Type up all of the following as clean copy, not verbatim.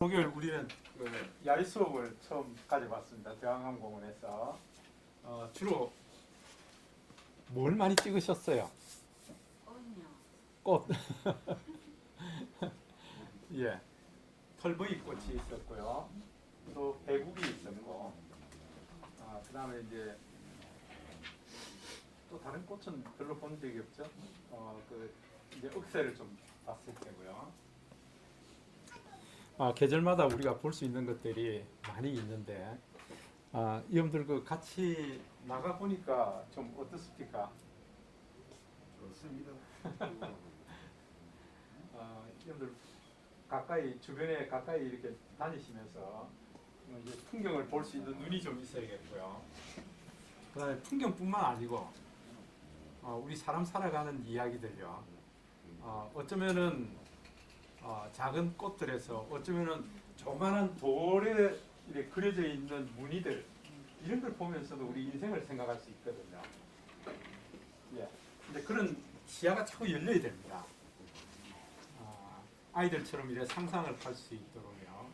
목요일 우리는 그 야외 수업을 처음 가져봤습니다. 대왕항공원에서 주로 뭘 많이 찍으셨어요? 꽃. 예, 털보이 꽃이 있었고요. 또 배국이 있었고, 그다음에 이제 또 다른 꽃은 별로 본 적이 없죠. 그 이제 억새를 좀 봤을 때고요. 계절마다 우리가 볼 수 있는 것들이 많이 있는데, 여러분들 그 같이 나가 보니까 좀 어떻습니까? 좋습니다. 여러분들 가까이 주변에 가까이 이렇게 다니시면서 이제 풍경을 볼 수 있는 눈이 좀 있어야겠고요. 그다음에 풍경뿐만 아니고 우리 사람 살아가는 이야기들요. 어쩌면은 작은 꽃들에서 어쩌면은 조그마한 돌에 이렇게 그려져 있는 무늬들 이런 걸 보면서도 우리 인생을 생각할 수 있거든요. 예. 근데 그런 시야가 자꾸 열려야 됩니다. 아이들처럼 이렇게 상상을 할 수 있도록요.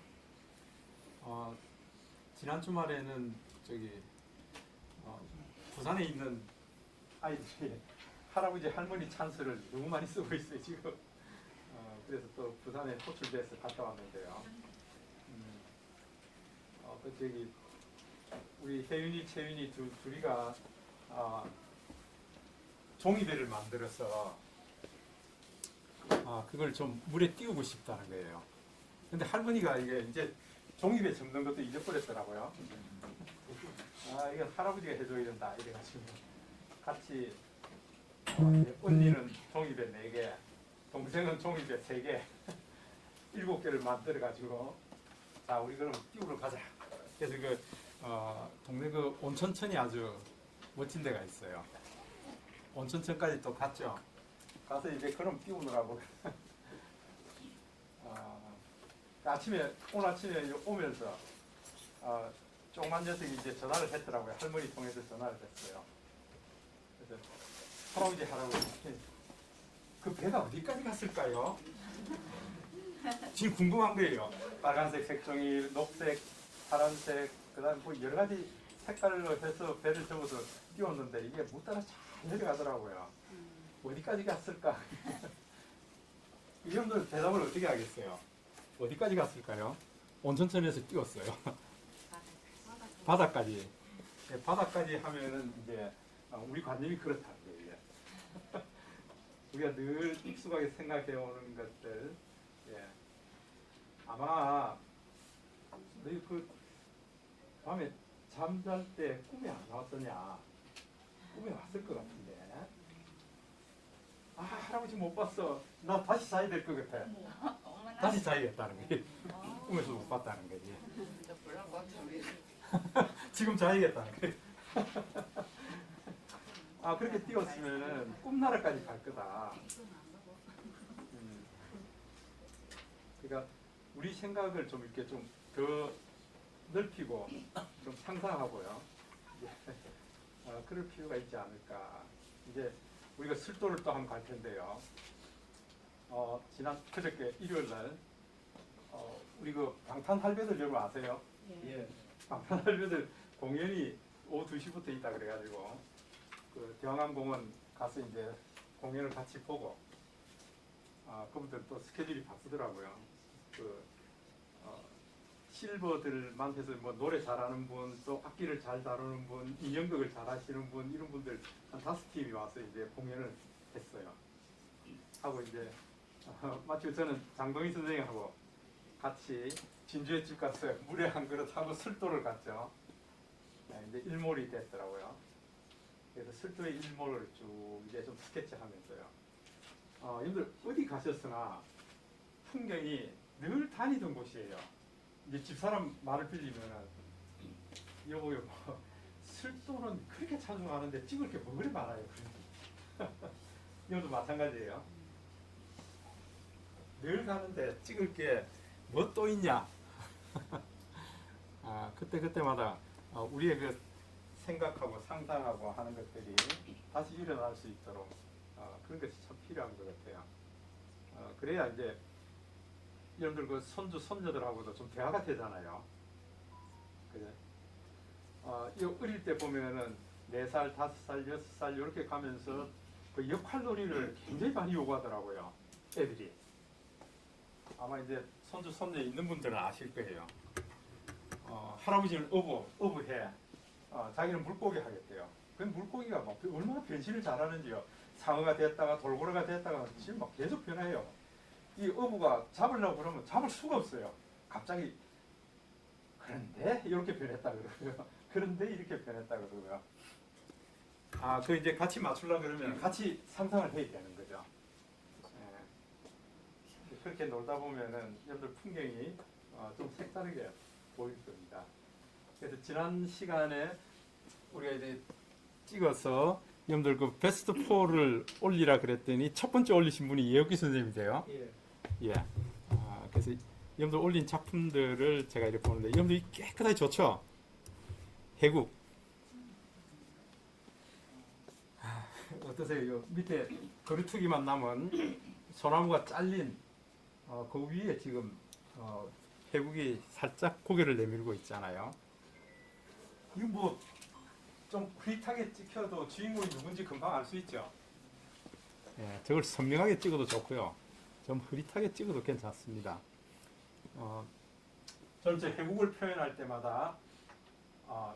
지난 주말에는 부산에 있는 아이들이 할아버지 할머니 찬스를 너무 많이 쓰고 있어요 지금. 그래서 또 부산에 호출돼서 갔다 왔는데요. 우리 혜윤이, 채윤이 둘이가 종이배를 만들어서 그걸 좀 물에 띄우고 싶다는 거예요. 근데 할머니가 이게 이제 종이배 접는 것도 잊어버렸더라고요. 이거 할아버지가 해줘야 된다 이래가지고 같이 언니는 종이배 4개, 동생은 종이배 3개, 7개를 만들어가지고 자 우리 그럼 띄우러 가자. 그래서 동네 그 온천천이 아주 멋진 데가 있어요. 온천천까지 또 갔죠. 가서 이제 그럼 띄우느라고 오늘 아침에 오면서 조그만 녀석이 이제 전화를 했더라고요. 할머니 통해서 전화를 했어요. 그래서 할아버지 그 배가 어디까지 갔을까요? 지금 궁금한 거예요. 빨간색 색종이, 녹색, 파란색, 그다음 뭐 여러 가지 색깔로 해서 배를 접어서 띄웠는데 이게 못 따라 잘 내려가더라고요. 어디까지 갔을까? 이분들 대답을 어떻게 하겠어요? 어디까지 갔을까요? 온천천에서 띄웠어요. 바다까지. 네, 바다까지 하면은 이제 우리 관념이 그렇다는 거예요. 우리가 늘 익숙하게 생각해 오는 것들. 예. 아마 너희 그 밤에 잠잘 때 꿈에 안 나왔더냐? 꿈에 왔을 것 같은데. 할아버지 못 봤어. 나 다시 자야 될 것 같아. 다시 자야겠다는 거지. 꿈에서 못 봤다는 거지. 지금 자야겠다는 거지. 그렇게 띄웠으면 꿈나라까지 갈 거다. 그러니까 우리 생각을 좀 이렇게 좀 더 넓히고 좀 상상하고요. 그럴 필요가 있지 않을까. 이제 우리가 술도를 또 한번 갈 텐데요. 지난 그저께 일요일 날 우리 그 방탄할배들 여러분 아세요? 예. 방탄할배들 공연이 오후 2시부터 있다 그래가지고 그 대왕항공원 가서 이제 공연을 같이 보고 그분들 또 스케줄이 바쁘더라고요. 실버들만 해서 뭐 노래 잘하는 분, 또 악기를 잘 다루는 분, 인형극을 잘하시는 분 이런 분들 한 5팀이 와서 이제 공연을 했어요. 하고 이제 마치 저는 장동희 선생님하고 같이 진주의 집 갔어요. 물에 한 그릇 하고 술도를 갔죠. 이제 일몰이 됐더라고요. 그래서 술도의 일몰을 쭉 이제 좀 스케치하면서요. 여러분들 어디 가셨으나 풍경이 늘 다니던 곳이에요. 이제 집사람 말을 빌리면은 여보 술도는 그렇게 자주 가는데 찍을 게 뭐 그리 많아요. 이것도 마찬가지예요. 늘 가는데 찍을 게 뭐 또 있냐? 그때마다 우리의 그 생각하고 상상하고 하는 것들이 다시 일어날 수 있도록 그런 것이 참 필요한 것 같아요. 그래야 이제 여러분들 그 손주 손녀들하고도 좀 대화가 되잖아요. 그죠? 이 어릴 때 보면은 4살, 5살, 6살 이렇게 가면서 그 역할놀이를 굉장히 많이 요구하더라고요. 애들이. 아마 이제 손주 손녀 있는 분들은 아실 거예요. 할아버지는 어부해. 자기는 물고기 하겠대요. 그 물고기가 막 얼마나 변신을 잘하는지요. 상어가 됐다가 돌고래가 됐다가 지금 막 계속 변해요. 이 어부가 잡으려고 그러면 잡을 수가 없어요. 갑자기 그런데 이렇게 변했다 그러고요. 그런데 이렇게 변했다 그러고요. 그 이제 같이 맞추려고 그러면 같이 상상을 해야 되는 거죠. 예. 그렇게 놀다 보면은 여러분들 풍경이 좀 색다르게 보일 겁니다. 그래서 지난 시간에 우리가 이제 찍어서 여러분들 그 베스트 4를 올리라 그랬더니 첫 번째 올리신 분이 예욱기 선생님이세요. 예. 예. 그래서 여러분들 올린 작품들을 제가 이렇게 보는데 여러분들 깨끗하게 좋죠? 해국. 어떠세요? 요 밑에 거루투기만 남은 소나무가 잘린 그 위에 지금 해국이 살짝 고개를 내밀고 있잖아요. 이거 뭐 좀 흐릿하게 찍혀도 주인공이 누군지 금방 알 수 있죠. 예, 저걸 선명하게 찍어도 좋고요. 좀 흐릿하게 찍어도 괜찮습니다. 저는 제 해국을 표현할 때마다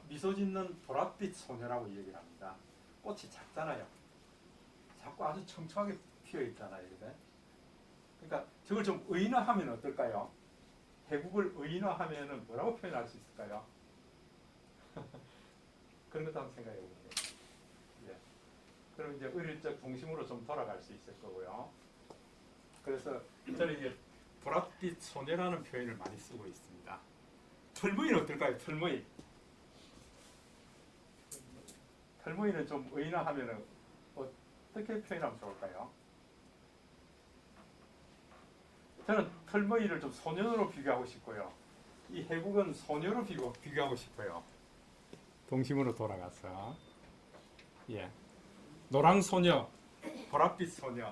미소 짓는 보랏빛 소녀라고 얘기를 합니다. 꽃이 작잖아요. 자꾸 아주 청초하게 피어 있잖아요. 그래? 그러니까 저걸 좀 의인화하면 어떨까요? 해국을 의인화하면 뭐라고 표현할 수 있을까요? 그런 것도 한번 생각해 보세요. 예. 그럼 이제 어릴 적 동심으로 좀 돌아갈 수 있을 거고요. 그래서 저는 이제 보랏빛 소녀라는 표현을 많이 쓰고 있습니다. 털무이는 어떨까요? 털무이. 털무이는 좀 의인화하면 어떻게 표현하면 좋을까요? 저는 털무이를 좀 소년으로 비교하고 싶고요. 이 해국은 소녀로 비교하고 싶어요. 동심으로 돌아가서. 예. 노랑소녀, 보랏빛 소녀.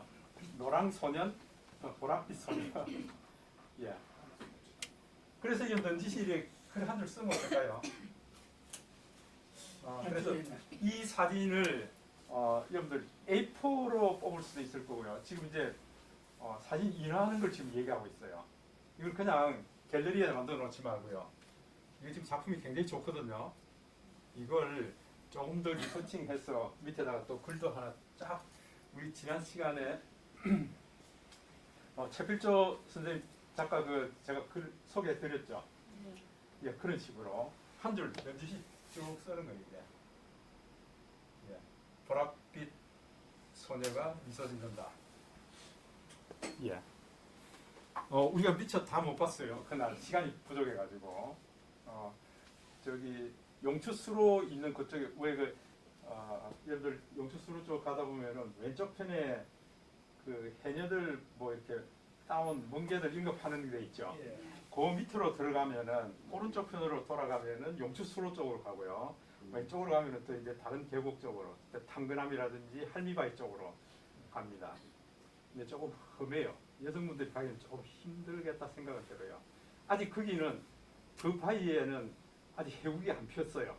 노랑소년, 보랏빛 소녀. 예. 그래서 이 넌지시 이렇게 글 한 줄 쓰면 어떨까요? 그래서 이 사진을 여러분들 A4로 뽑을 수도 있을 거고요. 지금 이제 사진 인화하는 걸 지금 얘기하고 있어요. 이걸 그냥 갤러리에 만들어 놓지 말고요. 이거 지금 작품이 굉장히 좋거든요. 이걸 조금 더 리서칭해서 밑에다가 또 글도 하나 쫙 우리 지난 시간에 최필조 선생님 작가 그 제가 글 소개해 드렸죠. 예, 그런 식으로 한 줄 넌지시 쭉 쓰는 거예요. 이게. 예. 보랏빛 소녀가 미소 짓는다. 예. 우리가 미처 다 못 봤어요. 그날 시간이 부족해가지고. 저기 용추수로 있는 그쪽에 왜 여러분들 용추수로 쪽 가다 보면은 왼쪽 편에 그 해녀들 뭐 이렇게 따온 멍게들 이런 거 파는 데 있죠. 예. 그 밑으로 들어가면은 오른쪽 편으로 돌아가면은 용추수로 쪽으로 가고요. 왼쪽으로 가면은 또 이제 다른 계곡 쪽으로 탕그남이라든지 할미바위 쪽으로 갑니다. 근데 조금 험해요. 여성분들이 가기는 조금 힘들겠다 생각은 들어요. 아직 거기는 그 바위에는 아직 해국이 안 폈어요.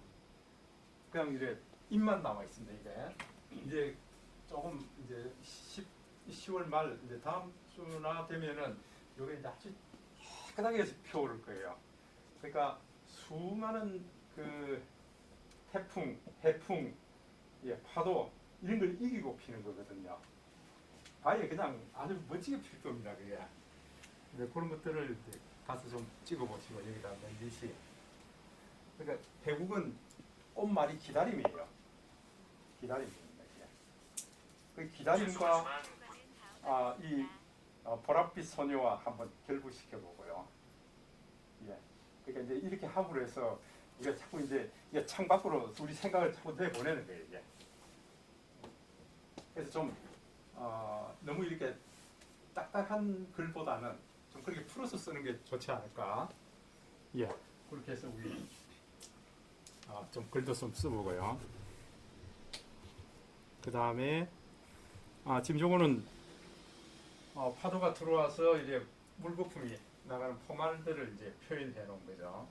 그냥 이제 잎만 남아 있습니다. 이제 조금 이제 10월 말 이제 다음 주나 되면은 여기 이제 아주 깨끗하게 펴오를 거예요. 그러니까 수많은 그 태풍, 해풍, 파도 이런 걸 이기고 피는 거거든요. 바위에 그냥 아주 멋지게 필 겁니다. 그게. 근데 그런 것들을 이제 가서 좀 찍어보시고 여기다 넌지시. 그러니까 해국은 꽃말이 기다림이에요. 기다림입니다. 그 기다림과 이 보랏빛 소녀와 한번 결부시켜 보고요. 예. 그러니까 이제 이렇게 함으로 해서 우리가 자꾸 이제 창밖으로 우리 생각을 자꾸 내보내는 거예요. 이게. 그래서 좀 너무 이렇게 딱딱한 글보다는 좀 그렇게 풀어서 쓰는 게 좋지 않을까. 예. 그렇게 해서 우리 좀 글도 좀 써보고요. 그 다음에 지금 요거는 파도가 들어와서 이제 물거품이 나가는 포말들을 이제 표현해 놓은 거죠.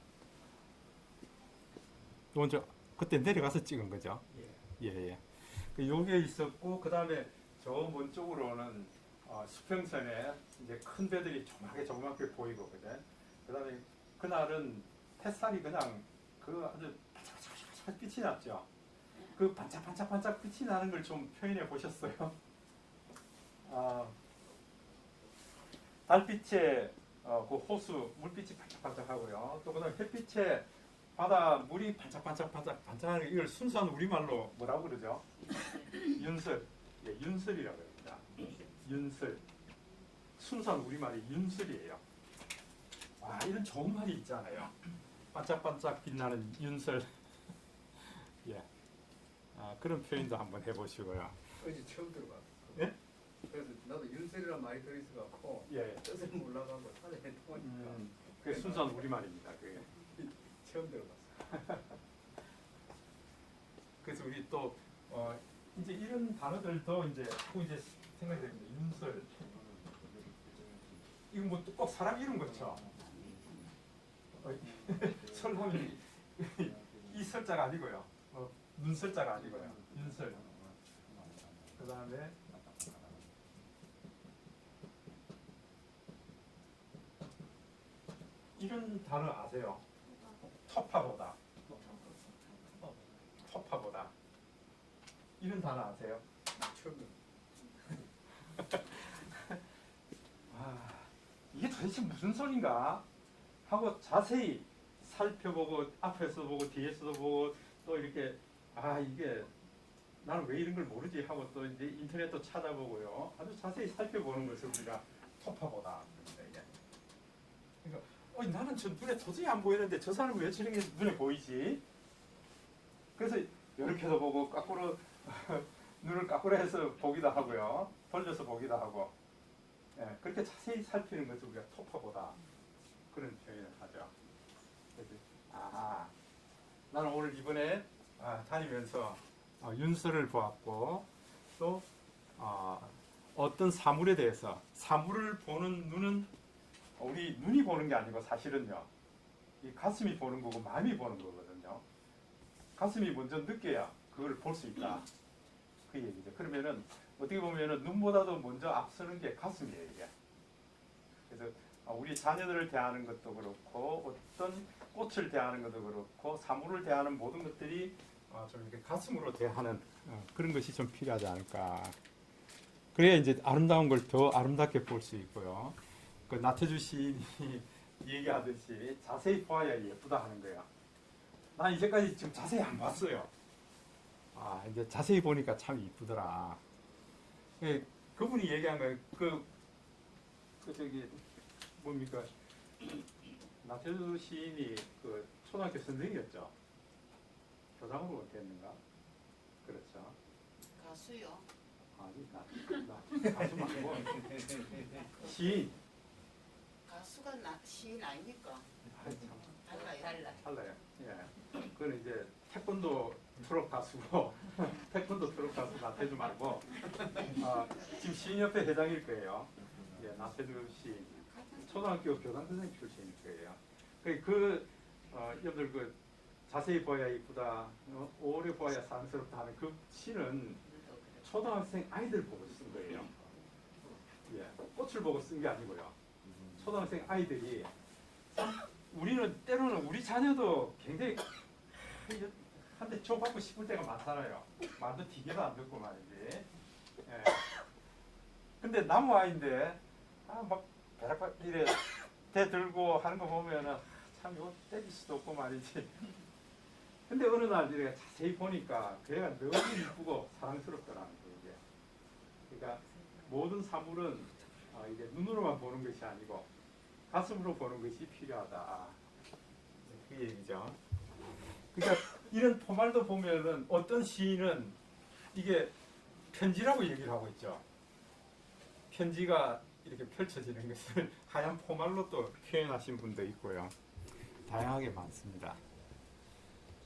먼저 그때 내려가서 찍은 거죠. 예. 요게 있었고 그 다음에 저 먼 쪽으로는 수평선에 이제 큰 배들이 조그맣게 보이고 그래. 그 다음에 그날은 햇살이 그냥 그 아주 반짝반짝 빛이 났죠. 그 반짝반짝 빛이 나는 걸 좀 표현해 보셨어요? 달빛에 그 호수 물빛이 반짝반짝하고요. 또 그다음 햇빛에 바다 물이 반짝반짝하는 이걸 순수한 우리말로 뭐라고 그러죠? 윤설. 예, 윤설이라고 합니다. 윤설. 순수한 우리말이 윤설이에요. 와, 이런 좋은 말이 있잖아요. 반짝반짝 빛나는 윤설. 예. 그런 표현도 한번 해보시고요. 어제 처음 들어봤어. 예? 그래서 나도 윤설이란 말이 들어있어갖고 예. 뜻을 몰라가고 찾아내 보니까 그게 순수한 우리말입니다. 그게. 처음 들어봤어. 그래서 우리 또 이제 이런 단어들도 이제 또 이제 생각이 됩니다. 윤설. 이건 뭐 꼭 사람 이름 같죠? 설하면 이 설자가 아니고요. 눈설자가 아니고요. 윤설. 그 다음에 이런 단어 아세요? 터파보다. 터파보다. 이런 단어 아세요? 처음 들어. 이게 도대체 무슨 소린가 하고 자세히 살펴보고 앞에서 보고 뒤에서도 보고 또 이렇게 이게 나는 왜 이런 걸 모르지 하고 또 이제 인터넷도 찾아보고요. 아주 자세히 살펴보는 것을 우리가 토파보다. 그러니까 나는 저 눈에 도저히 안 보이는데 저 사람은 왜 저런 게 눈에 보이지? 그래서 이렇게도 보고 거꾸로 눈을 거꾸로 해서 보기도 하고요. 돌려서 보기도 하고. 예, 그렇게 자세히 살피는 것을 우리가 토파보다 그런 표현을 하죠. 그래서 나는 오늘 이번에 다니면서 윤설을 보았고 또 어떤 사물에 대해서 사물을 보는 눈은 우리 눈이 보는 게 아니고 사실은요 이 가슴이 보는 거고 마음이 보는 거거든요. 가슴이 먼저 느껴야 그걸 볼 수 있다 그 얘기죠. 그러면은 어떻게 보면은 눈보다도 먼저 앞서는 게 가슴이에요, 이게. 그래서 우리 자녀들을 대하는 것도 그렇고 어떤 꽃을 대하는 것도 그렇고 사물을 대하는 모든 것들이 좀 이렇게 가슴으로 대하는 그런 것이 좀 필요하지 않을까. 그래야 이제 아름다운 걸 더 아름답게 볼 수 있고요. 그 나태주 시인이 얘기하듯이 자세히 보아야 예쁘다 하는 거야. 난 이제까지 지금 자세히 안 봤어요. 이제 자세히 보니까 참 이쁘더라. 예, 그분이 얘기한 거예요. 그 저기 뭡니까 나태주 시인이 그 초등학교 선생이었죠. 교장으로 됐는가? 그렇죠. 가수요. 아니 나 가수 말고 시인. 가수가 시인 아닙니까? 참 달라요. 달라요. 예, 그건 이제 태권도 트롯 가수고 태권도 트롯 가수 나태주 말고 지금 시인협회 회장일 거예요. 예, 나태주 시인. 초등학교 교장 선생님 출신일 거예요. 여러분들 그 자세히 보아야 이쁘다, 오래 보아야 사랑스럽다 하는 그 시는 초등학생 아이들 보고 쓴 거예요. 예, 꽃을 보고 쓴 게 아니고요. 초등학생 아이들이 우리는 때로는 우리 자녀도 굉장히 한 대 줘받고 싶을 때가 많잖아요. 말도 되게도 안 듣고 말이지. 예. 근데 나무 아이인데 막 벼락박 이래 대들고 하는 거 보면은 참 이거 때릴 수도 없고 말이지. 근데 어느 날 내가 자세히 보니까 그 애가 너무 이쁘고 사랑스럽더라는 게. 그러니까 모든 사물은 이게 눈으로만 보는 것이 아니고 가슴으로 보는 것이 필요하다. 그 얘기죠. 그러니까 이런 포말도 보면은 어떤 시인은 이게 편지라고 얘기를 하고 있죠. 편지가 이렇게 펼쳐지는 것을 하얀 포말로 또 표현하신 분도 있고요. 다양하게 많습니다.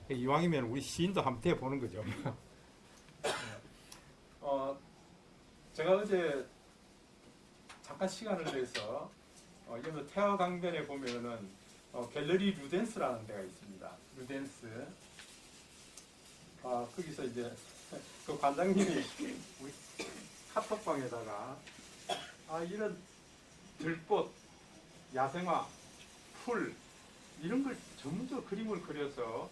이왕이면 우리 시인도 한번 대보는 거죠. 제가 어제 잠깐 시간을 내서 여기 태화강변에 보면은 갤러리 루덴스라는 데가 있습니다. 루덴스. 거기서 이제 그 관장님이 우리 카톡방에다가 이런 들꽃, 야생화, 풀 이런 걸 전문적으로 그림을 그려서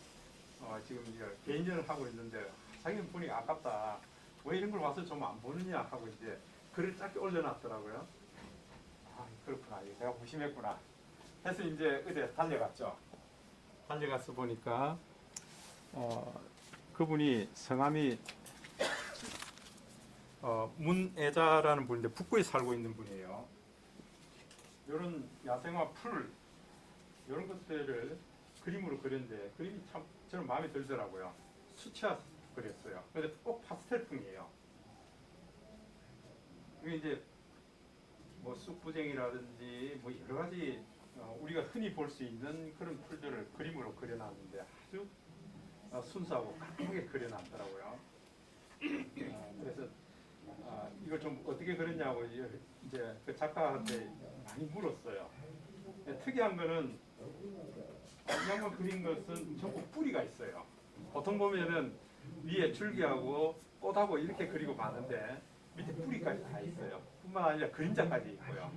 지금 이제 개인전을 하고 있는데 자기는 보니 아깝다. 왜 이런 걸 와서 좀 안 보느냐 하고 이제 글을 짧게 올려놨더라고요. 그렇구나. 내가 무심했구나. 해서 이제 어제 달려갔죠. 달려가서 보니까 그분이 성함이 문애자라는 분인데 북구에 살고 있는 분이에요. 이런 야생화 풀 이런 것들을 그림으로 그렸는데 그림이 참 저는 마음에 들더라고요. 수채화 그렸어요. 근데 꼭 파스텔풍이에요. 이게 이제 뭐 쑥부쟁이라든지 뭐 여러 가지 우리가 흔히 볼 수 있는 그런 풀들을 그림으로 그려놨는데 아주 순수하고 깔끔하게 그려놨더라고요. 그래서 이걸 좀 어떻게 그렸냐고 이제 그 작가한테 많이 물었어요. 특이한 거는 이 양반 그린 것은 전부 뿌리가 있어요. 보통 보면은 위에 줄기하고 꽃하고 이렇게 그리고 마는데 밑에 뿌리까지 다 있어요. 뿐만 아니라 그림자까지 있고요.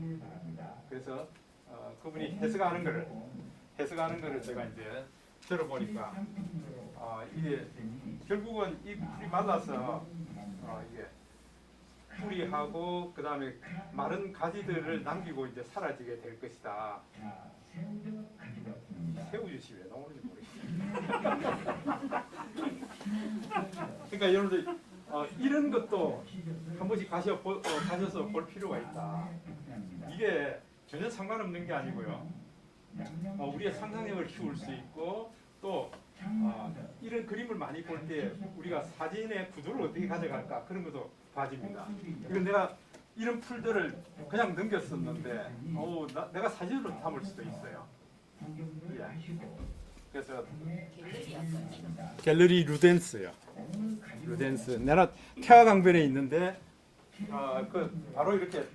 그래서 그분이 해석하는 거를 제가 이제 들어보니까 이게 결국은 이 풀이 말라서 이게 뿌리하고 그 다음에 마른 가지들을 남기고 이제 사라지게 될 것이다. 새우젓이 왜 나오는지 모르겠어요. 그러니까 여러분들 이런 것도 한 번씩 가셔서 볼 필요가 있다. 이게 전혀 상관없는 게 아니고요. 우리의 상상력을 키울 수 있고 또 이런 그림을 많이 볼 때 우리가 사진의 구도를 어떻게 가져갈까 그런 것도 봐집니다. 이건 내가 이런 풀들을 그냥 넘겼었는데 내가 사진으로 담을 수도 있어요. 예. 그래서 갤러리 루덴스요. 루덴스. 내가 태화강변에 있는데 그 바로 이렇게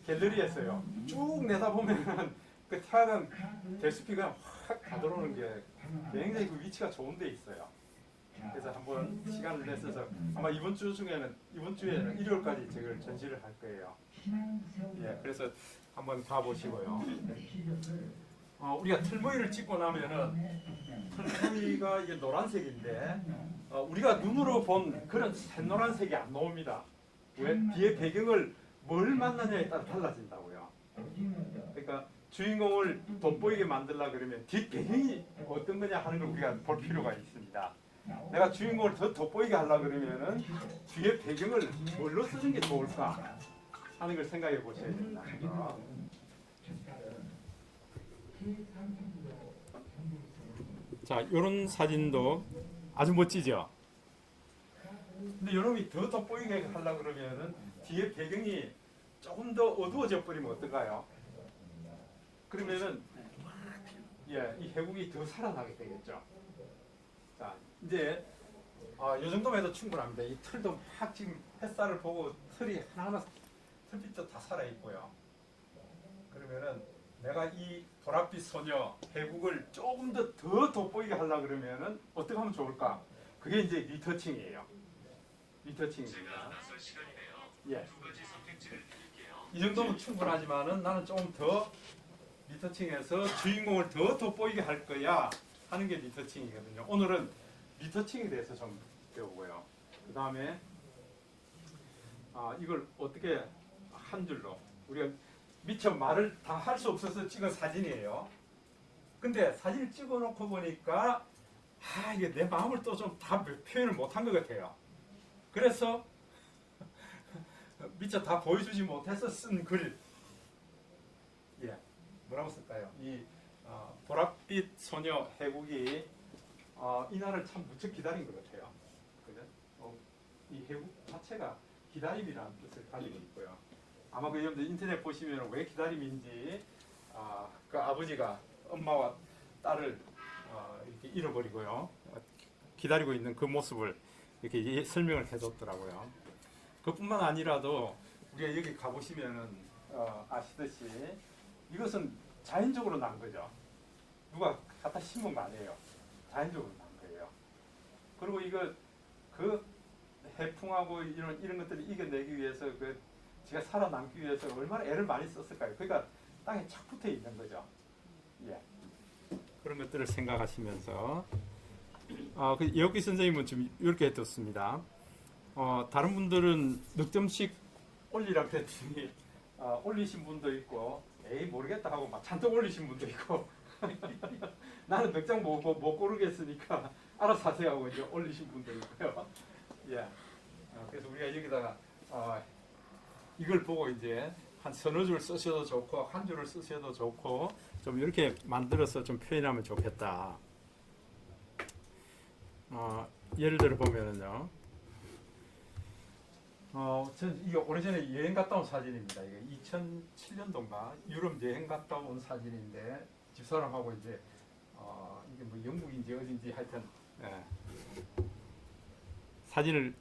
갤러리에서요. 쭉 내다보면 그 태화강 대수피가 확 가들어오는 게 굉장히 그 위치가 좋은 데 있어요. 그래서 한번 시간을 내서 아마 이번 주에는 일요일까지 제가 전시를 할 거예요. 예, 그래서 한번 가보시고요. 우리가 틀모이를 찍고 나면은 틀모이가 이게 노란색인데 우리가 눈으로 본 그런 샛노란색이 안 나옵니다. 왜? 뒤에 배경을 뭘 만나냐에 따라 달라진다고요. 그러니까 주인공을 돋보이게 만들려 그러면 뒷 배경이 어떤 거냐 하는 걸 우리가 볼 필요가 있습니다. 내가 주인공을 더 돋보이게 하려고 그러면은 뒤에 배경을 뭘로 쓰는 게 좋을까 하는 걸 생각해 보셔야 됩니다. 자, 이런 사진도 아주 멋지죠? 근데 여러분이 더 돋보이게 하려고 그러면은 뒤에 배경이 조금 더 어두워져 버리면 어떨까요? 그러면은 이 해국이 더 살아나게 되겠죠. 자, 이제 이 정도면 해도 충분합니다. 이 틀도 막 지금 햇살을 보고 틀이 하나하나 틀빛도 다 살아 있고요. 그러면은 내가 이 보랏빛 소녀 해국을 조금 더 돋보이게 하려고 그러면은 어떻게 하면 좋을까? 그게 이제 리터칭이에요. 리터칭입니다. 예. 이 정도면 충분하지만은 나는 조금 더 리터칭해서 주인공을 더 돋보이게 할 거야 하는 게 리터칭이거든요. 오늘은 리터칭에 대해서 좀 배우고요. 그 다음에 이걸 어떻게 한 줄로 우리가 미처 말을 다 할 수 없어서 찍은 사진이에요. 근데 사진을 찍어놓고 보니까 이게 내 마음을 또 좀 다 표현을 못한 것 같아요. 그래서 미처 다 보여주지 못해서 쓴 글. 예, 뭐라고 쓸까요? 이 보랏빛 소녀 해국이 이 날을 참 무척 기다린 것 같아요. 그죠? 이 해국 자체가 기다림이라는 뜻을 가지고 있고요. 아마 그 여러분들 인터넷 보시면 왜 기다림인지 그 아버지가 엄마와 딸을 이렇게 잃어버리고요. 기다리고 있는 그 모습을 이렇게 설명을 해줬더라고요. 그뿐만 아니라도 우리가 여기 가보시면은 아시듯이 이것은 자연적으로 난 거죠. 누가 갖다 심은 거 아니에요. 자연적으로 난 거예요. 그리고 이거 그 해풍하고 이런 것들을 이겨내기 위해서 제가 살아남기 위해서 얼마나 애를 많이 썼을까요? 그러니까 땅에 착 붙어 있는 거죠. 예. 그런 것들을 생각하시면서 그 이혁기 선생님은 지금 이렇게 해뒀습니다. 다른 분들은 넉 점씩 올리라고 했더니 올리신 분도 있고 에이 모르겠다 하고 막 잔뜩 올리신 분도 있고 나는 넉 장 못 고르겠으니까 알아서 하세요 하고 이제 올리신 분도 있고요. 예. 그래서 우리가 여기다가 이걸 보고 이제 한 서너 줄 쓰셔도 좋고 한 줄을 쓰셔도 좋고 좀 이렇게 만들어서 좀 표현하면 좋겠다. 예를 들어 보면은요. 전 이게 오래전에 여행 갔다 온 사진입니다. 이게 2007년도인가 유럽 여행 갔다 온 사진인데 집사람하고 이제 이게 뭐 영국인지 어딘지 하여튼 예. 사진을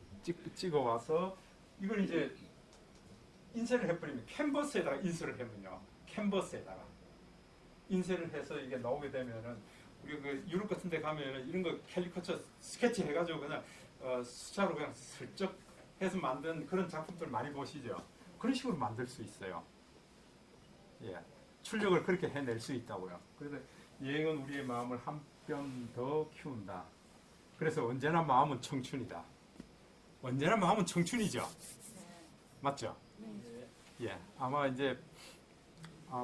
찍어 와서 이걸 이제 인쇄를 해버리면 캔버스에다가 인쇄를 하면요. 캔버스에다가 인쇄를 해서 이게 나오게 되면은 우리가 그 유럽 같은 데 가면은 이런 거 캘리커처 스케치 해가지고 그냥 수차로 그냥 슬쩍 해서 만든 그런 작품들 많이 보시죠. 그런 식으로 만들 수 있어요. 예. 출력을 그렇게 해낼 수 있다고요. 그래서 여행은 우리의 마음을 한 뼘 더 키운다. 그래서 언제나 마음은 청춘이다. 언제나 마음은 청춘이죠. 맞죠? 예. 아마 이제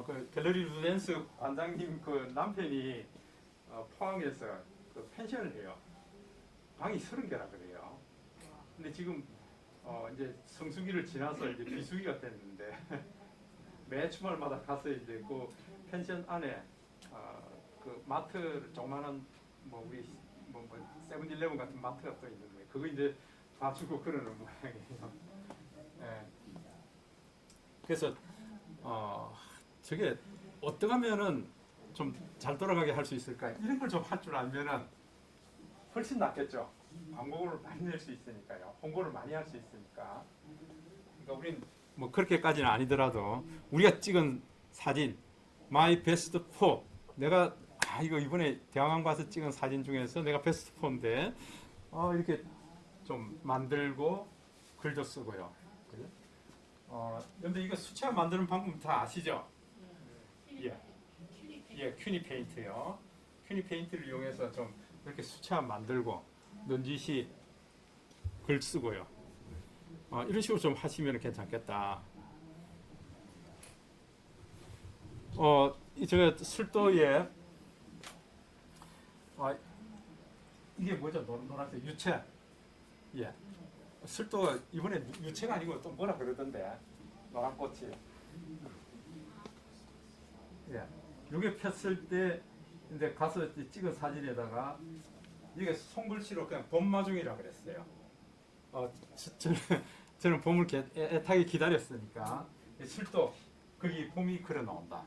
그 갤러리 루덴스 관장님 그 남편이 포항에서 그 펜션을 해요. 방이 30개라 그래요. 근데 지금 이제 성수기를 지나서 이제 비수기가 됐는데 매 주말마다 가서 이제 그 펜션 안에 그 마트 조그마한 뭐 우리 뭐 세븐일레븐 같은 마트가 또 있는 거예요. 그거 이제 봐주고 그러는 모양이에요. 예. 그래서 저게 어떻게 하면은 좀 잘 돌아가게 할 수 있을까? 이런 걸 좀 할 줄 알면은 훨씬 낫겠죠. 광고를 많이 낼 수 있으니까요. 홍보를 많이 할 수 있으니까. 그러니까 우린 뭐 그렇게까지는 아니더라도 우리가 찍은 사진, 마이 베스트 4. 내가 이거 이번에 대왕항 가서 찍은 사진 중에서 내가 베스트 4인데 이렇게 좀 만들고 글도 쓰고요. 근데 이거 수채화 만드는 방법 다 아시죠? 예, 큐니 페인트요. 큐니 페인트를 이용해서 좀 이렇게 수채화 만들고 넌지시 글 쓰고요. 이런 식으로 좀 하시면 괜찮겠다. 제가 술도에 이게 뭐죠? 노란색 유채. 예. 술도가 이번에 유채가 아니고 또 뭐라 그러던데 노란 꽃이. 예. 이게 폈을 때 이제 가서 찍은 사진에다가 이게 손글씨로 그냥 봄마중이라 그랬어요. 저는 봄을 애타게 기다렸으니까 술도 거기 봄이 걸어 나온다.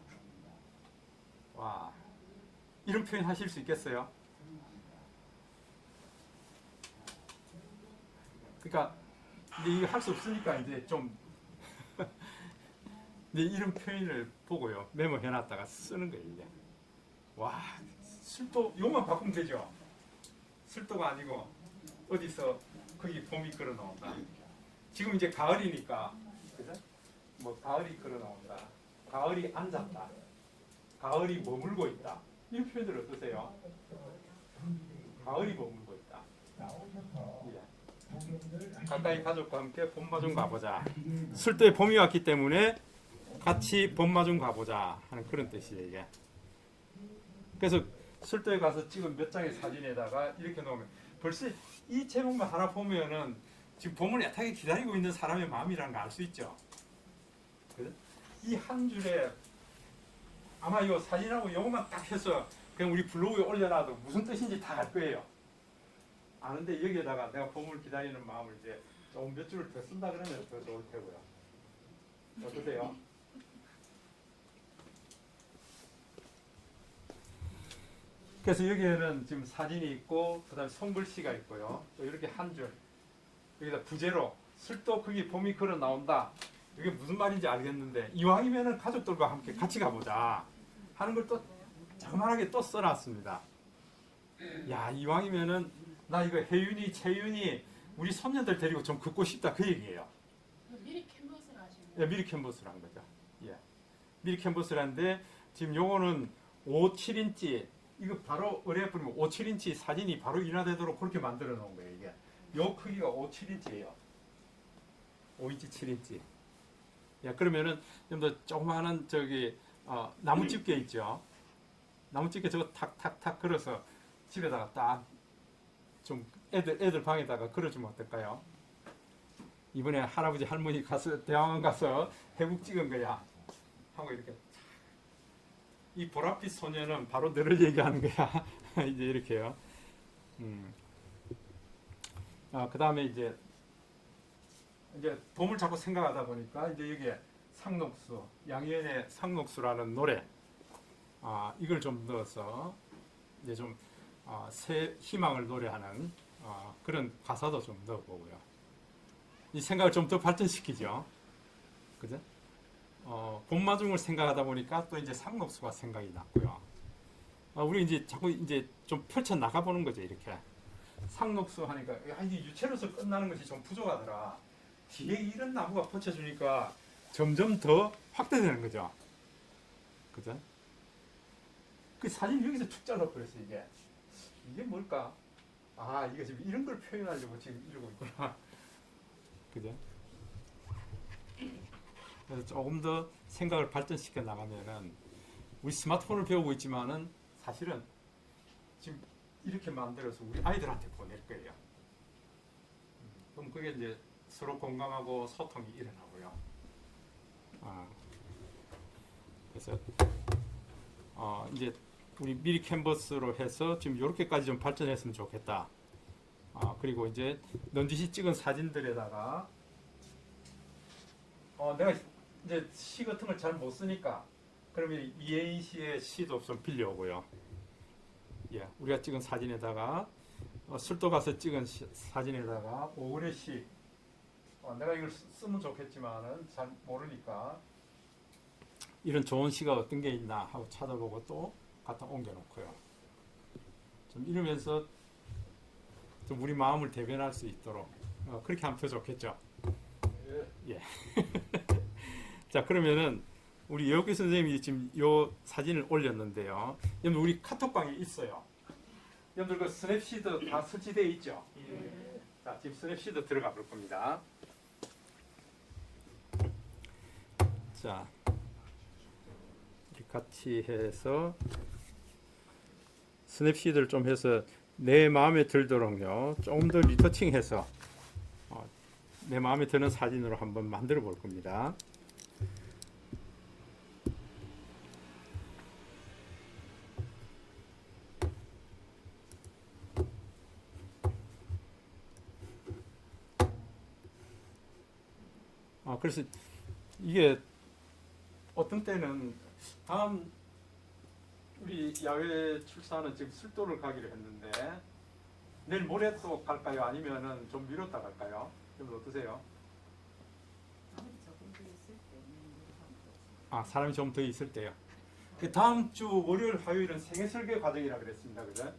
와, 이런 표현 하실 수 있겠어요? 그러니까 이제 이거 할 수 없으니까 이제 좀 이제 이런 표현을 보고요 메모해놨다가 쓰는 거예요 이제. 와, 술도 요만 바꾸면 되죠. 술도가 아니고 어디서 거기 봄이 걸어 나온다. 지금 이제 가을이니까 그죠? 뭐 가을이 걸어 나온다. 가을이 앉았다. 가을이 머물고 있다. 이런 표현들 어떠세요? 가을이 머물고 있다. 예. 가까이 가족과 함께 봄마중 가보자. 술도에 봄이 왔기 때문에 같이 봄마중 가보자 하는 그런 뜻이에요 이게. 그래서 술도에 가서 찍은 몇 장의 사진에다가 이렇게 놓으면 벌써 이 제목만 하나 보면은 지금 봄을 애타게 기다리고 있는 사람의 마음이라는 걸 알 수 있죠. 이 한 줄에 아마 이 사진하고 이것만 딱 해서 그냥 우리 블로그에 올려놔도 무슨 뜻인지 다 알 거예요. 아는데 여기에다가 내가 봄을 기다리는 마음을 이제 조금 몇 줄을 더 쓴다 그러면 더 좋을 테고요. 어떠세요? 그래서 여기에는 지금 사진이 있고 그다음에 손글씨가 있고요. 또 이렇게 한 줄 여기다 부제로 술도 거기 봄이 걸어 나온다. 이게 무슨 말인지 알겠는데 이왕이면은 가족들과 함께 같이 가보자 하는 걸 또 자그만하게 또 써놨습니다. 야, 이왕이면은 나 이거 혜윤이, 채윤이 우리 손녀들 데리고 좀 긋고 싶다 그 얘기예요. 미리 캔버스를 하시는 예, 미리 캔버스를 한 거죠. 예, 미리 캔버스를 하는데 지금 요거는 5, 7인치 이거 바로 의뢰 뿌리면 5, 7인치 사진이 바로 인화되도록 그렇게 만들어 놓은 거예요. 이게 요 크기가 5, 7인치예요. 5인치, 7인치. 야, 그러면은 좀 더 조그마한 저기 나무 집게 있죠. 나무 집게 저거 탁탁탁 걸어서 집에다가 딱 좀 애들 방에다가 걸어주면 어떨까요? 이번에 할아버지 할머니 가서 대학원 가서 해국 찍은 거야. 하고 이렇게 이 보랏빛 소녀는 바로 너를 얘기하는 거야. 이제 이렇게요. 그 다음에 이제 봄을 자꾸 생각하다 보니까 이제 여기에 상록수, 양희은의 상록수라는 노래, 이걸 좀 넣어서 이제 좀 새 희망을 노래하는 그런 가사도 좀 넣어보고요. 이 생각을 좀 더 발전시키죠. 그죠? 봄마중을 생각하다 보니까 또 이제 상록수가 생각이 났고요. 우리 이제 자꾸 이제 좀 펼쳐 나가 보는 거죠. 이렇게 상록수 하니까 이게 유체로서 끝나는 것이 좀 부족하더라. 뒤에 이런 나무가 펼쳐주니까 점점 더 확대되는 거죠. 그죠? 그 사진 여기서 툭 잘라버렸어. 이게 뭘까? 이거 지금 이런 걸 표현하려고 지금 이러고 있구나. 그죠? 그래서 조금 더 생각을 발전시켜 나가면은 우리 스마트폰을 배우고 있지만은 사실은 지금 이렇게 만들어서 우리 아이들한테 보낼 거예요. 그럼 그게 이제 서로 공감하고 소통이 일어나고요. 그래서 이제 우리 미리 캔버스로 해서 지금 이렇게까지 좀 발전했으면 좋겠다. 그리고 이제 넌지시 찍은 사진들에다가 내가 이제 시 같은 걸 잘 못 쓰니까 그러면 이혜인 씨의 시도 좀 빌려오고요. 예, 우리가 찍은 사진에다가 술도 가서 찍은 사진에다가 오글의 시, 내가 이걸 쓰면 좋겠지만은 잘 모르니까 이런 좋은 시가 어떤 게 있나 하고 찾아보고 또 갖다 옮겨놓고요. 좀 이러면서 좀 우리 마음을 대변할 수 있도록 그렇게 하면 더 좋겠죠. 예. 자, 그러면은 우리 여기 선생님이 지금 요 사진을 올렸는데요. 여러분 우리 카톡방에 있어요. 여러분들 그 스냅시드 다 설치되어 있죠? 자, 지금 스냅시드 들어가 볼 겁니다. 자, 이렇게 같이 해서 스냅시드를 좀 해서 내 마음에 들도록요. 조금 더 리터칭해서 내 마음에 드는 사진으로 한번 만들어 볼 겁니다. 그래서 이게 어떤 때는 다음 우리 야외 출사는 지금 술도를 가기로 했는데 내일 모레 또 갈까요? 아니면은 좀 미뤘다 갈까요? 여러분 어떠세요? 사람이 좀 더 있을 때요. 그 다음 주 월요일, 화요일은 생애설계 과정이라 그랬습니다, 그죠?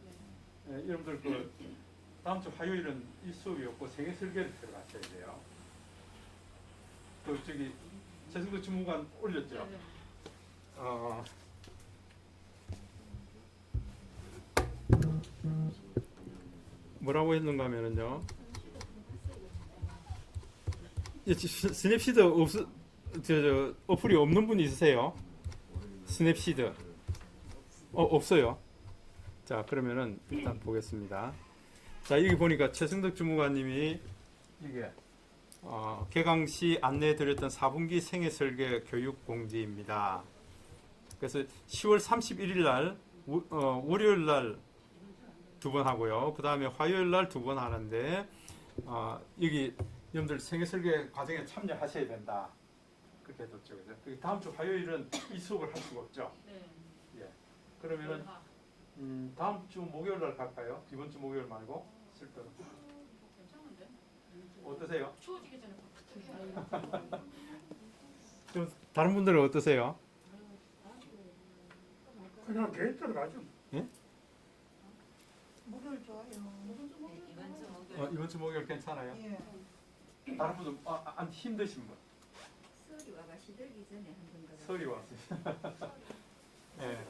여러분들 그 다음 주 화요일은 이 수업이 없고 생애설계를 들어가셔야 돼요. 그 저기 최승도 주무관 올렸죠? 뭐라고 했는가 하면은요. 스냅시드 어플이 없는 분 있으세요? 스냅시드 없어요. 자, 그러면은 일단 보겠습니다. 자, 여기 보니까 최승덕 주무관님이 이게 개강시 안내해드렸던 4분기 생애설계 교육 공지입니다. 그래서 10월 31일 날 월요일 날 2번 하고요. 그 다음에 화요일 날 2번 하는데 여기 여러분들 생애설계 과정에 참여하셔야 된다. 그렇게 해뒀죠. 그죠? 다음 주 화요일은 이 수업을 할 수가 없죠. 네. 예. 그러면은 다음 주 목요일 날 갈까요? 이번 주 목요일 말고 쓸 때는 괜찮은데? 어떠세요? 추워지기 전에 바쁘다. 좀 다른 분들은 어떠세요? 그냥 개인적으로 가죠. 목요일 좋아요. 이번 주 목요일 괜찮아요? 예. 다른 분들 안 힘드신 분? 설이 와가 시들기 전에 한번 가서 설이 왔어요. 예.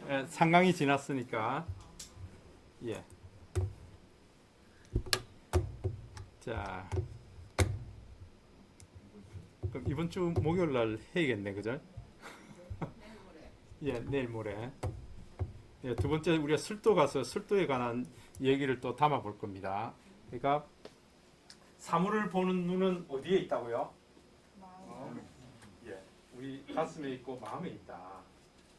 예, 상강이 지났으니까. 예. 자. 그럼 이번 주 목요일 날 해야겠네, 그죠? 예, 내일 모레. 예, 두 번째 우리가 술도 가서 술도에 관한 얘기를 또 담아 볼 겁니다. 그러니까 사물을 보는 눈은 어디에 있다고요? 마음에. 예, 우리 가슴에 있고 마음에 있다.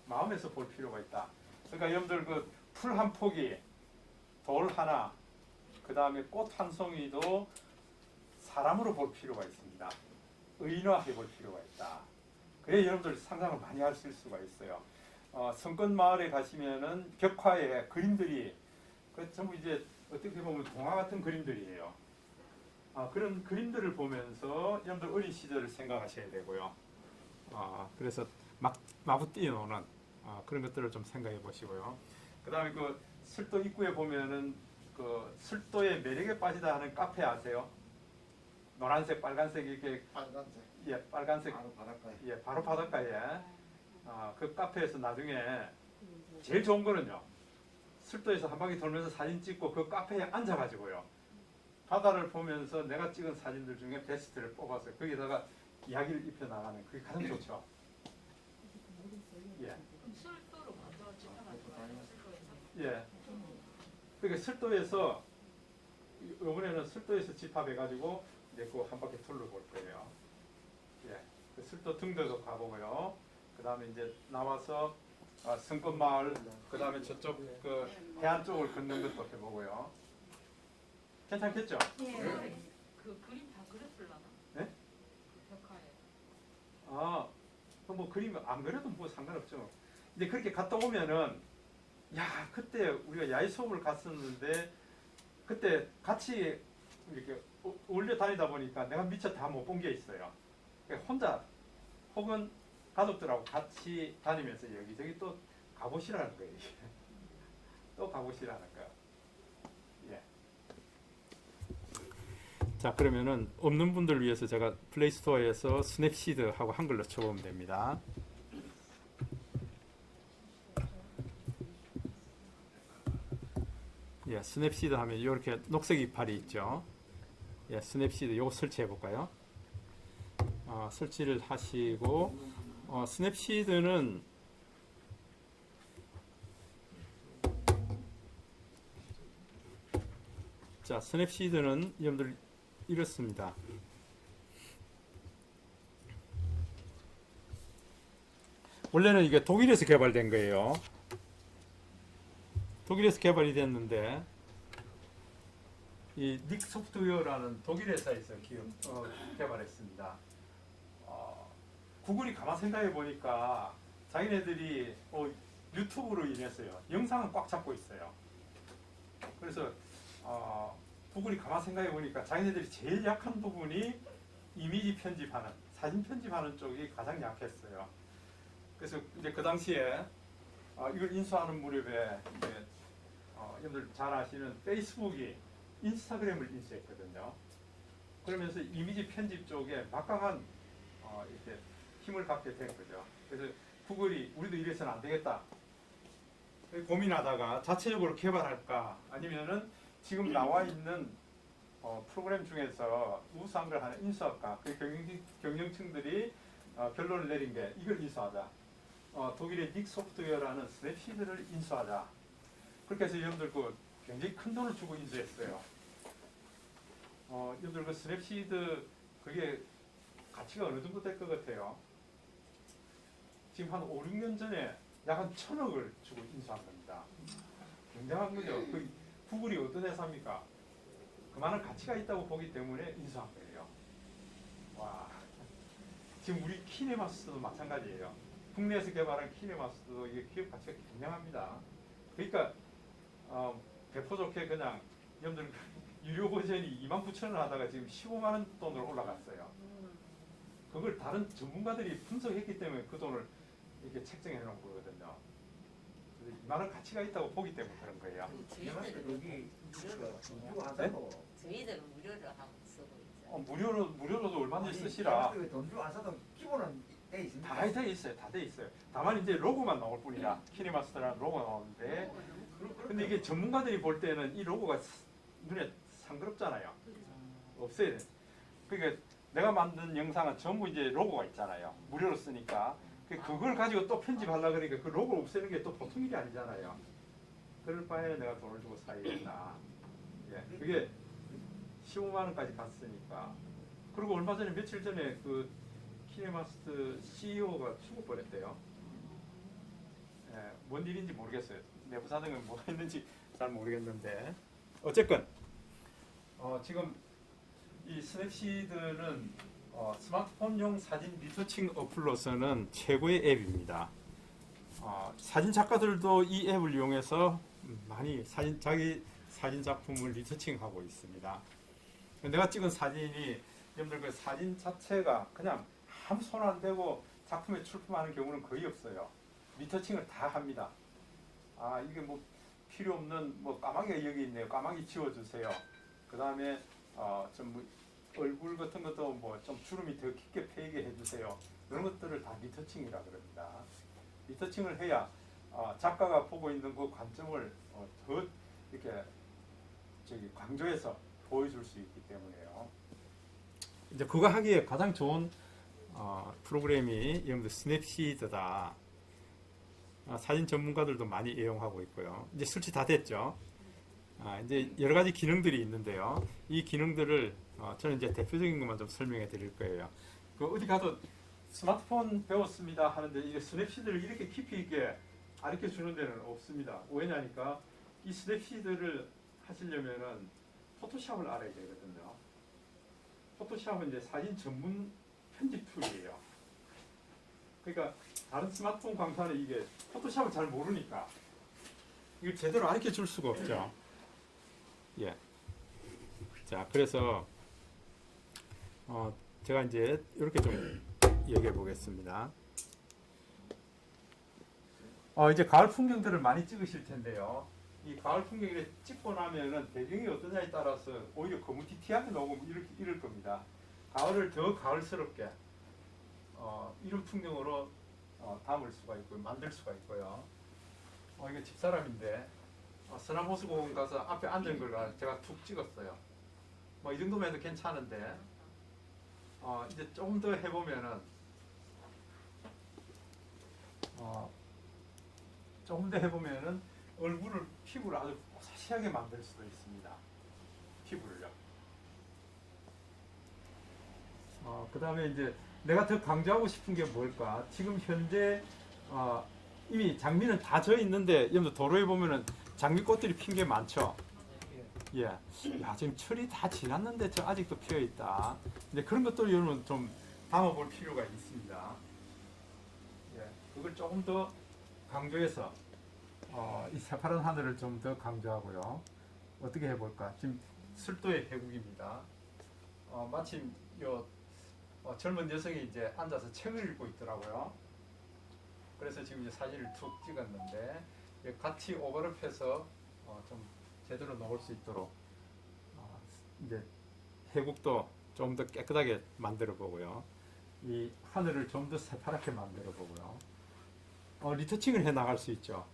마음에서 볼 필요가 있다. 그러니까 여러분들 그 풀 한 포기, 돌 하나, 그 다음에 꽃 한 송이도 사람으로 볼 필요가 있습니다. 의인화해 볼 필요가 있다. 그래 여러분들 상상을 많이 하실 수가 있어요. 성권 마을에 가시면은 벽화에 그림들이 그 전부 이제 어떻게 보면 동화 같은 그림들이에요. 그런 그림들을 보면서 여러분들 어린 시절을 생각하셔야 되고요. 그래서 막 마구 뛰어노는 그런 것들을 좀 생각해 보시고요. 그 다음에 그 술도 입구에 보면은 그 술도의 매력에 빠지다 하는 카페 아세요? 노란색, 빨간색 이렇게 빨간색. 예, 빨간색 바로 바닷가에. 예, 바로 바닷가에 그 카페에서 나중에 제일 좋은 거는요. 술도에서 한 바퀴 돌면서 사진 찍고 그 카페에 앉아가지고요. 바다를 보면서 내가 찍은 사진들 중에 베스트를 뽑아서 거기다가 이야기를 입혀 나가는 그게 가장 좋죠. 예. 그럼 술도로 먼저 집중하지 말고 술도에서. 예. 그러니까 술도에서 이번에는 술도에서 집합해가지고 이제 그 한 바퀴 둘러볼 거예요. 예. 그 술도 등대도 가보고요. 그 다음에 이제 나와서 성권마을, 그 다음에 저쪽 그 해안 쪽을 걷는 것도 해보고요. 괜찮겠죠? 그 그림 다 그렸을라나? 네? 그 벽화에. 뭐 그림 안 그래도 뭐 상관없죠. 이제 그렇게 갔다 오면은 야 그때 우리가 야외 수업을 갔었는데 그때 같이 이렇게 올려 다니다 보니까 내가 미처 다 못 본 게 있어요. 그러니까 혼자 혹은 가족들하고 같이 다니면서 여기저기 또 가보시라는 거예요. 또 가보시라는 거예요. 예. 자 그러면은 없는 분들 위해서 제가 플레이스토어에서 스냅시드 하고 한글로 쳐보면 됩니다. 예, 스냅시드 하면 이렇게 녹색 이파리 있죠. 예, 스냅시드 요거 설치해 볼까요? 설치를 하시고 스냅시드는 자 스냅시드는 여러분들 이렇습니다. 원래는 이게 독일에서 개발된 거예요. 독일에서 개발이 됐는데 이 닉 소프트웨어라는 독일 회사에서 개발했습니다. 구글이 가만 생각해 보니까 자기네들이 유튜브로 인해서요 영상은 꽉 잡고 있어요. 그래서 구글이 가만 생각해 보니까 자기네들이 제일 약한 부분이 이미지 편집하는 사진 편집하는 쪽이 가장 약했어요. 그래서 이제 그 당시에 이걸 인수하는 무렵에 이제 여러분들 잘 아시는 페이스북이 인스타그램을 인수했거든요. 그러면서 이미지 편집 쪽에 막강한 이렇게 힘을 갖게 된 거죠. 그래서 구글이 우리도 이래서는 안 되겠다 고민하다가 자체적으로 개발할까 아니면은 지금 나와 있는 프로그램 중에서 우수한 걸 하나 인수할까 그 경영층들이 결론을 내린 게 이걸 인수하자. 독일의 닉 소프트웨어라는 스냅시드를 인수하자. 그렇게 해서 여러분들 그 굉장히 큰 돈을 주고 인수했어요. 여러분들 그 스냅시드 그게 가치가 어느 정도 될 것 같아요? 지금 한 5, 6년 전에 약 한 1,000억을 주고 인수한 겁니다. 굉장한 거죠. 그 구글이 어떤 회사입니까? 그만한 가치가 있다고 보기 때문에 인수한 거예요. 와, 지금 우리 키네마스도 마찬가지예요. 국내에서 개발한 키네마스도 이게 기업 가치가 굉장합니다. 그러니까 배포 좋게 그냥 여러분들 유료 버전이 29,000원 하다가 지금 15만 원 돈으로 올라갔어요. 그걸 다른 전문가들이 분석했기 때문에 그 돈을 이렇게 책정해 놓은 거거든요. 그래서 이만한 가치가 있다고 보기 때문에 그런 거예요. 저희들은 여기 무료로 이거 안 사도 저희들은 무료로 하고 쓰고 있죠. 무료로도 얼마든지 쓰시라. 돈 주고 안 사도 기본은 돼 있습니다. 다 돼 있어요. 다 돼 있어요. 다만 이제 로고만 나올 뿐이다. 키네마스터라는 로고가 나오는데, 근데 이게 전문가들이 볼 때는 이 로고가 눈에 상그럽잖아요. 없애야 돼. 그러니까 내가 만든 영상은 전부 이제 로고가 있잖아요. 무료로 쓰니까. 그걸 가지고 또 편집하려고 그러니까 그 로고를 없애는 게 또 보통 일이 아니잖아요. 그럴 바에 내가 돈을 주고 사야겠다. 예, 그게 15만 원까지 갔으니까. 그리고 얼마 전에 며칠 전에 그 키네마스터 CEO가 죽어버렸대요. 예, 뭔 일인지 모르겠어요. 내부 사정은 뭐가 있는지 잘 모르겠는데 어쨌건 지금 이 스냅시드는 스마트폰용 사진 리터칭 어플로서는 최고의 앱입니다. 사진 작가들도 이 앱을 이용해서 많이 자기 사진 작품을 리터칭하고 있습니다. 내가 찍은 사진이 여러분들 그 사진 자체가 그냥 아무 손 안 대고 작품에 출품하는 경우는 거의 없어요. 리터칭을 다 합니다. 이게 뭐 필요 없는 뭐 까마귀가 여기 있네요. 까마귀 지워주세요. 그 다음에 좀 얼굴 같은 것도 뭐 좀 주름이 더 깊게 패이게 해주세요. 이런 것들을 다 리터칭이라 그럽니다. 리터칭을 해야 작가가 보고 있는 그 관점을 더 이렇게 강조해서 보여줄 수 있기 때문에요. 이제 그거 하기에 가장 좋은 프로그램이 여러분들 스냅시드다. 사진 전문가들도 많이 이용하고 있고요. 이제 설치 다 됐죠. 이제 여러 가지 기능들이 있는데요. 이 기능들을 저는 이제 대표적인 것만 좀 설명해 드릴 거예요. 그 어디 가도 스마트폰 배웠습니다 하는데 이게 스냅시드를 이렇게 깊이 있게 가르쳐 주는 데는 없습니다. 왜냐니까 이 스냅시드를 하시려면은 포토샵을 알아야 되거든요. 포토샵은 이제 사진 전문 편집 툴이에요. 그러니까 다른 스마트폰 강사는 이게 포토샵을 잘 모르니까 이걸 제대로 가르쳐 줄 수가 없죠. 예. 자, 그래서 제가 이제 이렇게 좀 얘기해 보겠습니다. 이제 가을 풍경들을 많이 찍으실 텐데요. 이 가을 풍경을 찍고 나면은 배경이 어떠냐에 따라서 오히려 거무튀튀하게 나오고 이럴 겁니다. 가을을 더 가을스럽게 이런 풍경으로 담을 수가 있고 만들 수가 있고요. 이거 집사람인데 서남호수공원 가서 앞에 앉은 걸 제가 툭 찍었어요. 뭐 이 정도면 해도 괜찮은데 이제 조금 더 해보면은 조금 더 해보면은 얼굴을 피부를 아주 자세하게 만들 수도 있습니다. 피부를요. 그 다음에 이제 내가 더 강조하고 싶은 게 뭘까? 지금 현재 이미 장미는 다 져 있는데 여러분들 도로에 보면은 장미꽃들이 핀 게 많죠. 예. 야, 지금 철이 다 지났는데 저 아직도 피어 있다. 근데 그런 것들을 여러분 좀 담아볼 필요가 있습니다. 예. 그걸 조금 더 강조해서 이 새파란 하늘을 좀 더 강조하고요. 어떻게 해볼까? 지금 술도의 회국입니다. 마침 요 젊은 여성이 이제 앉아서 책을 읽고 있더라고요. 그래서 지금 이제 사진을 툭 찍었는데 같이 오버랩해서 좀 제대로 나올 수 있도록 이제 해국도 좀 더 깨끗하게 만들어 보고요. 이 하늘을 좀 더 새파랗게 만들어 보고요. 리터칭을 해 나갈 수 있죠.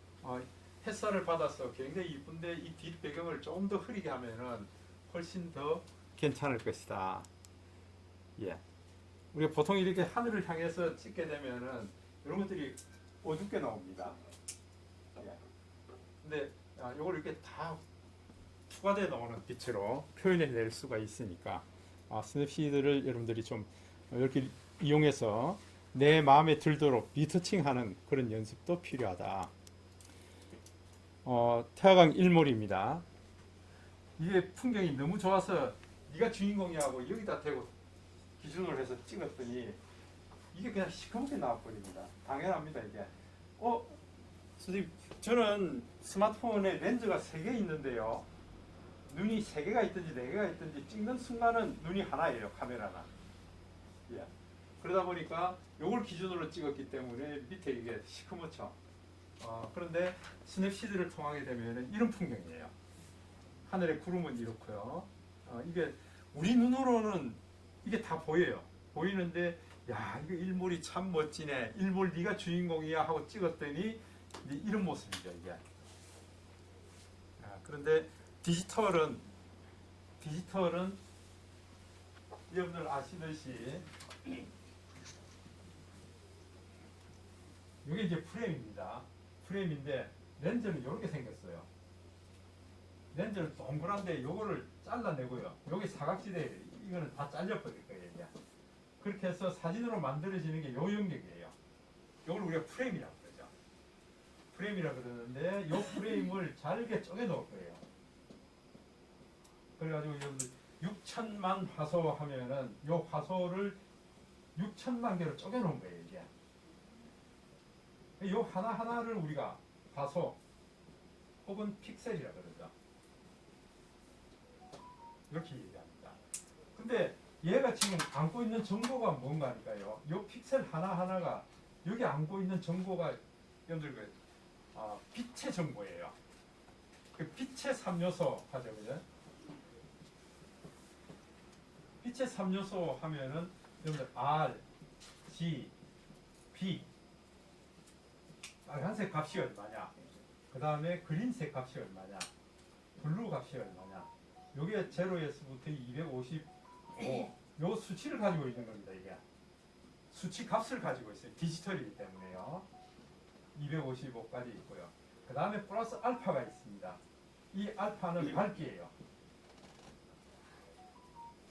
햇살을 받아서 굉장히 이쁜데 이 뒷 배경을 조금 더 흐리게 하면은 훨씬 더 괜찮을 것이다. 예. 우리가 보통 이렇게 하늘을 향해서 찍게 되면은 이런 것들이 어둡게 나옵니다. 예. 근데 이걸 이렇게 다 추가되어 나오는 빛으로 표현해 낼 수가 있으니까 스냅시드를 여러분들이 좀 이렇게 이용해서 내 마음에 들도록 리터칭하는 그런 연습도 필요하다. 태화강 일몰입니다. 이게 풍경이 너무 좋아서 네가 주인공이 하고 여기다 대고 기준으로 해서 찍었더니 이게 그냥 시커멓게 나와버립니다. 당연합니다. 이게 선생님 저는 스마트폰에 렌즈가 3개 있는데요. 눈이 3개가 있든지 4개가 있든지 찍는 순간은 눈이 하나예요. 카메라는. 예. 그러다 보니까 요걸 기준으로 찍었기 때문에 밑에 이게 시커멓죠. 그런데 스냅시드를 통하게 되면 이런 풍경이에요. 하늘의 구름은 이렇고요. 이게 우리 눈으로는 이게 다 보여요. 보이는데 야 이거 일몰이 참 멋지네. 일몰 네가 주인공이야 하고 찍었더니 이제 이런 모습이죠 이게. 그런데 디지털은 여러분들 아시듯이 이게 이제 프레임입니다. 프레임인데 렌즈는 이렇게 생겼어요. 렌즈는 동그란데 요거를 잘라내고요. 여기 사각지대 이거는 다 잘려버릴 거예요. 이제. 그렇게 해서 사진으로 만들어지는 게 요 영역이에요. 요걸 우리가 프레임이라고 그러죠. 프레임이라고 그러는데 요 프레임을 잘게 쪼개 놓을 거예요. 그래가지고 여러분들 6천만 화소 하면은 요 화소를 6천만 개로 쪼개 놓은 거예요. 이게. 요 하나하나를 우리가 화소 혹은 픽셀이라 그러죠. 이렇게 얘기합니다. 근데 얘가 지금 안고 있는 정보가 뭔가 하니까요. 요 픽셀 하나하나가 여기 안고 있는 정보가 여러분들 빛의 정보예요. 그 빛의 3요소 하죠. 그죠? 빛의 3요소 하면은 여러분들 R, G, B 빨간색 값이 얼마냐, 그 다음에 그린색 값이 얼마냐, 블루 값이 얼마냐, 요게 0에서부터 255 요 수치를 가지고 있는 겁니다. 이게 수치 값을 가지고 있어요. 디지털이기 때문에요. 255까지 있고요. 그 다음에 플러스 알파가 있습니다. 이 알파는 밝기예요.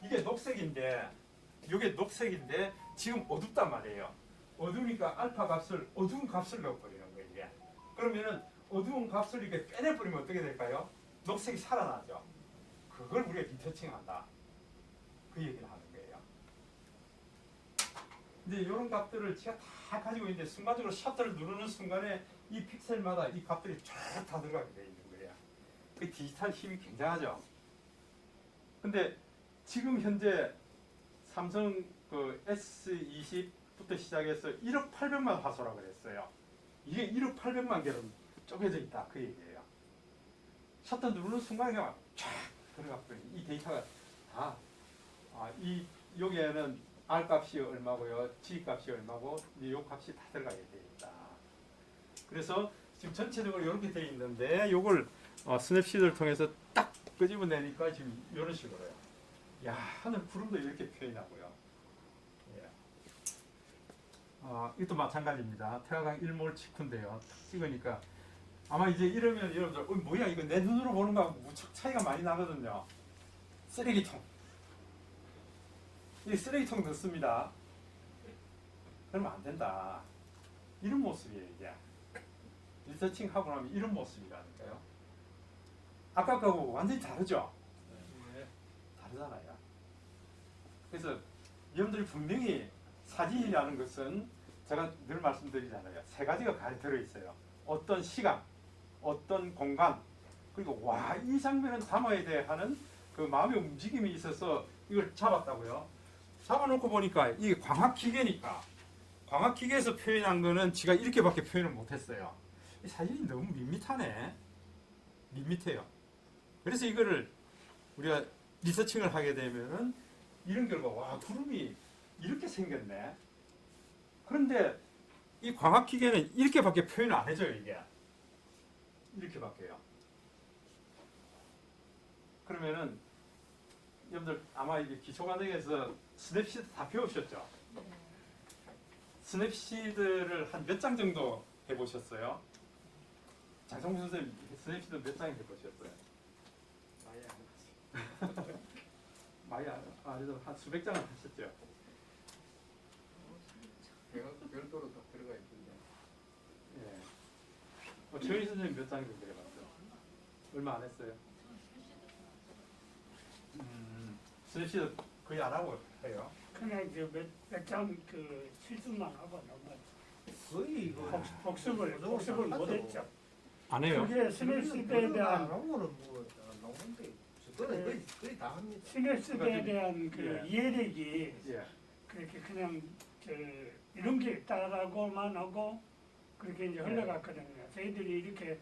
이게 녹색인데 지금 어둡단 말이에요. 어두우니까 알파 값을 어두운 값을 넣어버리는 거예요. 이게. 그러면은 어두운 값을 이렇게 빼내버리면 어떻게 될까요? 녹색이 살아나죠. 그걸 우리가 리터칭한다. 그 얘기를 하는 거예요. 이제 이런 값들을 제가 다 가지고 있는데 순간적으로 셔터를 누르는 순간에 이 픽셀마다 이 값들이 쫙 다 들어가게 되어 있는 거예요. 그 디지털 힘이 굉장하죠. 근데 지금 현재 삼성 그 S20부터 시작해서 1억 800만 화소라고 그랬어요. 이게 1억 800만 개로 쪼개져 있다. 그 얘기예요. 셔터 누르는 순간에 그냥 쫙 들어갔거든요. 이 데이터가 다 여기에는 R 값이 얼마고요, G 값이 얼마고 이 값이 다 들어가게 되어 있다. 그래서 지금 전체적으로 이렇게 되어 있는데 이걸 스냅시드를 통해서 딱 끄집어내니까 지금 이런 식으로요. 야, 하늘 구름도 이렇게 표현하고요. 예. 이것도 마찬가지입니다. 태화강 일몰 직후인데요. 딱 찍으니까 아마 이제 이러면 여러분들 뭐야 이거 내 눈으로 보는 거하고 무척 차이가 많이 나거든요. 쓰레기통. 이 쓰레기통 넣습니다. 그러면 안 된다. 이런 모습이에요 이게. 리서칭 하고 나면 이런 모습이라니까요. 아까 거하고 완전히 다르죠? 네. 다르잖아요. 그래서 여러분들이 분명히 사진이라는 것은 제가 늘 말씀드리잖아요. 3가지가 들어있어요. 어떤 시간, 어떤 공간, 그리고 와, 이 장면은 담아야 돼 하는 그 마음의 움직임이 있어서 이걸 잡았다고요. 잡아놓고 보니까 이게 광학기계니까 광학기계에서 표현한 거는 지가 이렇게밖에 표현을 못했어요. 이 사진이 너무 밋밋하네. 밋밋해요. 그래서 이거를 우리가 리서칭을 하게 되면은 이런 결과, 와, 구름이 이렇게 생겼네. 그런데 이 광학기계는 이렇게밖에 표현을 안 해줘요. 이게 이렇게밖에요. 그러면은 여러분들 아마 이게 기초과정에서 스냅시드 다 배우셨죠? 스냅시드를 한 몇 장 정도 해보셨어요? 장성무 선생님 스냅시드 몇 장 해보셨어요? 많이 그래도 한 수백 장은 하셨죠? 별도로 다 들어가 있던데. 예. 최희 선생님 몇 장 정도 해봤어요? 얼마 안 했어요? 스냅시드 거의 안 하고 해요. 그냥 몇장 그 실수만 하고 넘어갔죠. 거의 이거 복습을 못했죠. 안 해요? 그게 스냅시드에 대한 나오는 뭐 나오는데 거의 다 합니다. 스네스에 대한 그 예. 이해력이 예. 그렇게 그냥 이런 게 있다라고만 하고 그렇게 이제 흘러갔거든요. 저희들이 이렇게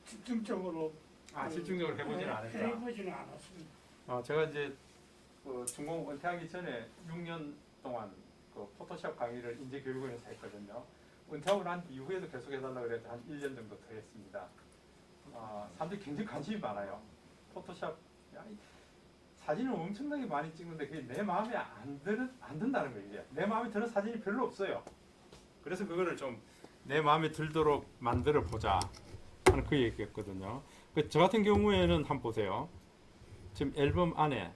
집중적으로 집중적으로 해보지는 않았다. 해보지는 않았습니다. 제가 이제 중공 은퇴하기 전에 6년 동안 그 포토샵 강의를 인재교육원에서 했거든요. 은퇴하고 난 이후에도 계속 해달라 그래서 한 1년 정도 더 했습니다. 사람들이 굉장히 관심이 많아요. 포토샵 사진을 엄청나게 많이 찍는데 그게 내 마음에 안 든다는 거예요. 이게. 내 마음에 드는 사진이 별로 없어요. 그래서 그거를 좀 내 마음에 들도록 만들어 보자 하는 그 얘기였거든요. 저 같은 경우에는 한번 보세요. 지금 앨범 안에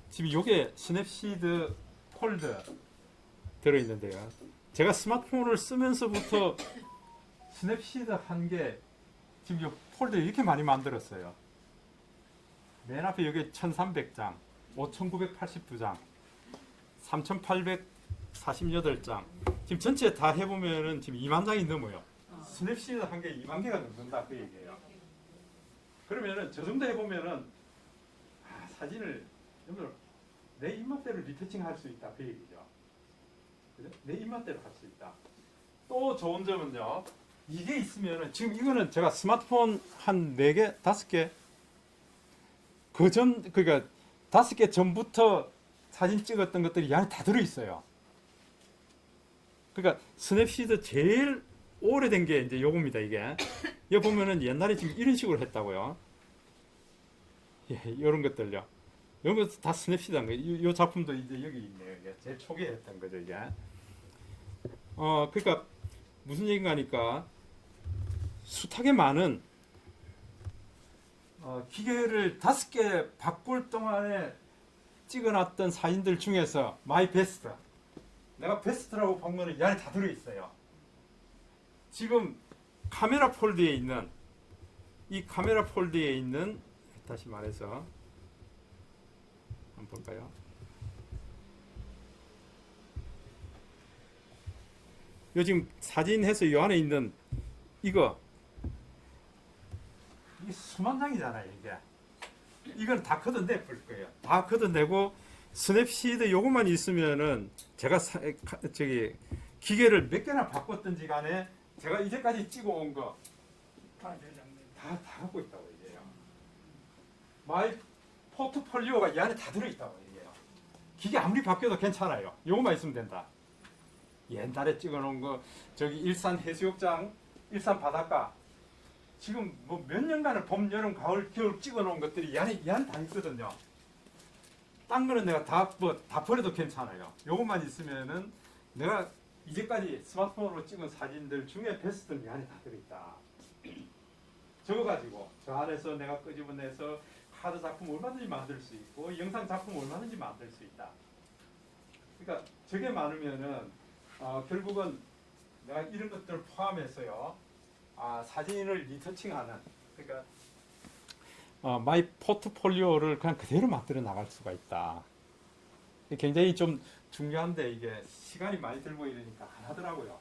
지금 이게 스냅시드 폴더 들어있는데요. 제가 스마트폰을 쓰면서부터 스냅시드 한 게 지금 이 폴더 이렇게 많이 만들었어요. 맨 앞에 여기 1300장, 5982장, 3848장. 지금 전체 다 해보면은 지금 2만 장이 넘어요. 스냅시드 한 게 2만 개가 넘는다 그 얘기예요. 그러면은 저 정도 해보면은 사진을 여러분 내 입맛대로 리터칭 할 수 있다 그 얘기죠. 그죠? 내 입맛대로 할 수 있다. 또 좋은 점은요. 이게 있으면은 지금 이거는 제가 스마트폰 한 4개, 5개 그러니까 5개 전부터 사진 찍었던 것들이 이 안에 다 들어 있어요. 그러니까 스냅시드 제일 오래된 게 이제 요겁니다. 이게 여기 보면은 옛날에 지금 이런 식으로 했다고요. 예, 이런 것들요. 이런 것도 다 스냅시드한 거예요. 이 작품도 이제 여기 있네요. 이게 제일 초기에 했던 거죠. 이게. 그러니까 무슨 얘기인가 하니까 숱하게 많은 기계를 5개 바꿀 동안에 찍어놨던 사진들 중에서 마이 베스트. 내가 베스트라고 본 거는 이 안에 다 들어있어요. 지금 카메라 폴드에 있는 이 카메라 폴드에 있는 다시 말해서 한번 볼까요? 요 지금 사진해서 이 안에 있는 이게 수만 장이잖아요. 이건 다 걷어내 볼 거예요. 다 걷어내고 스냅시드 요것만 있으면은 제가 기계를 몇 개나 바꿨든지 간에 제가 이제까지 찍어온 거 다 저장됩니다. 다 갖고 있다고 얘기해요. 마이 포트폴리오가 이 안에 다 들어있다고 얘기해요. 기계 아무리 바뀌어도 괜찮아요. 요것만 있으면 된다. 옛날에 찍어놓은 거 저기 일산 해수욕장, 일산 바닷가 지금 뭐 몇 년간을 봄, 여름, 가을, 겨울 찍어놓은 것들이 이 안에 다 있거든요. 딴 거는 내가 다 버려도 괜찮아요. 요것만 있으면은 내가 이제까지 스마트폰으로 찍은 사진들 중에 베스트는 이 안에 다 들어있다. 저거 가지고 저 안에서 내가 끄집어내서 카드 작품 얼마든지 만들 수 있고 영상 작품 얼마든지 만들 수 있다. 그러니까 저게 많으면은 결국은 내가 이런 것들을 포함해서요. 사진을 리터칭하는 그러니까 마이 포트폴리오를 그냥 그대로 만들어 나갈 수가 있다. 굉장히 좀 중요한데 이게 시간이 많이 들고 이러니까 안 하더라고요.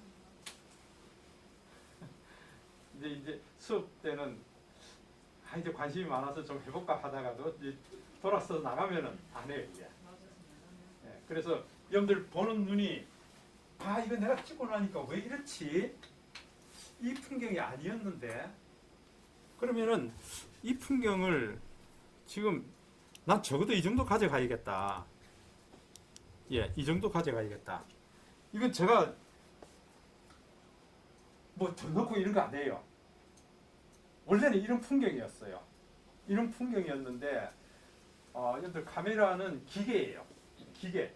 이제 수업 때는 이제 관심이 많아서 좀 해볼까 하다가도 이제 돌아서 나가면은 안 해요 이게. 네, 그래서 여러분들 보는 눈이 이거 내가 찍고 나니까 왜 이렇지? 이 풍경이 아니었는데 그러면은 이 풍경을 지금 난 적어도 이 정도 가져가야겠다. 예, 이 정도 가져가야겠다. 이건 제가 뭐 더 넣고 이런 거 안 해요. 원래는 이런 풍경이었어요. 이런 풍경이었는데 여러분들 카메라는 기계예요. 기계.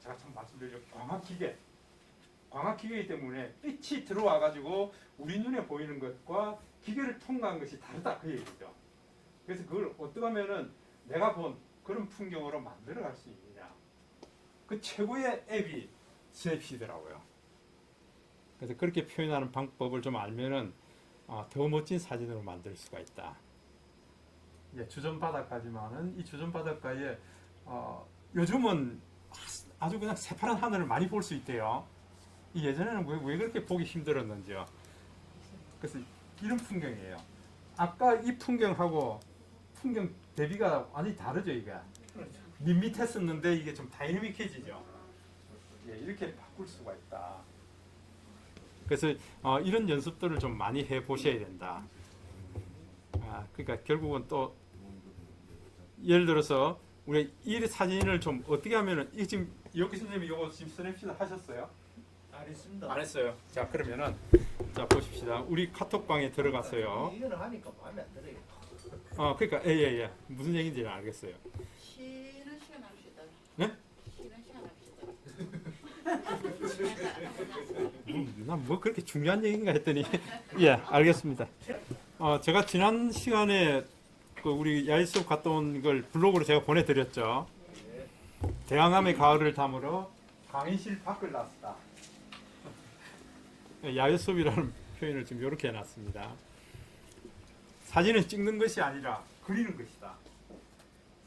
제가 참 말씀드리죠. 광학기계. 광학기계이기 때문에 빛이 들어와 가지고 우리 눈에 보이는 것과 기계를 통과한 것이 다르다 그 얘기죠. 그래서 그걸 어떻게 하면은 내가 본 그런 풍경으로 만들어 갈 수 있느냐. 그 최고의 앱이 스냅시드라고요. 그래서 그렇게 표현하는 방법을 좀 알면은 더 멋진 사진으로 만들 수가 있다. 예, 주전 바닷가지만은 이 주전 바닷가에 요즘은 아주 그냥 새파란 하늘을 많이 볼 수 있대요. 예전에는 왜 그렇게 보기 힘들었는지요. 그래서 이런 풍경이에요. 아까 이 풍경하고 풍경 대비가 완전히 다르죠 이게. 그렇죠. 밋밋했었는데 이게 좀 다이내믹해지죠. 예, 이렇게 바꿀 수가 있다. 그래서 이런 연습들을 좀 많이 해 보셔야 된다. 그러니까 결국은 또 예를 들어서 우리 이 사진을 좀 어떻게 하면은 이 지금 여기 선생님이 이거 지금 스냅샷 하셨어요? 안 했습니다. 안 했어요. 자 그러면은 자 보십시다. 우리 카톡방에 들어갔어요. 이거는 하니까 마음에 안 들어요. 그러니까 예예예 무슨 얘기인지는 알겠어요. 쉬는 시간 합시다. 네? 쉬는 시간 합시다. 난 뭐 그렇게 중요한 얘기인가 했더니 예 알겠습니다. 제가 지난 시간에 그 우리 야외 수업 갔다 온 걸 블로그로 제가 보내드렸죠. 대항암의 가을을 담으러 강의실 밖을 나섰다. 야외 수업이라는 표현을 지금 이렇게 해놨습니다. 사진은 찍는 것이 아니라 그리는 것이다.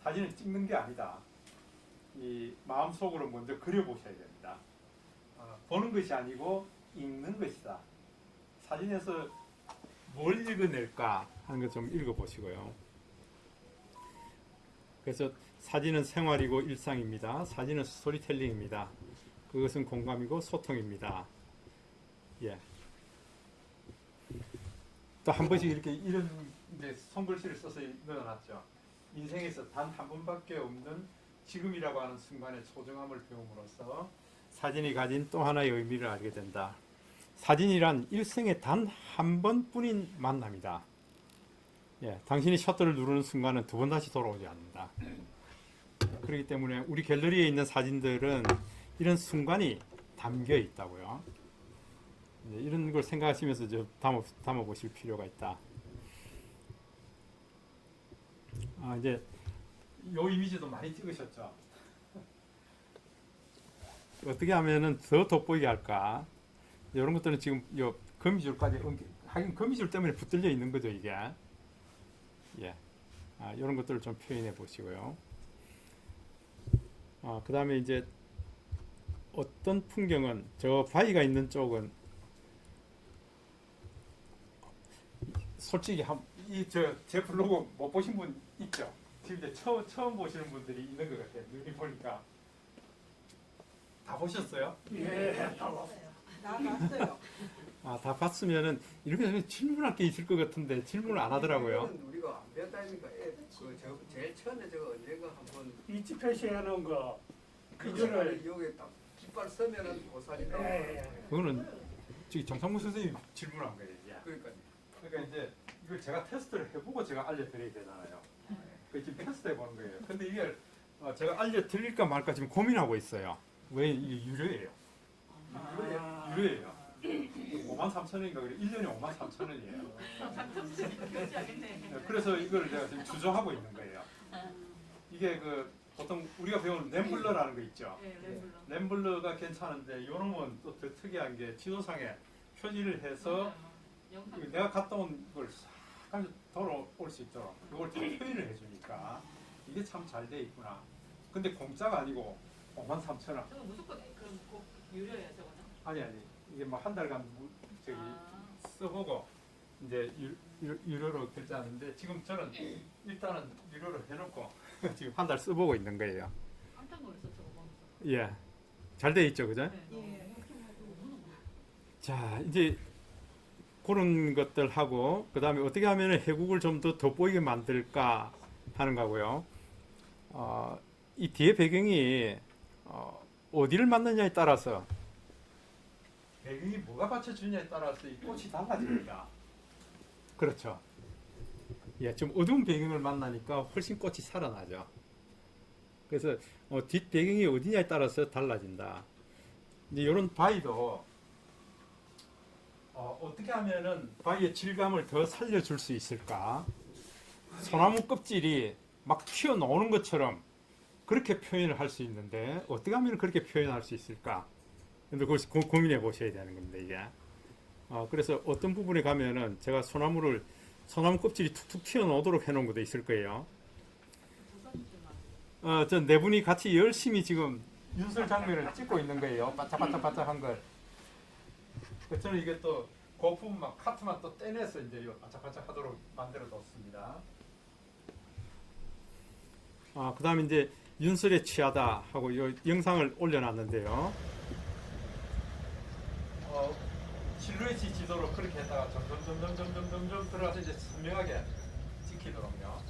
사진은 찍는 게 아니다. 이 마음속으로 먼저 그려보셔야 됩니다. 보는 것이 아니고 읽는 것이다. 사진에서 뭘 읽어낼까 하는 것 좀 읽어보시고요. 그래서 사진은 생활이고 일상입니다. 사진은 스토리텔링입니다. 그것은 공감이고 소통입니다. 예. 또 한 번씩 이렇게 이런 이제 손글씨를 써서 넣어놨죠. 인생에서 단 한 번밖에 없는 지금이라고 하는 순간의 소중함을 배움으로써 사진이 가진 또 하나의 의미를 알게 된다. 사진이란 일생에 단 한 번뿐인 만남이다. 예, 당신이 셔터를 누르는 순간은 두 번 다시 돌아오지 않는다. 그렇기 때문에 우리 갤러리에 있는 사진들은 이런 순간이 담겨 있다고요. 이런 걸 생각하시면서 좀 담아 보실 필요가 있다. 이제 요 이미지도 많이 찍으셨죠. 어떻게 하면은 더 돋보이게 할까? 이런 것들은 지금 요 거미줄까지 하긴 거미줄 때문에 붙들려 있는 거죠 이게. 예, 이런 것들을 좀 표현해 보시고요. 그 다음에 이제 어떤 풍경은 저 바위가 있는 쪽은 솔직히 제 블로그 못 보신 분 있죠? 지금 이제 처음 보시는 분들이 있는 것 같아요. 눈이 보니까 다 보셨어요? 예. 나 봤어요. 다 봤으면은 이렇게 하면 질문할 게 있을 것 같은데 질문을 안 하더라고요. 이거는 우리가 안 배웠다니까. 제일 처음에 저거 언젠가 한번 이치 표시해 놓은 거 그거를 여기 딱 깃발 쓰면은 그 사진 나오고. 그거는 저기 정상무 선생님 질문한 거예요. 이제. 그러니까 이제 이걸 제가 테스트를 해보고 제가 알려드려야 되잖아요. 그 지금 테스트 해보는 거예요. 근데 이게 제가 알려드릴까 말까 지금 고민하고 있어요. 왜 이게 유료예요? 유료예요. 53,000원인가 그래. 1년에 53,000원이에요. 그래서 이걸 제가 지금 주저하고 있는 거예요. 이게 그 보통 우리가 배우는 램블러라는 거 있죠. 램블러가 괜찮은데 요놈은 또 더 특이한 게 지도상에 표지를 해서 내가 갔다 온 걸 싹 돌아올 수 있도록 이걸 다 표현을 해주니까 이게 참 잘 돼 있구나. 근데 공짜가 아니고 53,000원. 저거 무조건 그럼 꼭 유료예요, 저거는? 아니 이게 뭐 한 달간 써보고 이제 유료로 결제하는데 지금 저는 일단은 유료로 해놓고 지금 한 달 써보고 있는 거예요. 깜짝 놀랐어, 저거 보면서. 예, 잘 돼 있죠, 그죠? 예. 자 이제 그런 것들 하고 그 다음에 어떻게 하면 해국을 좀 더 돋보이게 만들까 하는 거고요. 이 뒤에 배경이 어디를 맞느냐에 따라서 배경이 뭐가 받쳐주냐에 따라서 이 꽃이 달라집니다. 그렇죠. 예, 좀 어두운 배경을 만나니까 훨씬 꽃이 살아나죠. 그래서 뒷 배경이 어디냐에 따라서 달라진다. 이제 이런 바위도 어떻게 하면은 바위의 질감을 더 살려줄 수 있을까? 소나무 껍질이 막 튀어나오는 것처럼 그렇게 표현을 할 수 있는데 어떻게 하면 그렇게 표현할 수 있을까? 근데 그걸 고민해 보셔야 되는 겁니다, 이게. 그래서 어떤 부분에 가면은 제가 소나무 껍질이 툭툭 튀어나오도록 해놓은 것도 있을 거예요. 저 네 분이 같이 열심히 지금 윤설 장면을 찍고 있는 거예요. 바짝바짝한 걸. 저는 이게 또 고품 막 카트만 또 떼내서 이제 이거 바짝바짝 하도록 만들어 뒀습니다. 그 다음에 이제 윤설에 취하다 하고 이 영상을 올려놨는데요. 실루엣이 지도로 그렇게 했다가 점점 들어가서 이제 선명하게 찍히더라고요.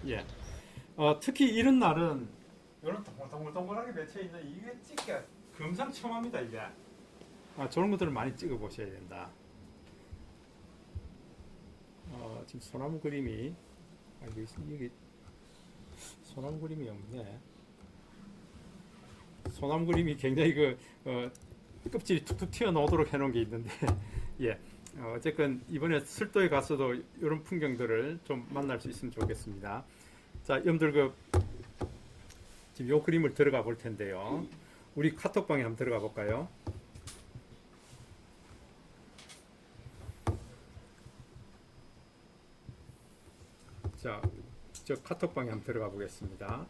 예. 특히 이런 날은 이런 동글동글하게 맺혀 있는 이게 찍기가 금상첨화입니다 이게. 저런 것들을 많이 찍어 보셔야 된다. 지금 소나무 그림이 여기 소나무 그림이 없네. 소나무 그림이 굉장히 껍질이 툭툭 튀어나오도록 해놓은 게 있는데 예. 어쨌건 이번에 술도에 가서도 이런 풍경들을 좀 만날 수 있으면 좋겠습니다. 자, 여러분들 지금 요 그림을 들어가 볼 텐데요. 우리 카톡방에 한번 들어가 볼까요? 자, 저 카톡방에 한번 들어가 보겠습니다.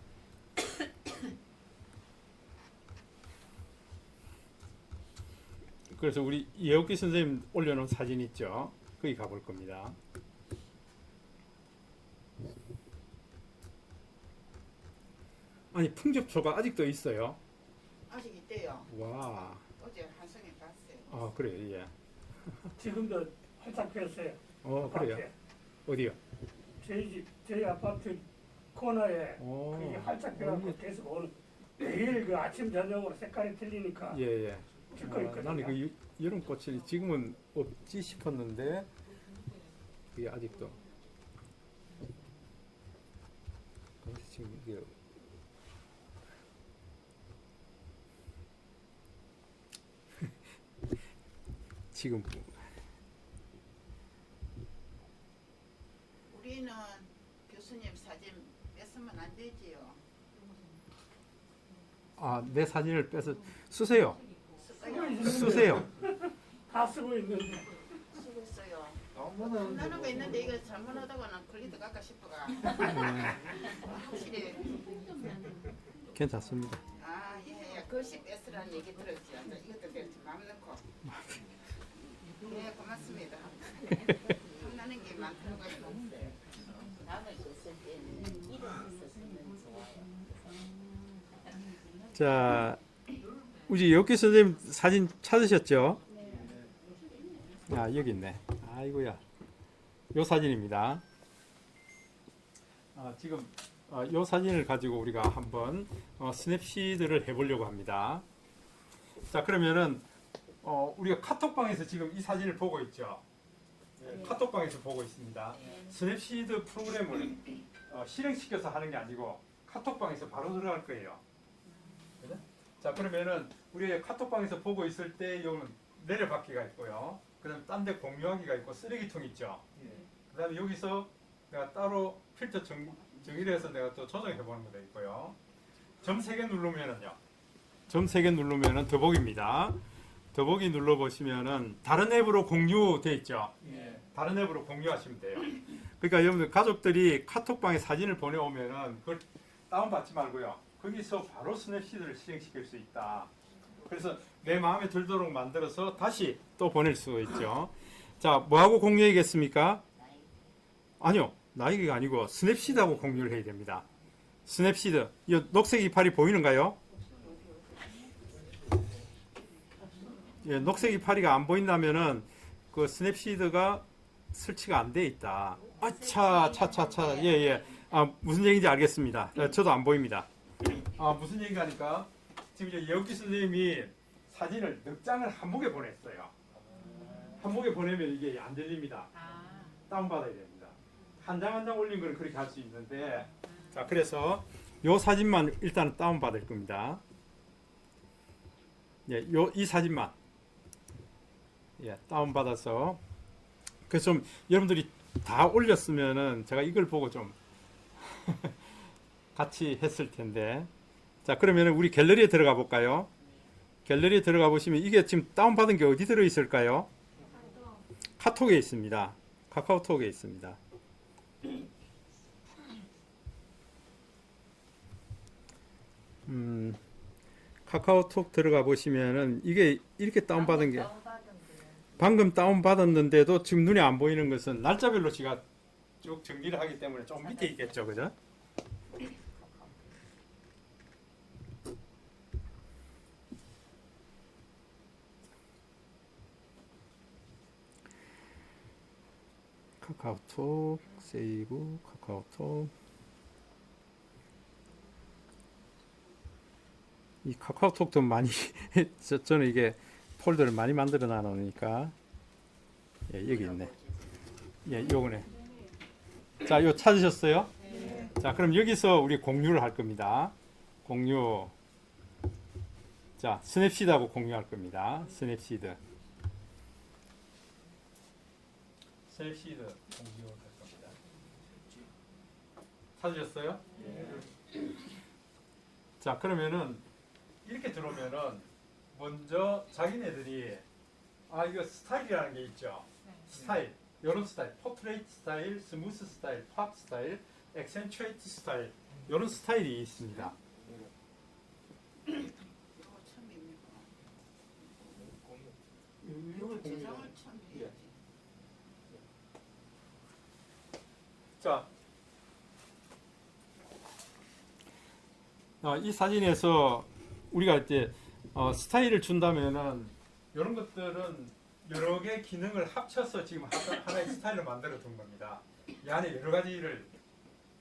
그래서 우리 예옥기 선생님 올려놓은 사진 있죠? 거기 가볼 겁니다. 아니 풍접초가 아직도 있어요. 아직 있대요. 와, 어제 한성에 봤어요. 그래요, 예. 지금도 활짝 폈어요. 그래요. 밖에. 어디요? 저희 아파트 코너에 오, 그게 활짝 펴갖고 계속 오는 매일 그 아침 저녁으로 색깔이 틀리니까 예, 예. 찍고 있거든요. 나는 이런 꽃이 지금은 없지 싶었는데 그게 아직도 지금 이게 지금 우리는 교수님 사진 뺏으면 안 되지요. 내 사진을 빼서 쓰세요. 쓸까요? 쓰세요. 다 쓰고 있는데 쓰고 있어요. 나무는 나는 거 있는데 이거 잘못하다가는 걸리다 갈까 싶어가. 확실히 괜찮습니다. 예. 글씨 뺏으라는 얘기 들었지. 이것도 내가 마음 넣고. 네, 고맙습니다. 탐나는 게 많다고 해서. 남을 줬을 때는 이름 있었으면 좋아요. 자, 우리 여기 선생님 사진 찾으셨죠? 여기 있네. 아이고야. 요 사진입니다. 지금 요 사진을 가지고 우리가 한번 스냅시드를 해보려고 합니다. 자, 그러면은 우리가 카톡방에서 지금 이 사진을 보고 있죠. 카톡방에서 보고 있습니다. 스냅시드 프로그램을 실행시켜서 하는 게 아니고 카톡방에서 바로 들어갈 거예요. 그죠? 자, 그러면은 우리 카톡방에서 보고 있을 때 여기는 내려받기가 있고요. 그다음 딴 데 공유하기가 있고 쓰레기통 있죠. 그다음에 여기서 내가 따로 필터 정의를 해서 내가 또 조정해 보는 것도 있고요. 점 3개 누르면은요. 점 3개 누르면은 더보기입니다. 더보기 눌러 보시면은 다른 앱으로 공유돼 있죠. 다른 앱으로 공유하시면 돼요. 그러니까 여러분들 가족들이 카톡방에 사진을 보내오면은 그걸 다운받지 말고요. 거기서 바로 스냅시드를 실행시킬 수 있다. 그래서 내 마음에 들도록 만들어서 다시 또 보낼 수 있죠. 자, 뭐하고 공유해야겠습니까? 아니요. 나이가 아니고 스냅시드하고 공유를 해야 됩니다. 스냅시드. 이 녹색 이파리 보이는가요? 예, 녹색 이파리가 안 보인다면은 그 스냅시드가 설치가 안 돼 있다. 차차차차. 예. 무슨 얘기인지 알겠습니다. 저도 안 보입니다. 무슨 얘기가 하니까 지금 이제 예옥기 선생님이 사진을 넉 장을 한목에 보냈어요. 한목에 보내면 이게 안 들립니다. 다운받아야 됩니다. 한 장 한 장 올린 거는 그렇게 할 수 있는데, 자, 그래서 요 사진만 일단 다운받을 겁니다. 예, 이 사진만 다운받아서 그래서 좀 여러분들이 다 올렸으면은 제가 이걸 보고 좀 같이 했을 텐데. 자, 그러면 우리 갤러리에 들어가 볼까요? 갤러리에 들어가 보시면 이게 지금 다운받은 게 어디 들어 있을까요? 카톡에 있습니다. 카카오톡에 있습니다. 카카오톡 들어가 보시면은 이게 이렇게 다운받은 게 방금 다운 받았는데도 지금 눈에 안 보이는 것은 날짜별로 제가 쭉 정리를 하기 때문에 좀 밑에 있겠죠, 그죠? 카카오톡 세이브 카카오톡. 이 카카오톡도 많이 저는 이게 폴더를 많이 만들어 놔놓으니까 예, 여기 있네. 예, 요거네. 자, 요 찾으셨어요? 자, 그럼 여기서 우리 공유를 할 겁니다. 공유. 자, 스냅시드하고 공유할 겁니다. 스냅시드. 스냅시드 공유할 겁니다. 찾으셨어요? 자, 그러면은 이렇게 들어오면은 먼저 자기네들이 이거 스타일이라는 게 있죠. 스타일, 이런 스타일, 포트레이트 스타일, 스무스 스타일, 팝 스타일, 액센츄에이트 스타일, 이런 스타일이 있습니다. 이거 처음 있는 거. 이걸 저장을 처음 해야지. 자, 이 사진에서 우리가 이제 스타일을 준다면은 이런 것들은 여러 개 기능을 합쳐서 지금 하나의 스타일을 만들어 둔 겁니다. 이 안에 여러 가지를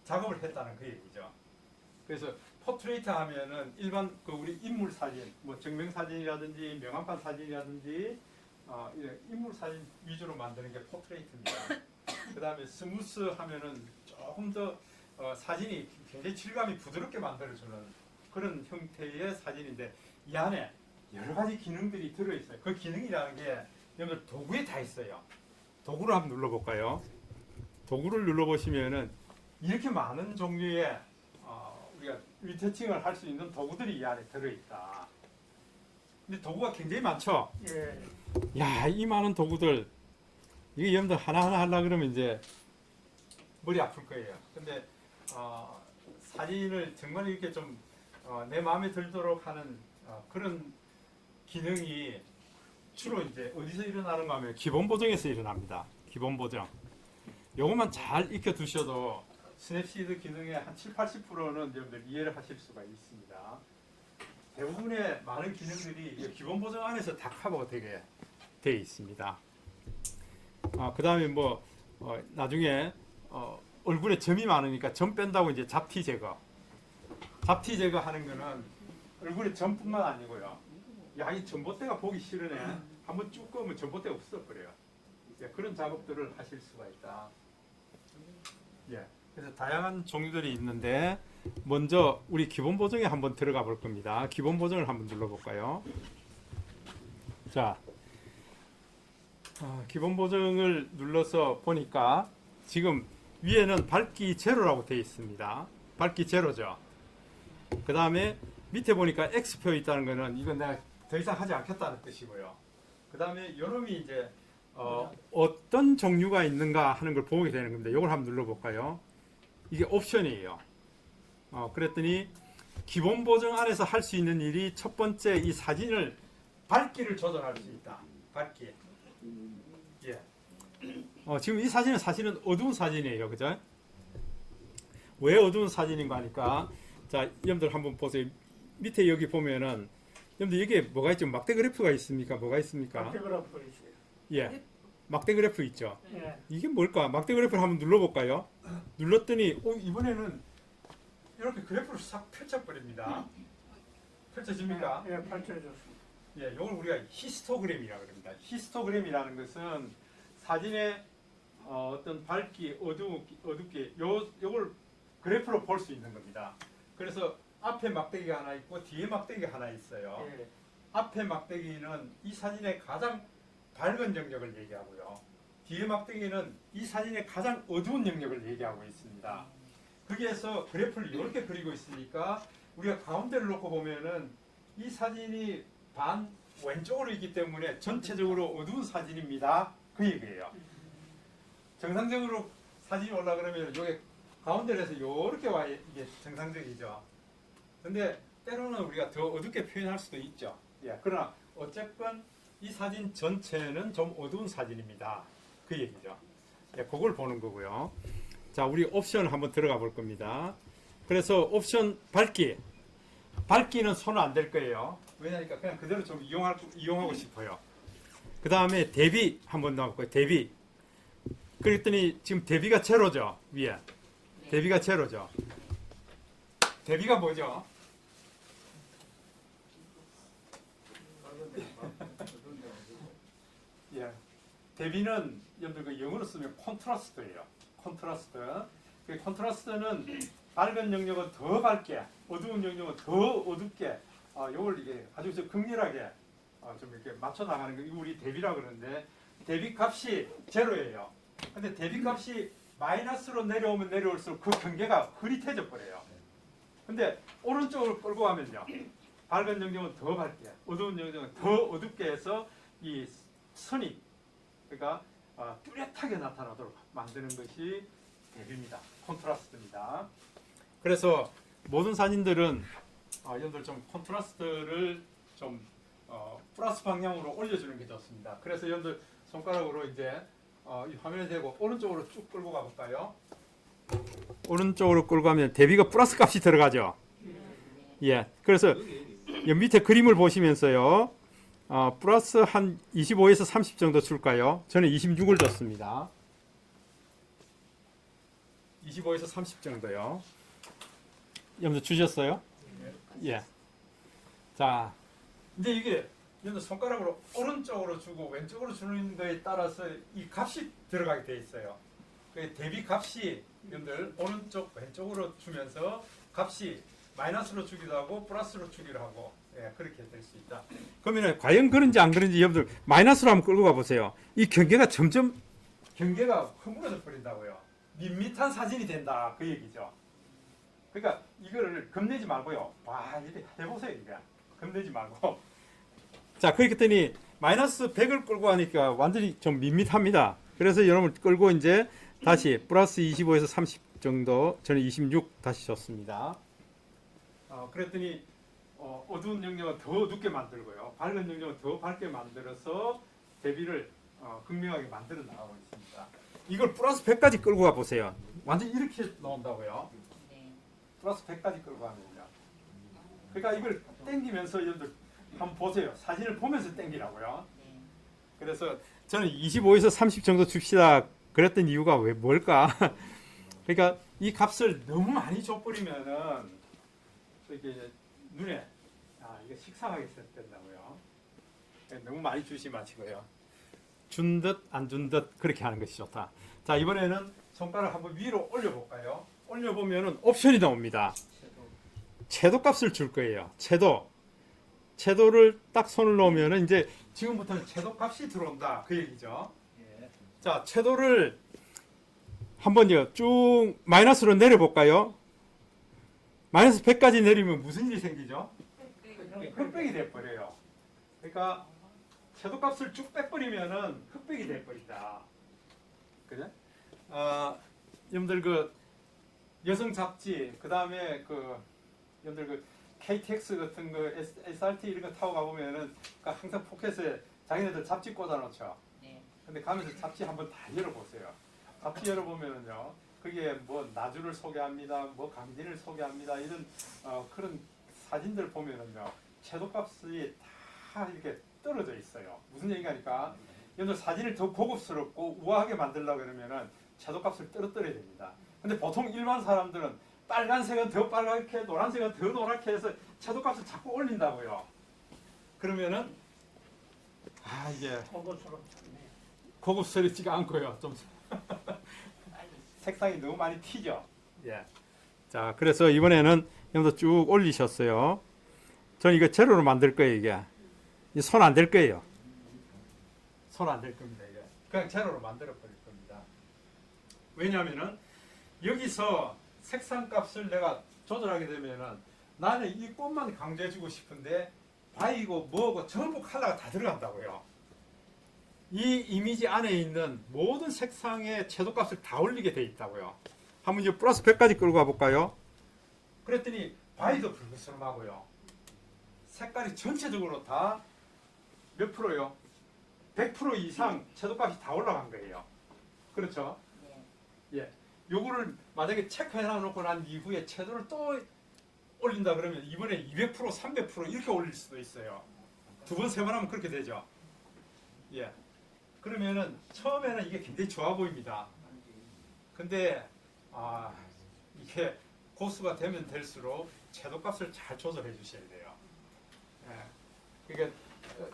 작업을 했다는 그 얘기죠. 그래서 포트레이트 하면은 일반 그 우리 인물 사진, 뭐 증명 사진이라든지 명함판 사진이라든지 이런 인물 사진 위주로 만드는 게 포트레이트입니다. 그 다음에 스무스 하면은 조금 더 사진이 굉장히 질감이 부드럽게 만들어주는 그런 형태의 사진인데 이 안에 여러 가지 기능들이 들어있어요. 그 기능이라는 게 여러분들 도구에 다 있어요. 도구를 한번 눌러볼까요? 도구를 눌러보시면은 이렇게 많은 종류의 우리가 리터칭을 할 수 있는 도구들이 이 안에 들어있다. 근데 도구가 굉장히 많죠? 예. 야, 이 많은 도구들 이게 여러분들 하나하나 하려고 그러면 이제 머리 아플 거예요. 근데 사진을 정말 이렇게 좀 내 마음에 들도록 하는 그런 기능이 주로 이제 어디서 일어나는가 하면 기본 보정에서 일어납니다. 기본 보정. 요것만 잘 익혀 두셔도 스냅시드 기능의 한 70~80%는 여러분들 이해를 하실 수가 있습니다. 대부분의 많은 기능들이 이 기본 보정 안에서 다 커버가 되게 돼 있습니다. 그 다음에 뭐 나중에 얼굴에 점이 많으니까 점 뺀다고 이제 잡티 제거. 잡티 제거하는 거는 얼굴에 점뿐만 아니고요. 야, 이 전봇대가 보기 싫으네. 한번 쭉 끄면 전봇대가 없어버려요. 예, 그런 작업들을 하실 수가 있다. 예, 그래서 다양한 종류들이 있는데 먼저 우리 기본 보정에 한번 들어가 볼 겁니다. 기본 보정을 한번 눌러볼까요? 자, 기본 보정을 눌러서 보니까 지금 위에는 밝기 제로라고 되어 있습니다. 밝기 제로죠. 그 다음에 밑에 보니까 X표 있다는 거는 이건 내가 더 이상 하지 않겠다는 뜻이고요. 그 다음에 이놈이 이제 어떤 종류가 있는가 하는 걸 보게 되는 겁니다. 이걸 한번 눌러볼까요? 이게 옵션이에요. 그랬더니 기본 보정 안에서 할 수 있는 일이 첫 번째 이 사진을 밝기를 조절할 수 있다. 밝기. 예. 지금 이 사진은 사실은 어두운 사진이에요. 그죠? 왜 어두운 사진인가 하니까 자, 여러분들 한번 보세요. 밑에 여기 보면은 여러분들 여기에 뭐가 있죠? 막대 그래프가 있습니까? 뭐가 있습니까? 막대 그래프 있어요. 예. 막대 그래프 있죠. 예. 이게 뭘까? 막대 그래프를 한번 눌러볼까요? 눌렀더니 이번에는 이렇게 그래프를 싹 펼쳐버립니다. 펼쳐집니까? 예, 펼쳐졌습니다. 예, 이걸 우리가 히스토그램이라고 합니다. 히스토그램이라는 것은 사진의 어떤 밝기, 어둡기, 요걸 그래프로 볼 수 있는 겁니다. 그래서 앞에 막대기가 하나 있고 뒤에 막대기가 하나 있어요. 예. 앞에 막대기는 이 사진의 가장 밝은 영역을 얘기하고요. 뒤에 막대기는 이 사진의 가장 어두운 영역을 얘기하고 있습니다. 거기에서 그래프를 이렇게 그리고 있으니까 우리가 가운데를 놓고 보면은 이 사진이 반 왼쪽으로 있기 때문에 전체적으로 어두운 사진입니다. 그 얘기예요. 정상적으로 사진이 올라 그러면 이게 가운데를 해서 이렇게 와 이게 정상적이죠. 근데 때로는 우리가 더 어둡게 표현할 수도 있죠. 예, 그러나 어쨌건 이 사진 전체는 좀 어두운 사진입니다. 그 얘기죠. 예, 그걸 보는 거고요. 자, 우리 옵션 한번 들어가 볼 겁니다. 그래서 옵션 밝기는 손은 안 될 거예요. 왜냐니까 그냥 그대로 좀 이용하고 싶어요. 그 다음에 대비 한번 나올거예요. 대비. 그랬더니 지금 대비가 제로죠. 위에. 대비가 제로죠. 대비가 뭐죠? 예. 대비는 여러분들 그 영어로 쓰면 콘트라스트예요. 콘트라스트. 그 콘트라스트는 밝은 영역은 더 밝게, 어두운 영역은 더 어둡게, 요걸 이게 아주 좀 극렬하게 좀 이렇게 맞춰 나가는 거. 이거 우리 대비라 그러는데 대비 값이 제로예요. 근데 대비 값이 마이너스로 내려오면 내려올수록 그 경계가 흐릿해져 버려요. 근데 오른쪽으로 끌고 가면요, 밝은 영역은 더 밝게, 어두운 영역은 더 어둡게 해서 이 선이 그러니까 뚜렷하게 나타나도록 만드는 것이 대비입니다. 콘트라스트입니다. 그래서 모든 사진들은 여러분들 좀 콘트라스트를 좀 플러스 방향으로 올려주는 게 좋습니다. 그래서 여러분들 손가락으로 이제 이 화면에 대고 오른쪽으로 쭉 끌고 가볼까요? 오른쪽으로 끌고 가면 대비가 플러스 값이 들어가죠. 예. 그래서 여 밑에 그림을 보시면서요. 플러스 한 25에서 30 정도 줄까요? 저는 26을 줬습니다. 25에서 30 정도요. 여러분들 주셨어요? 예. 자, 이제 이게 여러분들 손가락으로 오른쪽으로 주고 왼쪽으로 주는 거에 따라서 이 값이 들어가게 돼 있어요. 그 대비 값이 여러분들 오른쪽 왼쪽으로 주면서 값이 마이너스로 주기도 하고 플러스로 주기도 하고, 예, 그렇게 될 수 있다. 그러면 과연 그런지 안 그런지 여러분들 마이너스로 한번 끌고 가보세요. 이 경계가 점점 흐물어져 버린다고요. 밋밋한 사진이 된다, 그 얘기죠. 그러니까 이거를 겁내지 말고요. 와, 이렇게 해보세요. 이게 겁내지 말고. 자, 그랬더니 마이너스 100을 끌고 가니까 완전히 좀 밋밋합니다. 그래서 여러분 끌고 이제 다시 플러스 25에서 30 정도, 저는 26 다시 줬습니다. 그랬더니 어두운 영역은 더 어둡게 만들고요, 밝은 영역은 더 밝게 만들어서 대비를 극명하게 만들어 나가고 있습니다. 이걸 플러스 100까지 끌고 가 보세요. 완전 이렇게 나온다고요. 플러스 100까지 끌고 가면요. 그러니까 이걸 당기면서 여러분들 한번 보세요. 사진을 보면서 당기라고요. 그래서 저는 25에서 30 정도 줍시다 그랬던 이유가 뭘까? 그러니까 이 값을 너무 많이 줘버리면은 이렇게 눈에 이게 식상하게 된다고요. 너무 많이 주시 마시고요. 준 듯 안 준 듯 그렇게 하는 것이 좋다. 자, 이번에는 손가락 한번 위로 올려볼까요? 올려보면은 옵션이 나옵니다. 채도 값을 줄 거예요. 채도를 딱 손을 놓으면은 이제 지금부터는 채도 값이 들어온다, 그 얘기죠. 자, 채도를 한번요 쭉 마이너스로 내려볼까요? 마이너스 100까지 내리면 무슨 일이 생기죠? 흑백이 돼버려요. 그러니까 채도값을 쭉 빼버리면은 흑백이 돼버린다. 그죠? 여러분들 그 여성 잡지, 그 다음에 여러분들 그 KTX 같은 거 SRT 이런 거 타고 가보면은 항상 포켓에 자기네들 잡지 꽂아놓죠. 근데 가면서 잡지 한번 다 열어보세요. 잡지 열어보면은요, 그게 뭐 나주를 소개합니다, 뭐 강진을 소개합니다, 이런 그런 사진들 보면은요, 채도값이 다 이렇게 떨어져 있어요. 무슨 얘기가니까 여러분 사진을 더 고급스럽고 우아하게 만들려고 그러면은 채도값을 떨어뜨려야 됩니다. 근데 보통 일반 사람들은 빨간색은 더 빨갛게, 노란색은 더 노랗게 해서 채도값을 자꾸 올린다고요. 그러면은 이게 고급스럽지가 않고요. 좀 색상이 너무 많이 튀죠. 예. 자, 그래서 이번에는 여러분들 쭉 올리셨어요. 저는 이거 제로로 만들 거예요. 이게 손 안 될 거예요. 손 안 될 겁니다. 이게 그냥 제로로 만들어 버릴 겁니다. 왜냐하면은 여기서 색상 값을 내가 조절하게 되면은 나는 이 꽃만 강조해주고 싶은데 바이고 뭐고 전부 컬러가 다 들어간다고요. 이 이미지 안에 있는 모든 색상의 채도값을 다 올리게 돼 있다고요. 한번 이제 플러스 100까지 끌고 가볼까요? 그랬더니 바이도 불그스름하고요. 색깔이 전체적으로 다 몇 프로요? 100% 이상 채도값이 다 올라간 거예요. 그렇죠? 예. 요거를 만약에 체크해 놔놓고 난 이후에 채도를 또 올린다 그러면 이번에 200%, 300% 이렇게 올릴 수도 있어요. 두 번, 세 번 하면 그렇게 되죠. 예. 그러면은 처음에는 이게 굉장히 좋아 보입니다. 근데 이게 고수가 되면 될수록 채도값을 잘 조절해 주셔야 돼요. 예. 그러니까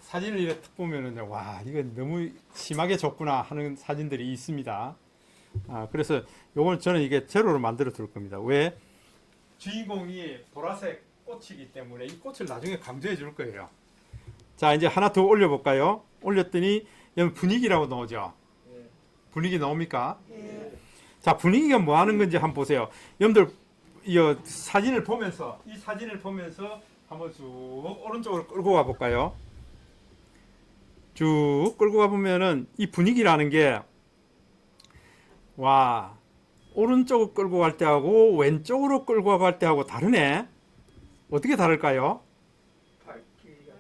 사진을 이렇게 딱 보면은 와 이거 너무 심하게 줬구나 하는 사진들이 있습니다. 그래서 요걸 저는 이게 제로로 만들어 둘 겁니다. 왜? 주인공이 보라색 꽃이기 때문에 이 꽃을 나중에 강조해 줄 거예요. 자 이제 하나 더 올려볼까요? 올렸더니 여기 분위기라고 나오죠. 분위기 나옵니까? 자 분위기가 뭐 하는 건지 한번 보세요. 여러분들 이 사진을 보면서 한번 쭉 오른쪽으로 끌고 가 볼까요? 쭉 끌고 가 보면은 이 분위기라는 게 와 오른쪽으로 끌고 갈 때하고 왼쪽으로 끌고 갈 때하고 다르네. 어떻게 다를까요? 밝기가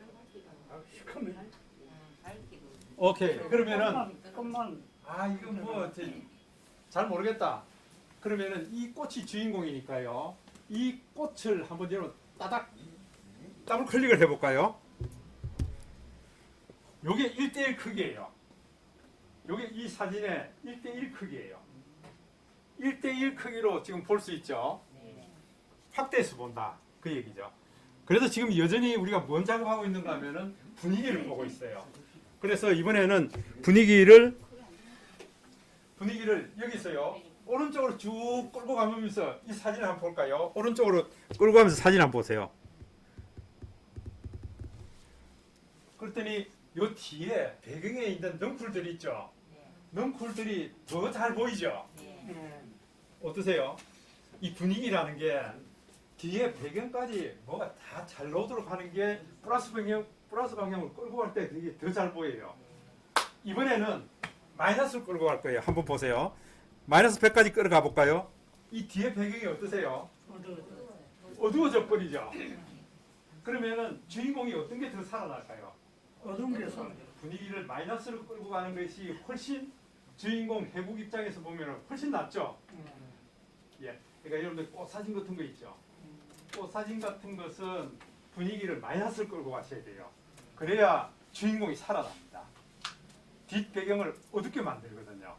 시커매. 오케이 그러면은 조금만 이건 뭐 잘 모르겠다. 그러면은 이 꽃이 주인공이니까요. 이 꽃을 한번 여러분 따닥 더블 클릭을 해볼까요? 요게 1대1 크기예요. 요게 이 사진의 1대1 크기예요. 1대1 크기로 지금 볼 수 있죠. 확대해서 본다 그 얘기죠. 그래서 지금 여전히 우리가 뭔 작업하고 있는가 하면은 분위기를 보고 있어요. 그래서 이번에는 분위기를 여기서요 오른쪽으로 쭉 끌고 가면서 이 사진을 한번 볼까요? 오른쪽으로 끌고 가면서 사진 한번 보세요. 그랬더니 요 뒤에 배경에 있는 넝쿨들이 있죠. 넝쿨들이 더 잘 보이죠. 어떠세요? 이 분위기라는 게 뒤에 배경까지 뭐가 다 잘 나오도록 하는 게 플러스 방향으로 끌고 갈 때 되게 더 잘 보여요. 이번에는 마이너스로 끌고 갈 거예요. 한번 보세요. 마이너스 100까지 끌어가 볼까요? 이 뒤에 배경이 어떠세요? 어두워져 버리죠. 그러면은 주인공이 어떤 게 더 살아날까요? 어두운 게서 분위기를 마이너스로 끌고 가는 것이 훨씬 주인공 해국 입장에서 보면 훨씬 낫죠. 예. 그러니까 여러분들 꽃 사진 같은 거 있죠. 꽃 사진 같은 것은 분위기를 마이너스로 끌고 가셔야 돼요. 그래야 주인공이 살아납니다. 뒷 배경을 어둡게 만들거든요.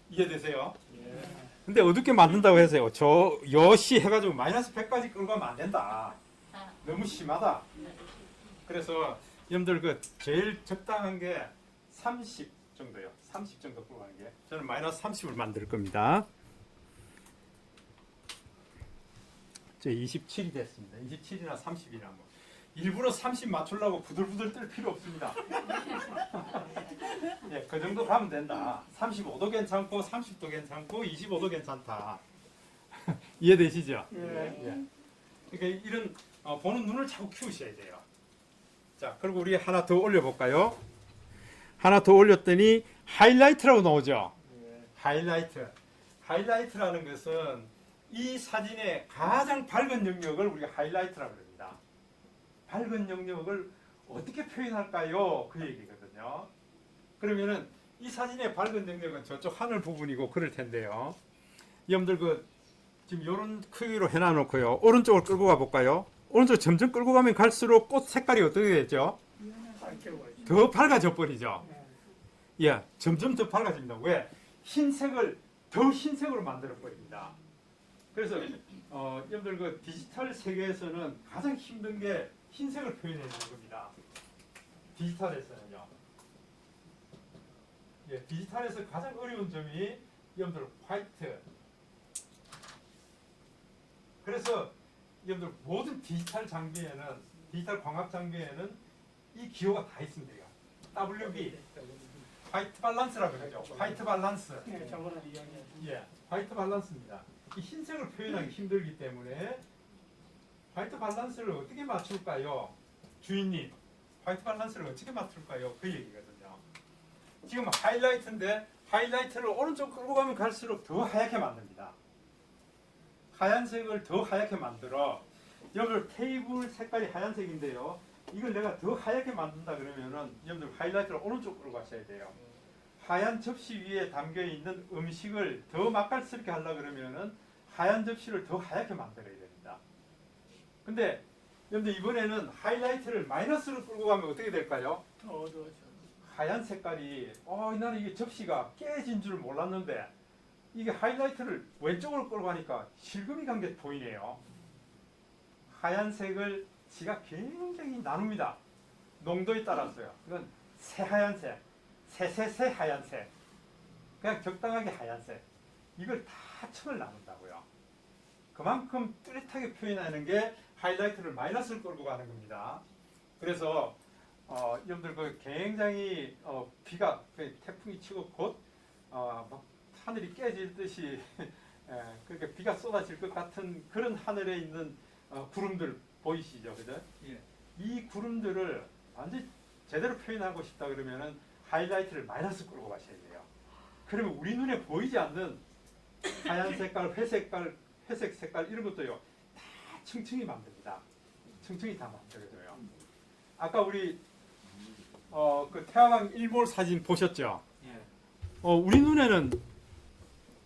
이해되세요? 근데 어둡게 만든다고 해서요. 저 여시 해가지고 마이너스 100까지 끌고 가면 안 된다. 너무 심하다. 그래서 여러분들 그 제일 적당한 게 30 정도요. 30 정도 끌고 가는 게. 저는 마이너스 30을 만들 겁니다. 저 27이 됐습니다. 27이나 30이나 뭐. 일부러 30 맞추려고 부들부들 떨 필요 없습니다. 예, 그 정도 가면 된다. 35도 괜찮고 30도 괜찮고 25도 괜찮다. 이해되시죠? 예. 그러니까 이런 보는 눈을 자꾸 키우셔야 돼요. 자, 그리고 우리 하나 더 올려볼까요? 하나 더 올렸더니 하이라이트라고 나오죠. 하이라이트라는 것은 이 사진의 가장 밝은 영역을 우리가 하이라이트라고 합니다. 밝은 영역을 어떻게 표현할까요? 그 얘기거든요. 그러면은 이 사진의 밝은 영역은 저쪽 하늘 부분이고 그럴 텐데요. 여러분들 지금 이런 크기로 해놔놓고요. 오른쪽을 끌고 가볼까요? 오른쪽 점점 끌고 가면 갈수록 꽃 색깔이 어떻게 되죠? 더 밝아져 버리죠. 예, 점점 더 밝아집니다. 왜? 더 흰색으로 만들어 버립니다. 그래서 여러분들 디지털 세계에서는 가장 힘든 게 흰색을 표현해내는 겁니다. 디지털에서는요. 예, 디지털에서 가장 어려운 점이 여러분들 화이트. 그래서 여러분들 모든 디지털 광학 장비에는 이 기호가 다 있습니다. WB, 화이트 밸런스라고 그러죠. 화이트 밸런스. 저번에 이야기했죠. 예, 화이트 밸런스입니다. 이 흰색을 표현하기 힘들기 때문에 화이트 밸런스를 어떻게 맞출까요? 주인님, 화이트 밸런스를 어떻게 맞출까요? 그 얘기거든요. 지금 하이라이트인데 하이라이트를 오른쪽 끌고 가면 갈수록 더 하얗게 만듭니다. 하얀색을 더 하얗게 만들어. 여기 테이블 색깔이 하얀색인데요. 이걸 내가 더 하얗게 만든다 그러면은 여러분들 하이라이트를 오른쪽으로 가셔야 돼요. 하얀 접시 위에 담겨 있는 음식을 더 맛깔스럽게 하려고 그러면은 하얀 접시를 더 하얗게 만들어야 됩니다. 근데 여러분들 이번에는 하이라이트를 마이너스로 끌고 가면 어떻게 될까요? 더 어두워져. 하얀 색깔이 나는 이게 접시가 깨진 줄 몰랐는데 이게 하이라이트를 왼쪽으로 끌고 가니까 실금이 간 게 보이네요. 하얀색을 지가 굉장히 나눕니다. 농도에 따라서요. 이건 새하얀색, 새새새 하얀색, 그냥 적당하게 하얀색. 이걸 다 층을 나눈다고요. 그만큼 뚜렷하게 표현하는 게 하이라이트를 마이너스를 끌고 가는 겁니다. 그래서 여러분들 그 굉장히 비가 태풍이 치고 곧 막 하늘이 깨질 듯이 그렇게 비가 쏟아질 것 같은 그런 하늘에 있는 구름들 보이시죠, 그죠? 예. 이 구름들을 완전히 제대로 표현하고 싶다 그러면은 하이라이트를 마이너스 끌고 가셔야 돼요. 그러면 우리 눈에 보이지 않는 하얀 색깔, 회색 색깔 이런 것도요 다 층층이 만듭니다. 층층이 다 만들어져요. 아까 우리 그 태화강 일몰 사진 보셨죠? 예. 우리 눈에는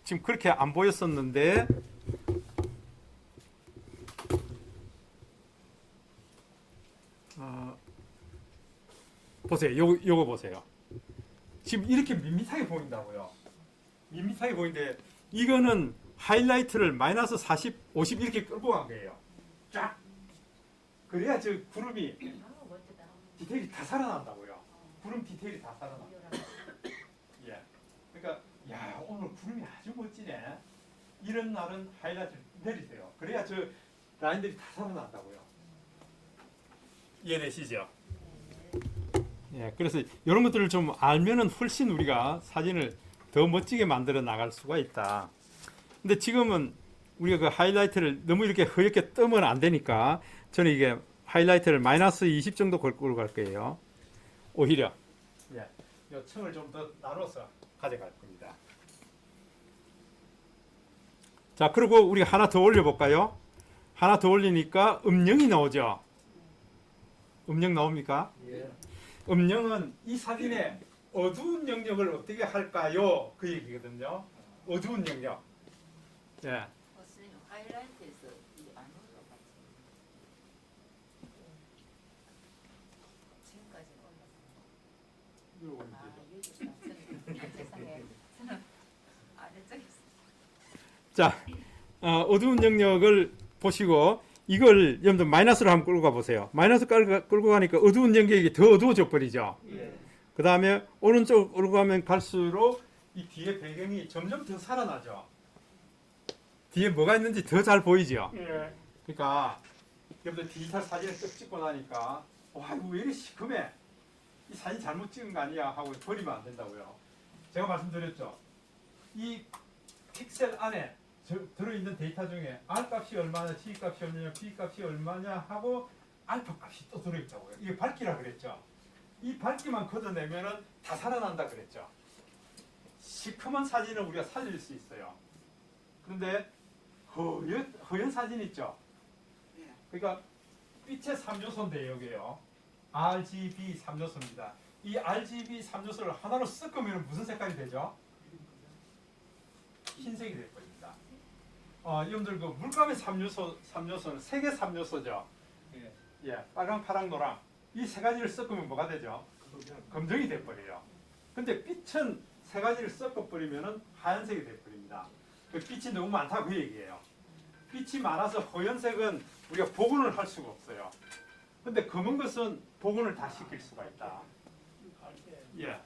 지금 그렇게 안 보였었는데 보세요. 요거 보세요. 지금 이렇게 밋밋하게 보인다고요. 밋밋하게 보이는데 이거는 하이라이트를 마이너스 40, 50 이렇게 끌고 간 거예요. 쫙. 그래야 저 구름이 아, 멋지다. 디테일이 다 살아난다고요. 구름 디테일이 다 살아나. 예. 그러니까 야 오늘 구름이 아주 멋지네. 이런 날은 하이라이트를 내리세요. 그래야 저 라인들이 다 살아난다고요. 이해되시죠? 예. 그래서 이런 것들을 좀 알면은 훨씬 우리가 사진을 더 멋지게 만들어 나갈 수가 있다. 근데 지금은 우리가 그 하이라이트를 너무 이렇게 허옇게 뜨면 안 되니까 저는 이게 하이라이트를 마이너스 20 정도 걸고 갈 거예요. 오히려 예, 이 층을 좀 더 나눠서 가져갈 겁니다. 자, 그리고 우리 하나 더 올려볼까요? 하나 더 올리니까 음영이 나오죠. 음영 나옵니까? 예. 음영은 이 사진의 어두운 영역을 어떻게 할까요? 그 얘기거든요. 어두운 영역. 예. 선생님 하이라이트에서 이 안으로 같이 지금까지 올랐어요. 여기 세상에 저는 아래쪽에 자, 어두운 영역을 보시고 이걸 여러분들 마이너스로 한번 끌고 가보세요. 마이너스 끌고 가니까 어두운 영역이 더 어두워져 버리죠. 예. 그 다음에 오른쪽 끌고 가면 갈수록 이 뒤에 배경이 점점 더 살아나죠. 뒤에 뭐가 있는지 더 잘 보이죠. 예. 그러니까 여러분들 디지털 사진을 딱 찍고 나니까 와 이거 왜 이렇게 시커매? 이 사진 잘못 찍은 거 아니야? 하고 버리면 안 된다고요. 제가 말씀드렸죠. 이 픽셀 안에 들어있는 데이터 중에 R 값이 얼마냐, C 값이 얼마냐, B 값이 얼마냐 하고 알파 값이 또 들어있다고요. 이게 밝기라 그랬죠. 이 밝기만 걷어내면은 다 살아난다 그랬죠. 시커먼 사진을 우리가 살릴 수 있어요. 그런데 허연 사진 있죠. 그러니까 빛의 3요소인데 여기에요. RGB 3요소입니다. 이 RGB 3요소를 하나로 섞으면 무슨 색깔이 되죠? 흰색이 될 겁니다. 여러분들 그 물감의 3요소는 색의 3요소죠. 예. 예, 빨강, 파랑, 노랑 이 세 가지를 섞으면 뭐가 되죠? 검정이 돼버려요. 근데 빛은 세 가지를 섞어버리면 하얀색이 돼버립니다. 그 빛이 너무 많다 그 얘기예요. 빛이 많아서 허연색은 우리가 복원을 할 수가 없어요. 근데 검은 것은 복원을 다 시킬 수가 있다. 예.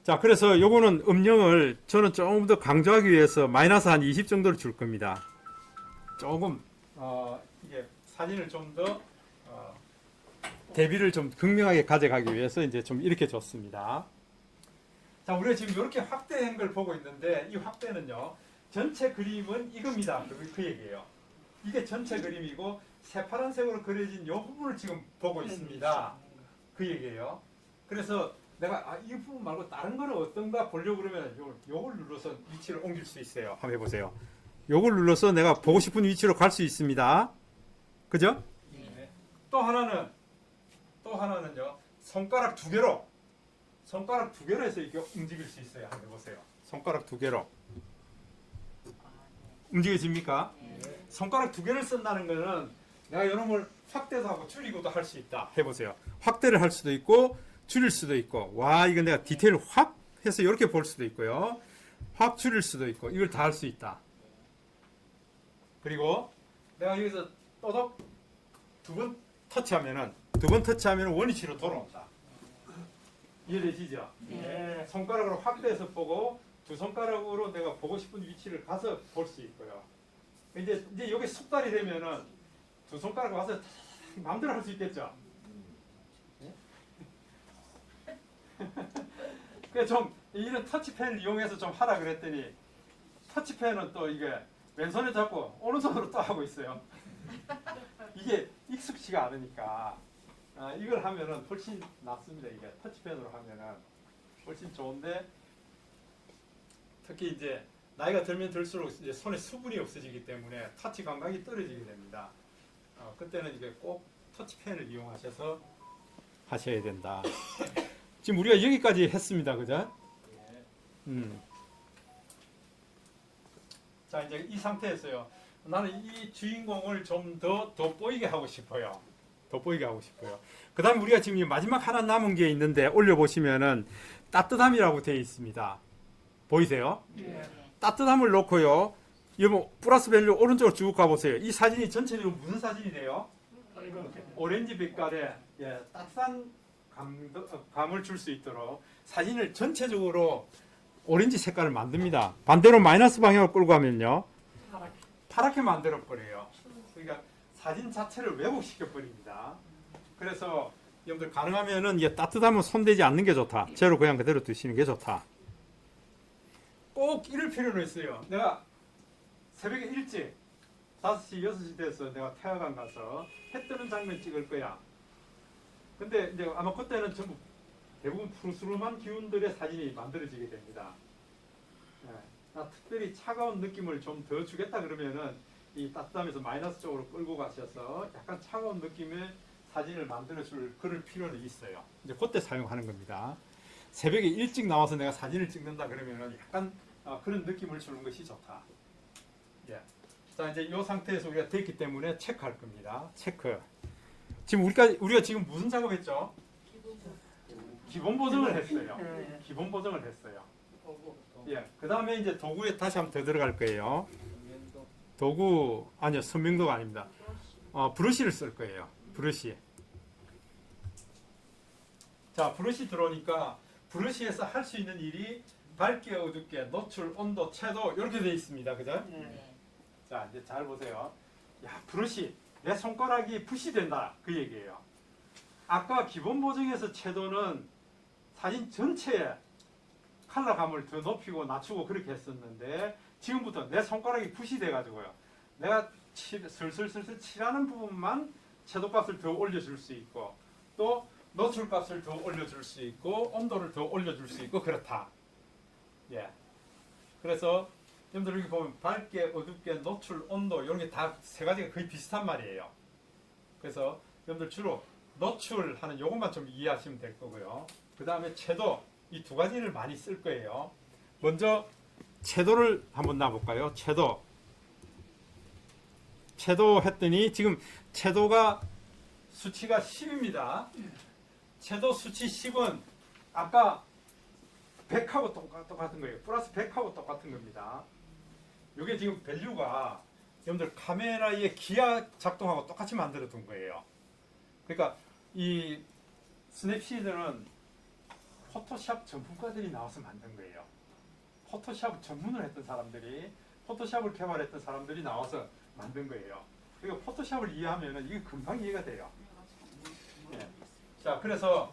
자, 그래서 요거는 음영을 저는 조금 더 강조하기 위해서 마이너스 한 20 정도를 줄 겁니다. 조금 이게 사진을 좀 더 대비를 좀 극명하게 가져가기 위해서 이제 좀 이렇게 줬습니다. 자, 우리가 지금 이렇게 확대한 걸 보고 있는데 이 확대는요. 전체 그림은 이겁니다. 그 얘기예요. 이게 전체 그림이고 새파란색으로 그려진 이 부분을 지금 보고 있습니다. 그 얘기예요. 그래서 내가 이 부분 말고 다른 거는 어떤가 보려고 그러면 요걸 눌러서 위치를 옮길 수 있어요. 한번 해보세요. 요걸 눌러서 내가 보고 싶은 위치로 갈 수 있습니다. 그죠? 예. 또 하나는 또 하나는요. 손가락 두 개로 해서 이렇게 움직일 수 있어요. 한번 해보세요. 손가락 두 개로 움직여집니까? 손가락 두 개를 쓴다는 거는 내가 이놈을 확대도 하고 줄이고도 할 수 있다. 해보세요. 확대를 할 수도 있고 줄일 수도 있고, 와 이건 내가 디테일을 확 해서 이렇게 볼 수도 있고요. 확 줄일 수도 있고, 이걸 다 할 수 있다. 그리고 내가 여기서 또덕 두 번 터치하면은 원위치로 돌아온다. 이해되시죠? 네. 손가락으로 확대해서 보고 두 손가락으로 내가 보고 싶은 위치를 가서 볼 수 있고요. 이제 여기 숙달이 되면은 두 손가락 와서 마음대로 할 수 있겠죠. 그래서 좀 이런 터치펜을 이용해서 좀 하라 그랬더니 터치펜은 또 이게 왼손에 잡고 오른손으로 또 하고 있어요. 이게 익숙치가 않으니까 이걸 하면은 훨씬 낫습니다. 이게 터치펜으로 하면은 훨씬 좋은데 특히 이제 나이가 들면 들수록 이제 손에 수분이 없어지기 때문에 터치 감각이 떨어지게 됩니다. 그때는 이제 꼭 터치펜을 이용하셔서 하셔야 된다. 지금 우리가 여기까지 했습니다, 그죠? 자 이제 이 상태에서요. 나는 이 주인공을 좀 더 돋보이게 하고 싶어요. 돋보이게 하고 싶어요. 그 다음에 우리가 지금 마지막 하나 남은 게 있는데 올려보시면은 따뜻함이라고 되어 있습니다. 보이세요? 따뜻함을 놓고요. 여러분 플러스 밸류 오른쪽으로 쭉 가보세요. 이 사진이 전체적으로 무슨 사진이 돼요? 오렌지 빛깔에 따뜻한 감을 줄 수 있도록 사진을 전체적으로 오렌지 색깔을 만듭니다. 반대로 마이너스 방향으로 끌고 가면요. 파랗게 만들어 버려요. 그러니까 사진 자체를 왜곡시켜 버립니다. 그래서 여러분들 가능하면은 이게 따뜻하면 손대지 않는 게 좋다. 제로 그냥 그대로 두시는 게 좋다. 꼭 이럴 필요는 있어요. 내가 새벽에 일찍 5시, 6시 돼서 내가 태화강 가서 해 뜨는 장면 찍을 거야. 근데 이제 아마 그때는 전부 대부분 푸르스름한 기운들의 사진이 만들어지게 됩니다. 나 특별히 차가운 느낌을 좀 더 주겠다 그러면은 이 따뜻함에서 마이너스 쪽으로 끌고 가셔서 약간 차가운 느낌의 사진을 만들어줄 그럴 필요는 있어요. 이제 그때 사용하는 겁니다. 새벽에 일찍 나와서 내가 사진을 찍는다 그러면은 약간 그런 느낌을 주는 것이 좋다. 예. 자 이제 이 상태에서 우리가 됐기 때문에 체크할 겁니다. 체크. 지금 우리가 지금 무슨 작업했죠? 기본 보정을 했어요. 기본 보정을 했어요. 예. 그 다음에 이제 도구에 다시 한번 더 들어갈 거예요. 도구 아니요 선명도가 아닙니다. 브러쉬를 쓸 거예요. 브러쉬. 자 브러쉬 들어오니까 브러쉬에서 할 수 있는 일이 밝게 어둡게 노출 온도 채도 이렇게 되어 있습니다. 그죠? 자 이제 잘 보세요. 야 브러쉬 내 손가락이 붓이 된다 그 얘기예요. 아까 기본 보정에서 채도는 사진 전체에 컬러감을 더 높이고 낮추고 그렇게 했었는데 지금부터 내 손가락이 붓이 돼가지고요. 내가 슬슬 칠하는 부분만 채도값을 더 올려줄 수 있고 또 노출값을 더 올려줄 수 있고 온도를 더 올려줄 수 있고 그렇다. 예. 그래서 여러분들 여기 보면 밝게 어둡게 노출 온도 이런 게 다 세 가지가 거의 비슷한 말이에요. 그래서 여러분들 주로 노출하는 요것만 좀 이해하시면 될 거고요. 그 다음에 채도 이 두 가지를 많이 쓸 거예요. 먼저 채도를 한번 놔볼까요? 채도 했더니 지금 채도가 수치가 10입니다. 채도 수치 10은 아까 100하고 똑같은 거예요. 플러스 100하고 똑같은 겁니다. 이게 지금 밸류가 여러분들 카메라의 기아 작동하고 똑같이 만들어 둔 거예요. 그러니까 이 스냅시드는 포토샵 전문가들이 나와서 만든 거예요. 포토샵 전문을 했던 사람들이 포토샵을 개발했던 사람들이 나와서 만든 거예요. 그러니까 포토샵을 이해하면 이게 금방 이해가 돼요. 예. 자, 그래서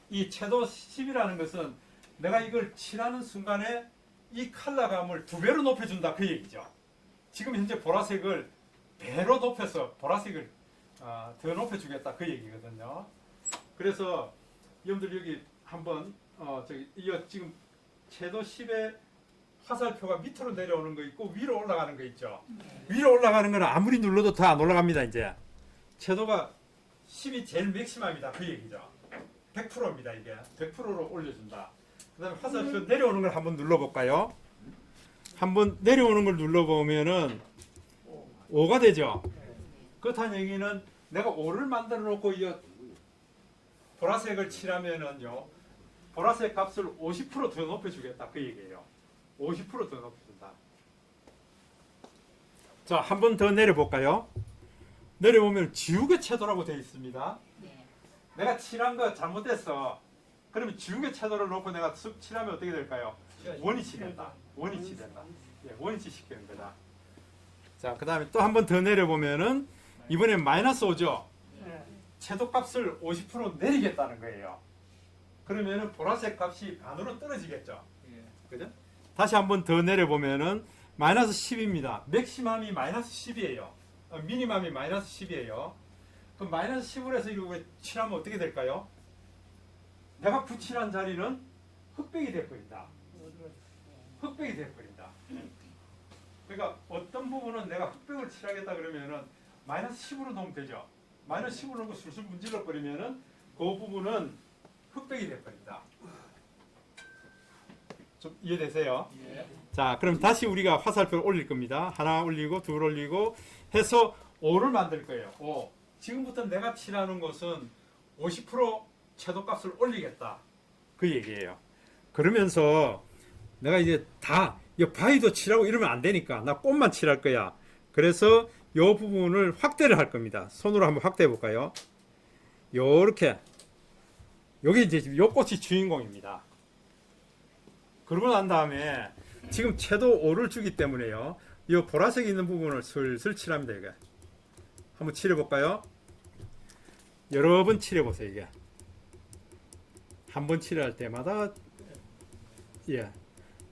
이 채도 10이라는 것은 내가 이걸 칠하는 순간에 이 컬러감을 2배로 높여준다 그 얘기죠. 지금 현재 보라색을 배로 높여서 보라색을 더 높여주겠다 그 얘기거든요. 그래서 여러분들 여기 한번 이거 지금 채도 10의 화살표가 밑으로 내려오는 거 있고 위로 올라가는 거 있죠. 위로 올라가는 거는 아무리 눌러도 더 안 올라갑니다. 이제 채도가 10이 제일 맥시멈이다 그 얘기죠. 100%입니다 이게. 100%로 올려준다. 그 다음에 화살표 내려오는 걸 한번 눌러볼까요? 한번 내려오는 걸 눌러보면은 5가 되죠. 그렇다는 얘기는 내가 5를 만들어 놓고 이 보라색을 칠하면은요, 보라색 값을 50%더 높여주겠다 그 얘기예요. 50%더 높여준다. 자, 한 번 더 내려볼까요? 내려보면 지우개 채도라고 되어 있습니다. 네. 내가 칠한 거 잘못됐어. 그러면 지우개 채도를 놓고 내가 쓱 칠하면 어떻게 될까요? 원위치 된다. 원위치 된다. 예, 원위치 시키는 거다. 자, 그 다음에 또 한 번 더 내려보면은 이번엔 마이너스 5죠. 예. 채도값을 50% 내리겠다는 거예요. 그러면은 보라색 값이 반으로 떨어지겠죠. 그죠? 다시 한 번 더 내려보면은 마이너스 10입니다. 맥시멈이 마이너스 10이에요. 미니멈이 마이너스 10이에요. 그럼 마이너스 10으로 해서 이거 칠하면 어떻게 될까요? 내가 붙이란 자리는 흑백이 돼버린다. 흑백이 돼버린다. 그러니까 어떤 부분은 내가 흑백을 칠하겠다 그러면은 마이너스 10으로 놓으면 되죠. 마이너스 10으로 놓고 술술 문질러 버리면은 그 부분은 흑백이 돼버린다. 좀 이해되세요? 자, 그럼 다시 우리가 화살표를 올릴 겁니다. 하나 올리고 둘 올리고 해서 5를 만들 거예요. 5. 지금부터 내가 칠하는 것은 50% 채도값을 올리겠다. 그 얘기예요. 그러면서 내가 이제 다 바위도 칠하고 이러면 안 되니까 나 꽃만 칠할 거야. 그래서 이 부분을 확대를 할 겁니다. 손으로 한번 확대해 볼까요? 요렇게. 여기 이제 요 꽃이 주인공입니다. 그러고 난 다음에 지금 채도 5를 주기 때문에요. 이 보라색 있는 부분을 슬슬 칠합니다. 이게. 한번 칠해볼까요? 여러 번 칠해보세요. 이게. 한 번 칠할 때마다 예.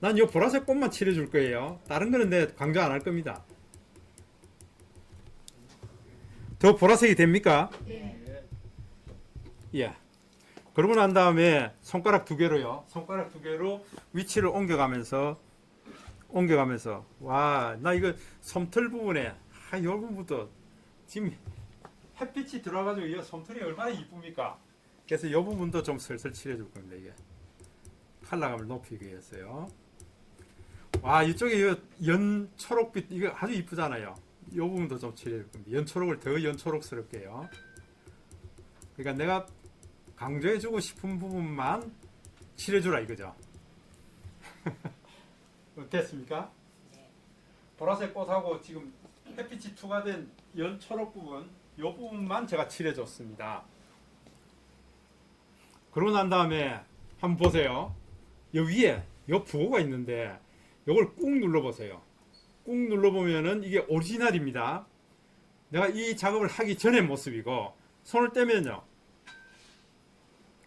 난 이 보라색 꽃만 칠해줄 거예요. 다른 거는 내 강조 안 할 겁니다. 더 보라색이 됩니까? 예. 그러고 난 다음에 손가락 두 개로요. 손가락 두 개로 위치를 옮겨가면서 와, 나 이거 솜털 부분에 이 부분부터 지금 햇빛이 들어와가지고 이 솜털이 얼마나 이쁩니까? 그래서 이 부분도 좀 슬슬 칠해줄 겁니다. 이게 컬러감을 높이기 위해서요. 와, 이쪽에 연 초록빛 이거 아주 이쁘잖아요. 이 부분도 좀 칠해줄 겁니다. 연초록을 더 연초록스럽게요. 그러니까 내가 강조해주고 싶은 부분만 칠해주라 이거죠. 됐습니까? 보라색 꽃하고 지금 햇빛이 투과된 연초록 부분, 이 부분만 제가 칠해줬습니다. 그러고 난 다음에 한번 보세요. 이 위에 이 부호가 있는데 이걸 꾹 눌러보세요. 꾹 눌러보면은 이게 오리지널입니다. 내가 이 작업을 하기 전의 모습이고 손을 떼면요.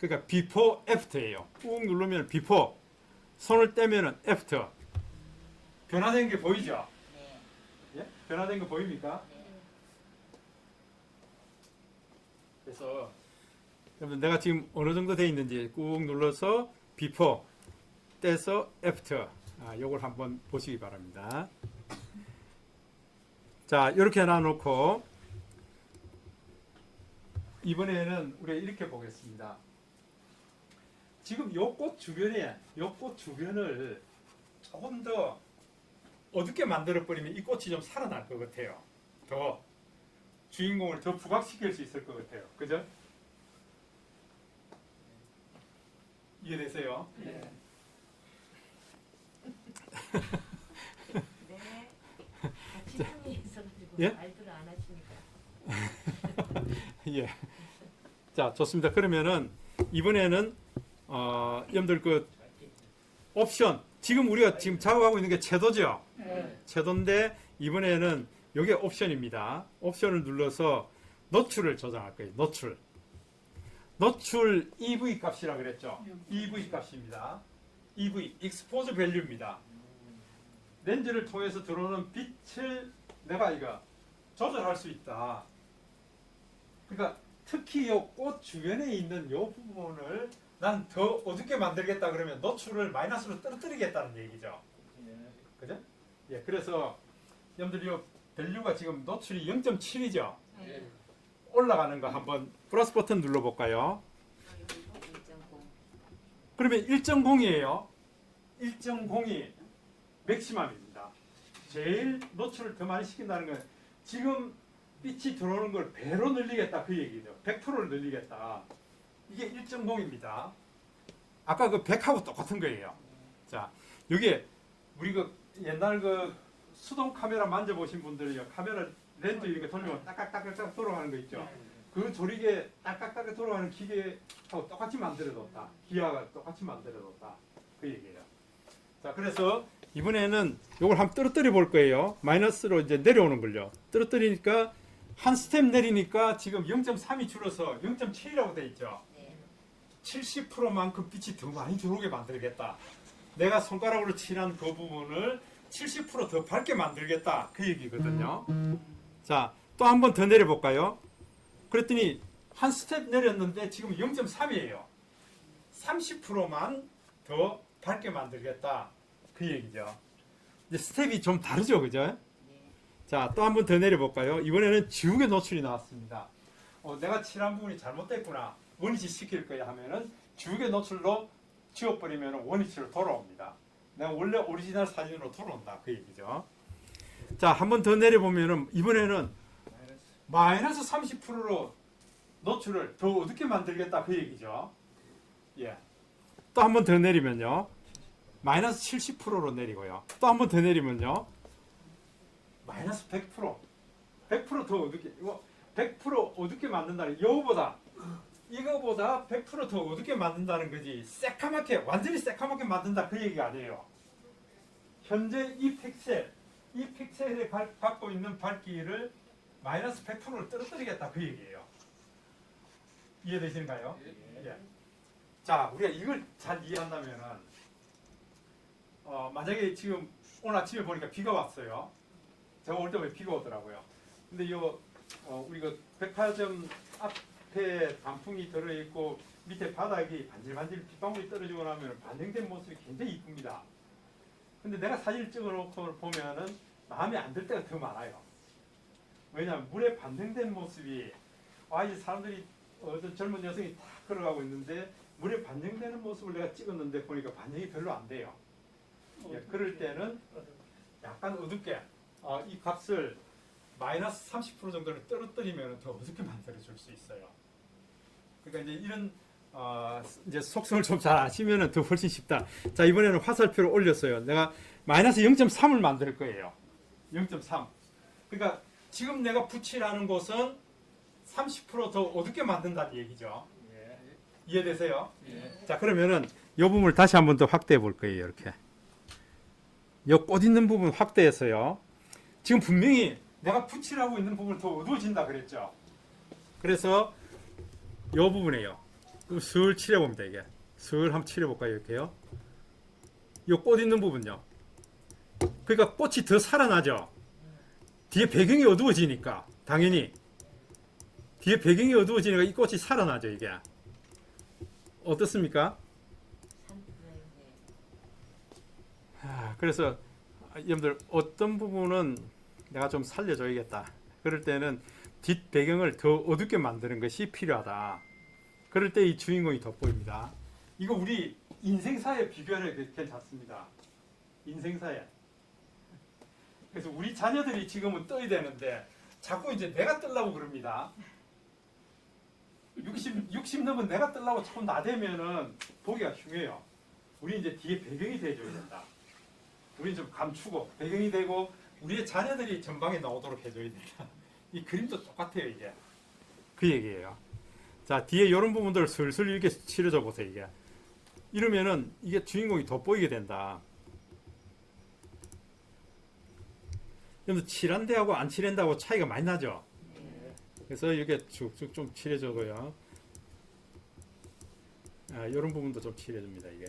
그러니까 before, after예요. 꾹 누르면 before, 손을 떼면은 after. 변화된 게 보이죠? 네. 예? 변화된 거 보입니까? 네. 그래서 여러분 내가 지금 어느 정도 돼 있는지 꾹 눌러서 before, 떼서 after. 요걸 한번 보시기 바랍니다. 자, 이렇게 놔놓고 이번에는 우리가 이렇게 보겠습니다. 지금 요 꽃 주변에 요 꽃 주변을 조금 더 어둡게 만들어 버리면 이 꽃이 좀 살아날 것 같아요. 더 주인공을 더 부각시킬 수 있을 것 같아요. 그죠? 이해되세요? 예. 네. 집중이 있어가지고 예? 말들을 안 하시니까. 예. 자, 좋습니다. 그러면은 이번에는 여러분들 그 옵션 지금 우리가 지금 작업하고 있는 게 채도죠. 채도인데 이번에는 이게 옵션입니다. 옵션을 눌러서 노출을 조정할 거예요. 노출 EV 값이라 그랬죠. EV 값입니다. EV Expose Value입니다. 렌즈를 통해서 들어오는 빛을 내가 이거 조절할 수 있다. 그러니까 특히 이 꽃 주변에 있는 이 부분을 난 더 어둡게 만들겠다 그러면 노출을 마이너스로 떨어뜨리겠다는 얘기죠. 그죠? 예, 그래서 여러분들 이 밸류가 지금 노출이 0.7이죠. 네. 올라가는 거 한번 플러스 버튼 눌러볼까요? 그러면 1.0이에요. 1.0이 맥시멈입니다. 제일 노출을 더 많이 시킨다는 건 지금 빛이 들어오는 걸 배로 늘리겠다 그 얘기죠. 100%를 늘리겠다. 이게 1.0입니다. 아까 그 100하고 똑같은 거예요. 자, 여기에 우리 그 옛날 그 수동 카메라 만져보신 분들이요. 카메라 렌즈 이렇게 돌리면 딱딱딱딱 돌아가는 거 있죠. 그 조리개 딱딱딱딱 돌아가는 기계하고 똑같이 만들어뒀다. 기아가 똑같이 만들어뒀다. 그 얘기예요. 자, 그래서 이번에는 이걸 한번 떨어뜨려 볼 거예요. 마이너스로 이제 내려오는 걸요. 떨어뜨리니까 한 스텝 내리니까 지금 0.3이 줄어서 0.7이라고 돼 있죠. 70%만큼 빛이 더 많이 들어오게 만들겠다. 내가 손가락으로 칠한 그 부분을 70% 더 밝게 만들겠다. 그 얘기거든요. 자, 또 한 번 더 내려볼까요? 그랬더니 한 스텝 내렸는데 지금 0.3이에요. 30%만 더 밝게 만들겠다. 그 얘기죠. 이제 스텝이 좀 다르죠, 그죠? 자, 또 한 번 더 내려볼까요? 이번에는 지우개 노출이 나왔습니다. 내가 칠한 부분이 잘못됐구나. 원위치 시킬 거야 하면은 지우개 노출로 지워버리면 원위치로 돌아옵니다. 내가 원래 오리지널 사진으로 돌아온다. 그 얘기죠. 자, 한 번 더 내려보면은 이번에는 마이너스 30%로 노출을 더 어둡게 만들겠다. 그 얘기죠. 예. 또 한 번 더 내리면요. 마이너스 70%로 내리고요. 또 한 번 더 내리면요. 마이너스 100%. 100%더 어둡게. 이거 100% 어둡게 만든다는 이거보다 100% 더 어둡게 만든다는 거지. 새카맣게 완전히 새카맣게 만든다 그 얘기가 아니에요. 현재 이 픽셀에 갖고 있는 밝기를 마이너스 100%를 떨어뜨리겠다 그 얘기예요. 이해되시는가요? 예. 자, 우리가 이걸 잘 이해한다면은 만약에 지금 오늘 아침에 보니까 비가 왔어요. 제가 올 때 왜 비가 오더라고요. 근데 우리가 백화점 앞에 단풍이 들어있고 밑에 바닥이 반질반질 빗방울이 떨어지고 나면 반영된 모습이 굉장히 이쁩니다. 근데 내가 사진을 찍어놓고 보면은 마음에 안 들 때가 더 많아요. 왜냐하면 물에 반영된 모습이 이제 사람들이 어떤 젊은 여성이 탁 걸어가고 있는데 물에 반영되는 모습을 내가 찍었는데 보니까 반영이 별로 안 돼요. 예, 그럴 때는 약간 어둡게 이 값을 마이너스 30% 정도를 떨어뜨리면 더 어둡게 만들어줄 수 있어요. 그러니까 이제 이런 이제 속성을 좀 잘 아시면은 더 훨씬 쉽다. 자, 이번에는 화살표를 올렸어요. 내가 마이너스 0.3을 만들 거예요. 0.3. 그러니까 지금 내가 붙이라는 곳은 30%더 어둡게 만든다는 얘기죠. 이해되세요? 자, 그러면은 이 부분을 다시 한 번 더 확대해 볼 거예요. 이렇게. 이 꽃 있는 부분 확대해서요. 지금 분명히 내가 붙이라고 있는 부분은 더 어두워진다 그랬죠. 그래서 이 부분이에요. 그럼 슬 칠해봅니다. 이게 슬 한번 칠해볼까요? 이렇게요. 이 꽃 있는 부분요. 그러니까 꽃이 더 살아나죠. 뒤에 배경이 어두워지니까 당연히 뒤에 배경이 어두워지니까 이 꽃이 살아나죠. 이게 어떻습니까? 그래서 여러분들 어떤 부분은 내가 좀 살려줘야겠다. 그럴 때는 뒷 배경을 더 어둡게 만드는 것이 필요하다. 그럴 때 이 주인공이 돋보입니다. 이거 우리 인생사에 비교하면 괜찮습니다. 인생사에. 그래서 우리 자녀들이 지금은 떠야 되는데 자꾸 이제 내가 뜨려고 그럽니다. 60 넘은 내가 뜨려고 자꾸 나대면은 보기가 흉해요. 우리 이제 뒤에 배경이 돼줘야 된다. 우리 좀 감추고 배경이 되고 우리의 자녀들이 전방에 나오도록 해줘야 된다. 이 그림도 똑같아요. 이게 그 얘기예요. 자, 뒤에 이런 부분들을 슬슬 이렇게 칠해줘 보세요. 이게 이러면은 이게 주인공이 돋보이게 된다. 그래서 칠한 데하고 안 칠한 데하고 차이가 많이 나죠. 그래서 이렇게 쭉쭉 좀 칠해줘고요. 이런 부분도 좀 칠해줍니다. 이게.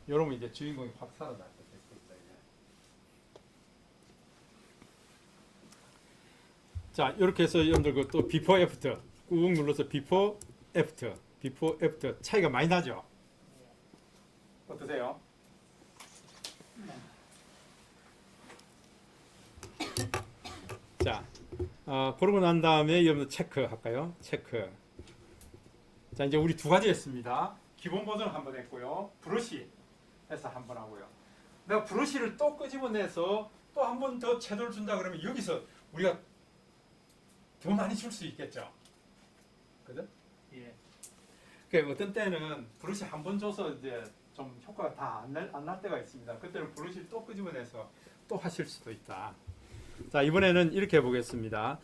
여러분 이제 주인공이 확 살아날 것 같습니다. 자, 이렇게 해서 여러분들 또 비포 애프터 꾹 눌러서 비포 애프터 차이가 많이 나죠. 어떠세요? 자, 그러고 난 다음에 여러분 체크 할까요? 체크. 자, 이제 우리 두 가지 했습니다. 기본 버전 한 번 했고요. 브러쉬 해서 한 번 하고요. 내가 브러쉬를 또 끄집어내서 또 한 번 더 채도를 준다 그러면 여기서 우리가 더 많이 줄 수 있겠죠. 그죠? 예. 그 어떤 때는 브러쉬 한 번 줘서 이제 좀 효과가 다 안 날 때가 있습니다. 그때는 브러쉬를 또 끄집어내서 또 하실 수도 있다. 자, 이번에는 이렇게 해보겠습니다.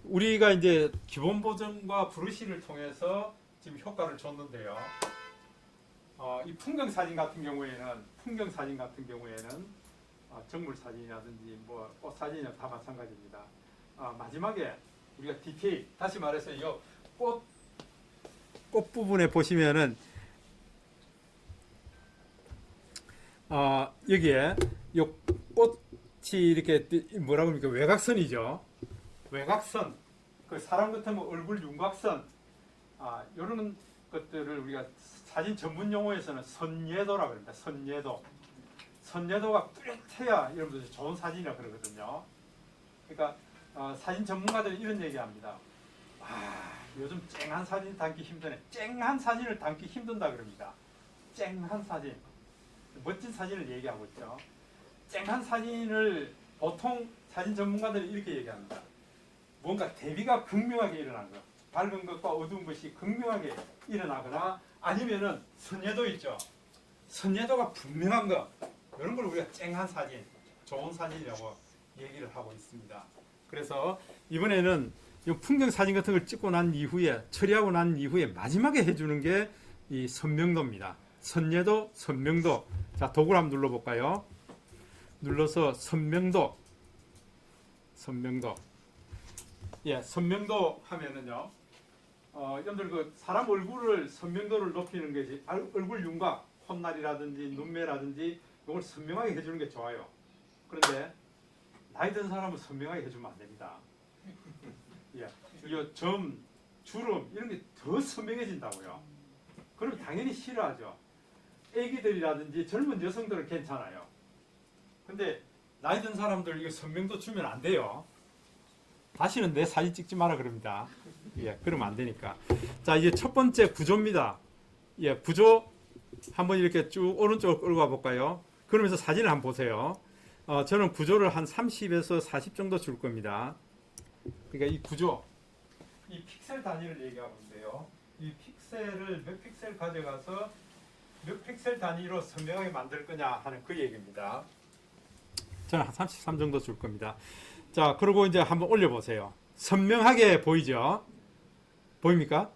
우리가 이제 기본 버전과 브러쉬를 통해서 지금 효과를 줬는데요. 이 풍경 사진 같은 경우에는 정물 사진이라든지 뭐 꽃 사진이나 다 마찬가지입니다. 마지막에 우리가 디테일, 다시 말해서 이 꽃 부분에 보시면은 여기에 요 꽃이 이렇게 뭐라고 합니까? 외곽선이죠. 외곽선. 그 사람 같으면 얼굴 윤곽선. 이런 것들을 우리가 사진 전문 용어에서는 선예도라고 합니다. 선예도. 선예도가 뚜렷해야 여러분들 좋은 사진이라고 그러거든요. 그러니까 사진 전문가들이 이런 얘기합니다. 요즘 쨍한 사진 담기 힘드네. 쨍한 사진을 담기 힘든다 그럽니다. 쨍한 사진. 멋진 사진을 얘기하고 있죠. 쨍한 사진을 보통 사진 전문가들이 이렇게 얘기합니다. 뭔가 대비가 극명하게 일어난 것. 밝은 것과 어두운 것이 극명하게 일어나거나 아니면은 선예도 있죠. 선예도가 분명한 것. 이런 걸 우리가 쨍한 사진, 좋은 사진이라고 얘기를 하고 있습니다. 그래서 이번에는 이 풍경 사진 같은 걸 찍고 난 이후에 처리하고 난 이후에 마지막에 해주는 게 이 선명도입니다. 선예도, 선명도. 자, 도구를 한번 눌러볼까요? 눌러서 선명도. 예, 선명도 하면은요. 여러분들 그 사람 얼굴을 선명도를 높이는 것이 얼굴 윤곽, 콧날이라든지 눈매라든지 이걸 선명하게 해주는 게 좋아요. 그런데 나이 든 사람은 선명하게 해주면 안 됩니다. 예, 이 점, 주름 이런 게 더 선명해진다고요. 그럼 당연히 싫어하죠. 애기들이라든지 젊은 여성들은 괜찮아요. 근데 나이 든 사람들 이거 선명도 주면 안 돼요. 다시는 내 사진 찍지 마라 그럽니다. 예, 그러면 안 되니까. 자, 이제 첫 번째 구조입니다. 예, 구조 한번 이렇게 쭉 오른쪽으로 끌고 가 볼까요? 그러면서 사진을 한번 보세요. 저는 구조를 한 30에서 40 정도 줄 겁니다. 그러니까 이 구조, 이 픽셀 단위를 얘기하고 있는데요. 이 픽셀을 몇 픽셀 가져가서 몇 픽셀 단위로 선명하게 만들 거냐 하는 그 얘기입니다. 저는 한 33 정도 줄 겁니다. 자, 그리고 이제 한번 올려보세요. 선명하게 보이죠? 보입니까?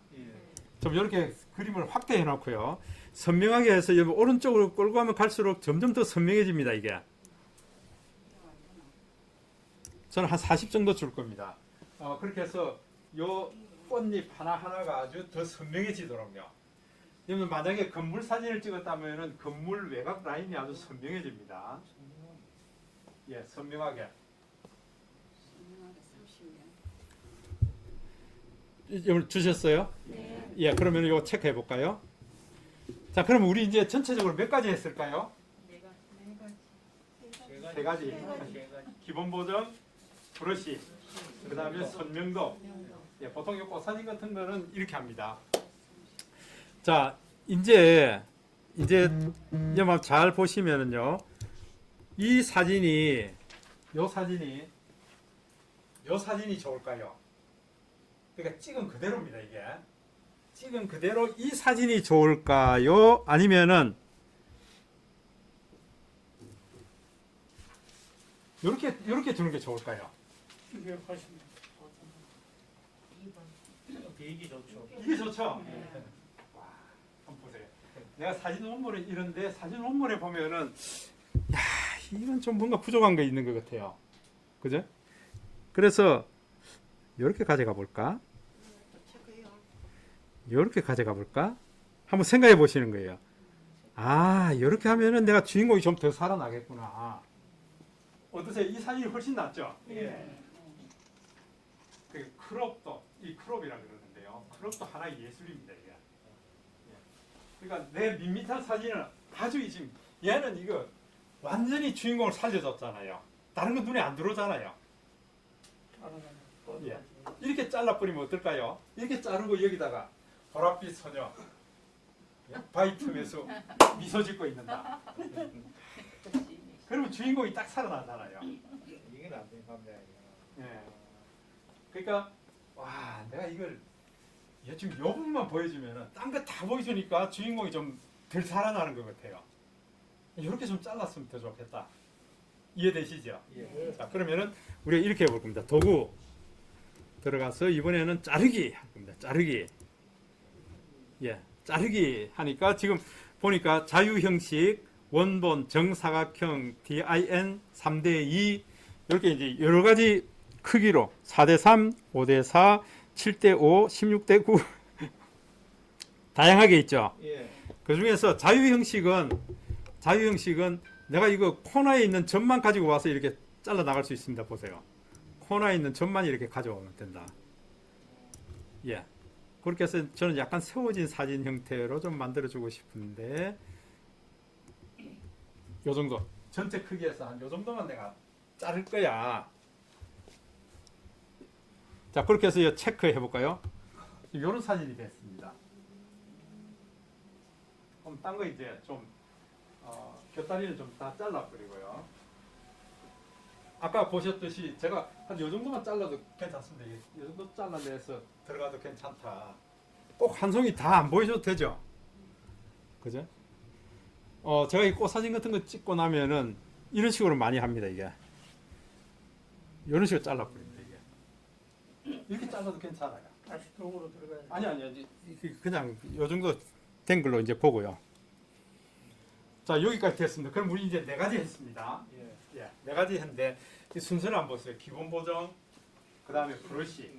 좀 이렇게 그림을 확대해 놓고요. 선명하게 해서 오른쪽으로 끌고 가면 갈수록 점점 더 선명해집니다. 이게. 저는 한 40 정도 줄 겁니다. 그렇게 해서 요 꽃잎 하나하나가 아주 더 선명해지도록요. 여러분 만약에 건물 사진을 찍었다면 건물 외곽 라인이 아주 선명해집니다. 예, 선명하게. 여러분 주셨어요? 네. 예, 그러면 이거 체크해 볼까요? 자, 그럼 우리 이제 전체적으로 몇 가지 했을까요? 세 가지. 기본 보정, 브러쉬, 그 다음에 선명도. 예, 보통 이 꽃사진 같은 거는 이렇게 합니다. 자, 이제 여러분 잘 보시면은요, 이 사진이, 요 사진이 좋을까요? 그러니까 찍은 그대로입니다. 이게 찍은 그대로 이 사진이 좋을까요? 아니면은 이렇게 두는 게 좋을까요? 이게 훨씬 이게 좋죠. 이게 좋죠. 와, 한번 보세요. 내가 사진 원본에 이런데 사진 원본에 보면은 야, 이건 좀 뭔가 부족한 게 있는 것 같아요. 그죠? 그래서 이렇게 가져가 볼까? 이렇게 가져가 볼까? 한번 생각해 보시는 거예요. 이렇게 하면은 내가 주인공이 좀 더 살아나겠구나. 어떠세요? 이 사진이 훨씬 낫죠? 예. 그 크롭도, 이 크롭이라고 그러는데요. 크롭도 하나의 예술입니다. 이게. 그러니까 내 밋밋한 사진은 아주 지금 얘는 이거 완전히 주인공을 살려줬잖아요. 다른 건 눈에 안 들어오잖아요. 예. 이렇게 잘라버리면 어떨까요? 이렇게 자르고 여기다가 보랏빛 소녀 바위 틈에서 미소 짓고 있는다. 그러면 주인공이 딱 살아나잖아요. 이건 안 된 겁니다. 예. 그러니까 와 내가 이걸 지금 요 부분만 보여주면은 딴 거 다 보여주니까 주인공이 좀 덜 살아나는 것 같아요. 이렇게 좀 잘랐으면 더 좋겠다. 이해되시죠? 예. 자 그러면은 우리가 이렇게 해볼 겁니다. 도구 들어가서 이번에는 자르기 할 겁니다. 자르기. 예, 자르기 하니까 지금 보니까 자유 형식, 원본, 정사각형, DIN, 3대2 이렇게 이제 여러 가지 크기로 4대3, 5대4, 7대5, 16대9 다양하게 있죠. 예. 그 중에서 자유 형식은 내가 이거 코너에 있는 점만 가지고 와서 이렇게 잘라 나갈 수 있습니다. 보세요. 코너에 있는 점만 이렇게 가져오면 된다. 예. 그렇게 해서 저는 약간 세워진 사진 형태로 좀 만들어주고 싶은데 요 정도 전체 크기에서 한 요 정도만 내가 자를 거야. 자 그렇게 해서 체크해 볼까요? 요런 사진이 됐습니다. 그럼 딴 거 이제 좀 곁다리는 좀 다 잘라버리고요. 아까 보셨듯이 제가 한 요 정도만 잘라도 괜찮습니다. 이 정도 잘라내서 들어가도 괜찮다. 꼭 한 송이 다 안 보여줘도 되죠. 그죠? 제가 이 꽃 사진 같은 거 찍고 나면은 이런 식으로 많이 합니다. 이게 이런 식으로 잘라버립니다. 이게 이렇게 잘라도 괜찮아요. 다시 도구로 들어가야 돼. 아니 그냥 요 정도 된 걸로 이제 보고요. 자 여기까지 됐습니다. 그럼 우리 이제 4가지 했습니다. 예, 4가지 했는데 이 순서를 한번 보세요. 기본 보정, 그 다음에 브러쉬,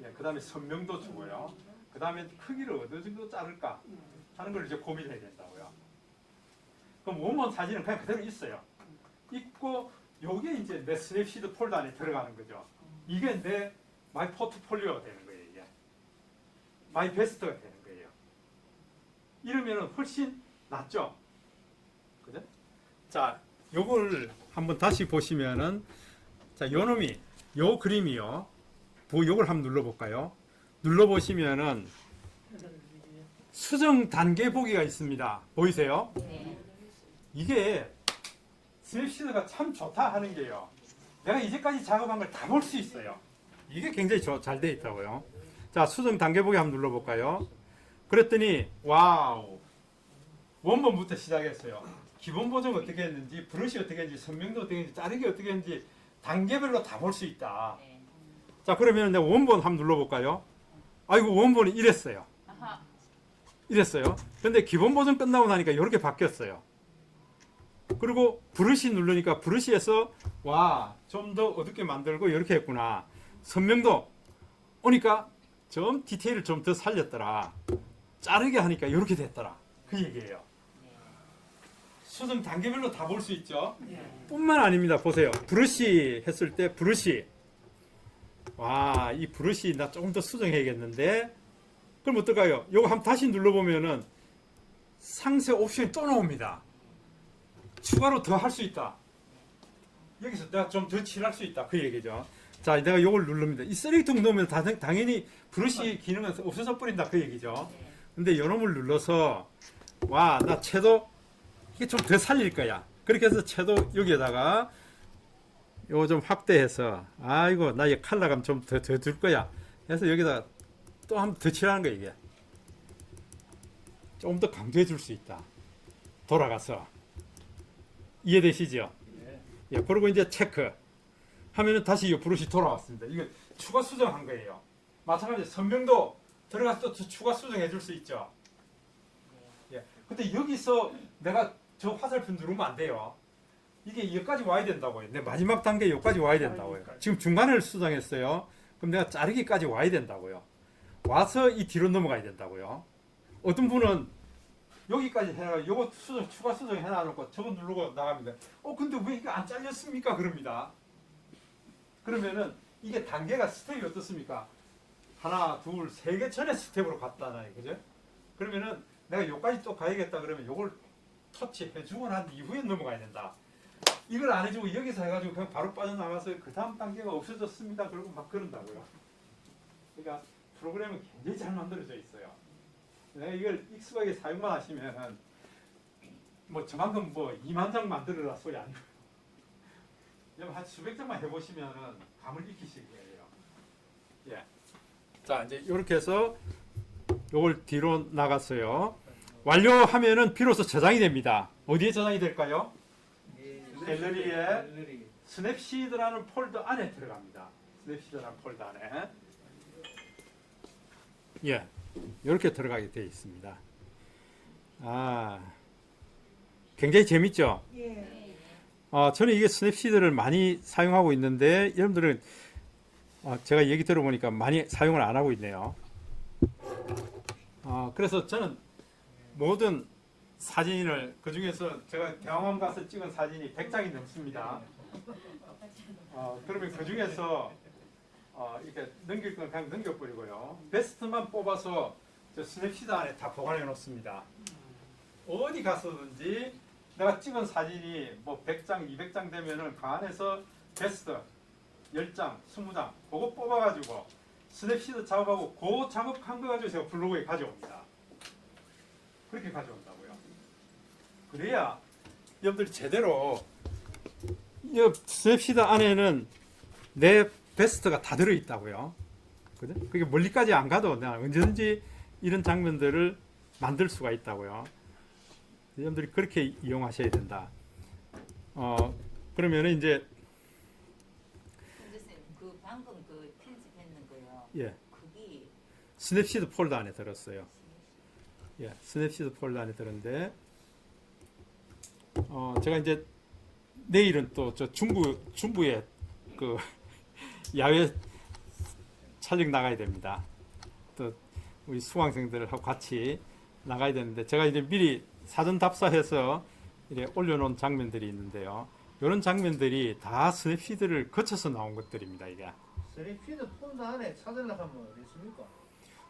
예, 그 다음에 선명도 주고요. 그 다음에 크기를 어느 정도 자를까 하는 걸 이제 고민해야 된다고요. 그럼 원본 사진은 그냥 그대로 있어요. 있고 요게 이제 내 스냅시드 폴더 안에 들어가는 거죠. 이게 내 마이 포트폴리오가 되는 거예요. 이게 마이 베스트가 되는 거예요. 이러면은 훨씬 낫죠. 그죠? 자, 요걸 한번 다시 보시면은 자, 요 놈이 요 그림이요. 요걸 한번 눌러 볼까요? 눌러 보시면은 수정 단계 보기가 있습니다. 보이세요? 이게 스냅시드가 참 좋다 하는 게요. 내가 이제까지 작업한 걸 다 볼 수 있어요. 이게 굉장히 잘 돼 있다고요. 자, 수정 단계 보기 한번 눌러 볼까요? 그랬더니 와우. 원본부터 시작했어요. 기본 보정 어떻게 했는지, 브러쉬 어떻게 했는지, 선명도 어떻게 했는지, 자르기 어떻게 했는지 단계별로 다 볼 수 있다. 자, 그러면 내가 원본 한번 눌러볼까요? 아이고, 원본이 이랬어요. 이랬어요. 근데 기본 보정 끝나고 나니까 이렇게 바뀌었어요. 그리고 브러쉬 누르니까 브러쉬에서 와, 좀 더 어둡게 만들고 이렇게 했구나. 선명도 오니까 좀 디테일을 좀 더 살렸더라. 자르게 하니까 이렇게 됐더라. 그 얘기예요. 수정 단계별로 다 볼 수 있죠. 뿐만 아닙니다. 보세요. 브러쉬 했을 때 브러쉬. 와, 이 브러쉬 나 조금 더 수정해야겠는데. 그럼 어떨까요? 요거 한번 다시 눌러보면은 상세 옵션이 또 나옵니다. 추가로 더 할 수 있다. 여기서 내가 좀 더 칠할 수 있다. 그 얘기죠. 자, 내가 요걸 누릅니다. 이 쓰레기통 넣으면 당연히 브러쉬 기능은 없어져 버린다. 그 얘기죠. 근데 요놈을 눌러서 와, 나 채도 이게 좀 더 살릴 거야. 그렇게 해서 채도 여기에다가 요거 좀 확대해서 아이고 나 이 컬러감 좀 더 줄 거야. 해서 여기다가 또 한 번 더 칠하는 거야. 이게 좀 더 강조해 줄 수 있다. 돌아가서 이해되시죠? 예, 그리고 이제 체크 하면은 다시 이 브러쉬 돌아왔습니다. 이거 추가 수정한 거예요. 마찬가지로 선명도 들어가서 또 추가 수정해 줄 수 있죠. 예. 근데 여기서 내가 저 화살표 누르면 안 돼요. 이게 여기까지 와야 된다고요. 내 마지막 단계 여기까지 와야 된다고요. 지금 중간을 수정했어요. 그럼 내가 자르기까지 와야 된다고요. 와서 이 뒤로 넘어가야 된다고요. 어떤 분은 여기까지 해가 요거 수정, 추가 수정 해놔놓고 저거 누르고 나갑니다. 근데 왜 이게 안 잘렸습니까? 그럽니다. 그러면은 이게 단계가 스텝이 어떻습니까? 하나, 둘, 세 개 전에 스텝으로 갔다나요, 그죠? 그러면은 내가 여기까지 또 가야겠다 그러면 요걸 터치해주고 난 이후에 넘어가야 된다. 이걸 안 해주고 여기서 해가지고 그냥 바로 빠져나가서 그 다음 단계가 없어졌습니다. 그러고 막 그런다고요. 그러니까 프로그램은 굉장히 잘 만들어져 있어요. 내가 이걸 익숙하게 사용만 하시면은 뭐 저만큼 뭐 2만 장 만들어라 소리 아니고요. 그냥 한 수백 장만 해보시면은 감을 익히실 거예요. 예. 자 이제 이렇게 해서 요걸 뒤로 나갔어요. 완료하면은 비로소 저장이 됩니다. 어디에 저장이 될까요? 갤러리에 갤러리. 스냅시드라는 폴더 안에 들어갑니다. 스냅시드라는 폴더 안에. 예, 이렇게 들어가게 되어 있습니다. 아, 굉장히 재밌죠? 저는 이게 스냅시드를 많이 사용하고 있는데 여러분들은 제가 얘기 들어보니까 많이 사용을 안 하고 있네요. 그래서 저는 모든 사진을 그 중에서 제가 경험 가서 찍은 사진이 100장이 넘습니다. 그러면 그 중에서 이렇게 넘길 건 그냥 넘겨버리고요. 베스트만 뽑아서 저 스냅시드 안에 다 보관해 놓습니다. 어디 가서든지 내가 찍은 사진이 뭐 100장, 200장 되면은 그 안에서 베스트 10장, 20장 그거 뽑아가지고 스냅시드 작업하고 그 작업한 거 가지고 제가 블로그에 가져옵니다. 그렇게 가져온다고요. 그래야 여러분들이 제대로 이 스냅시드 안에는 내 베스트가 다 들어있다고요. 그죠? 그게 멀리까지 안 가도 내가 언제든지 이런 장면들을 만들 수가 있다고요. 여러분들이 그렇게 이용하셔야 된다. 그러면은 이제 선생님 그 방금 그 편집했는 거요. 예, 그게 스냅시드 폴더 안에 들었어요. 예, 스냅시드 폴더 안에 들었는데 제가 이제 내일은 또 저 중부에 그 야외 촬영 나가야 됩니다. 또 우리 수강생들하고 같이 나가야 되는데 제가 이제 미리 사전 답사해서 이렇게 올려놓은 장면들이 있는데요. 이런 장면들이 다 스냅시드를 거쳐서 나온 것들입니다. 이게 스냅시드 폰드 안에 찾으려고 하면 어디 있습니까?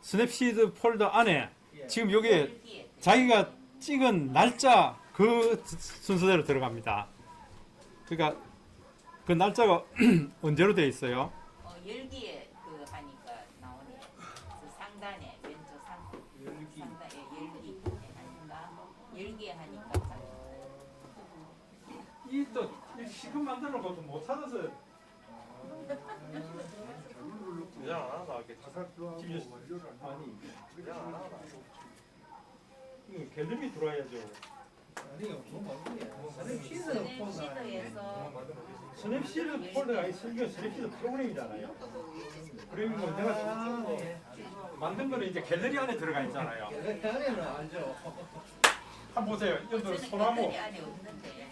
스냅시드 폴더 안에 예. 지금 여기에 자기가 찍은 날짜 그 순서대로 들어갑니다. 그러니까 그 날짜가 언제로 되어 있어요? 열기에 그 하니까 나오네. 그 상단에 왼쪽 열기. 상단에 열기 하니까 열기에 하니까 잘 이 또 시큼 만드는 것도 못 찾아서 그냥 안 하나 이렇게 아니 이거 갤러리 들어와야죠. 아니요, 뭐 만드냐? 스냅시드 폰드 안에. 스냅시드에서 스냅시드 폴더가 아니 스냅시드 프로그램이잖아요. 그러면 뭐 내가 예. 만든 거는 이제 갤러리 안에 들어가 있잖아요. 그 안에는 알죠. 한번 보세요. 여러분 소나무 갤러리 안에 없는데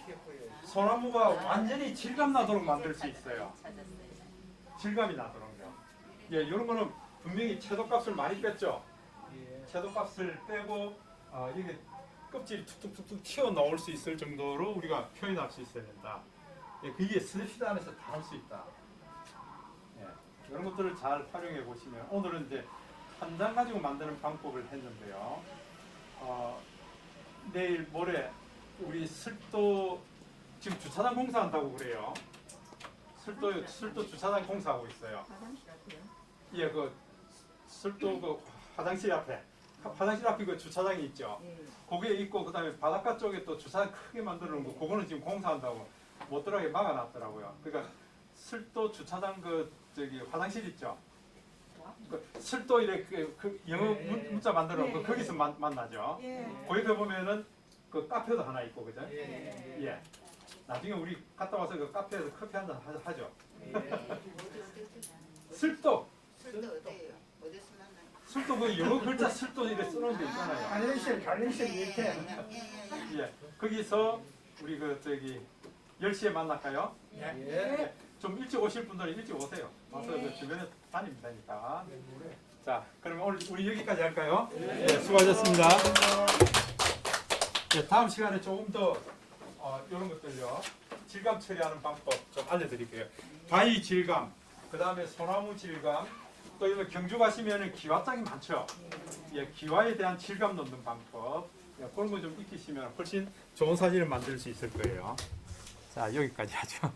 소나무가 완전히 질감 나도록 만들 수 있어요. 찾았어요. 질감이 나도록요. 예, 이런 거는 분명히 채도값을 많이 뺐죠. 예. 채도값을 빼고 이게 껍질이 툭툭툭툭 튀어나올 수 있을 정도로 우리가 표현할 수 있어야 된다. 예, 그게 스냅시드 안에서 다 할 수 있다. 예, 이런 것들을 잘 활용해 보시면 오늘은 이제 한 장 가지고 만드는 방법을 했는데요. 내일 모레 우리 슬도 지금 주차장 공사한다고 그래요. 슬도 주차장 공사하고 있어요. 화장실 앞이요. 예, 그 슬도 그 화장실 앞에 그 주차장이 있죠. 예. 거기에 있고 그다음에 바닷가 쪽에 또 주차장 크게 만들어 놓은 거 그거는 지금 공사한다고 못 들어가게 막아놨더라고요. 그러니까 슬도 주차장 그 저기 화장실 있죠. 그 슬도 이렇게 그 영어 예, 예. 문자 만들어 놓은 거 예, 예. 거기서 만나죠. 예. 거기다 보면은 그 카페도 하나 있고 그죠? 예. 예. 나중에 우리 갔다 와서 그 카페에서 커피 한잔 하죠. 슬도 술도 어디예요? 어디서 만나요? 슬도 그 영어 글자 슬도 이렇게 써놓은 데 있잖아요. 관련실 밑에 예. 거기서 우리 그 저기 10시에 만날까요? 예. 좀 일찍 오실 분들은 일찍 오세요. 와서 그 주변에 다니면 되니까. 자, 그러면 오늘 우리 여기까지 할까요? 네, 수고하셨습니다. 네, 다음 시간에 조금 더 이런 것들요. 질감 처리하는 방법 좀 알려드릴게요. 바위 질감, 그 다음에 소나무 질감, 또 이거 경주 가시면 기와장이 많죠. 예, 기와에 대한 질감 넣는 방법. 예, 그런 거 좀 익히시면 훨씬 좋은 사진을 만들 수 있을 거예요. 자, 여기까지 하죠.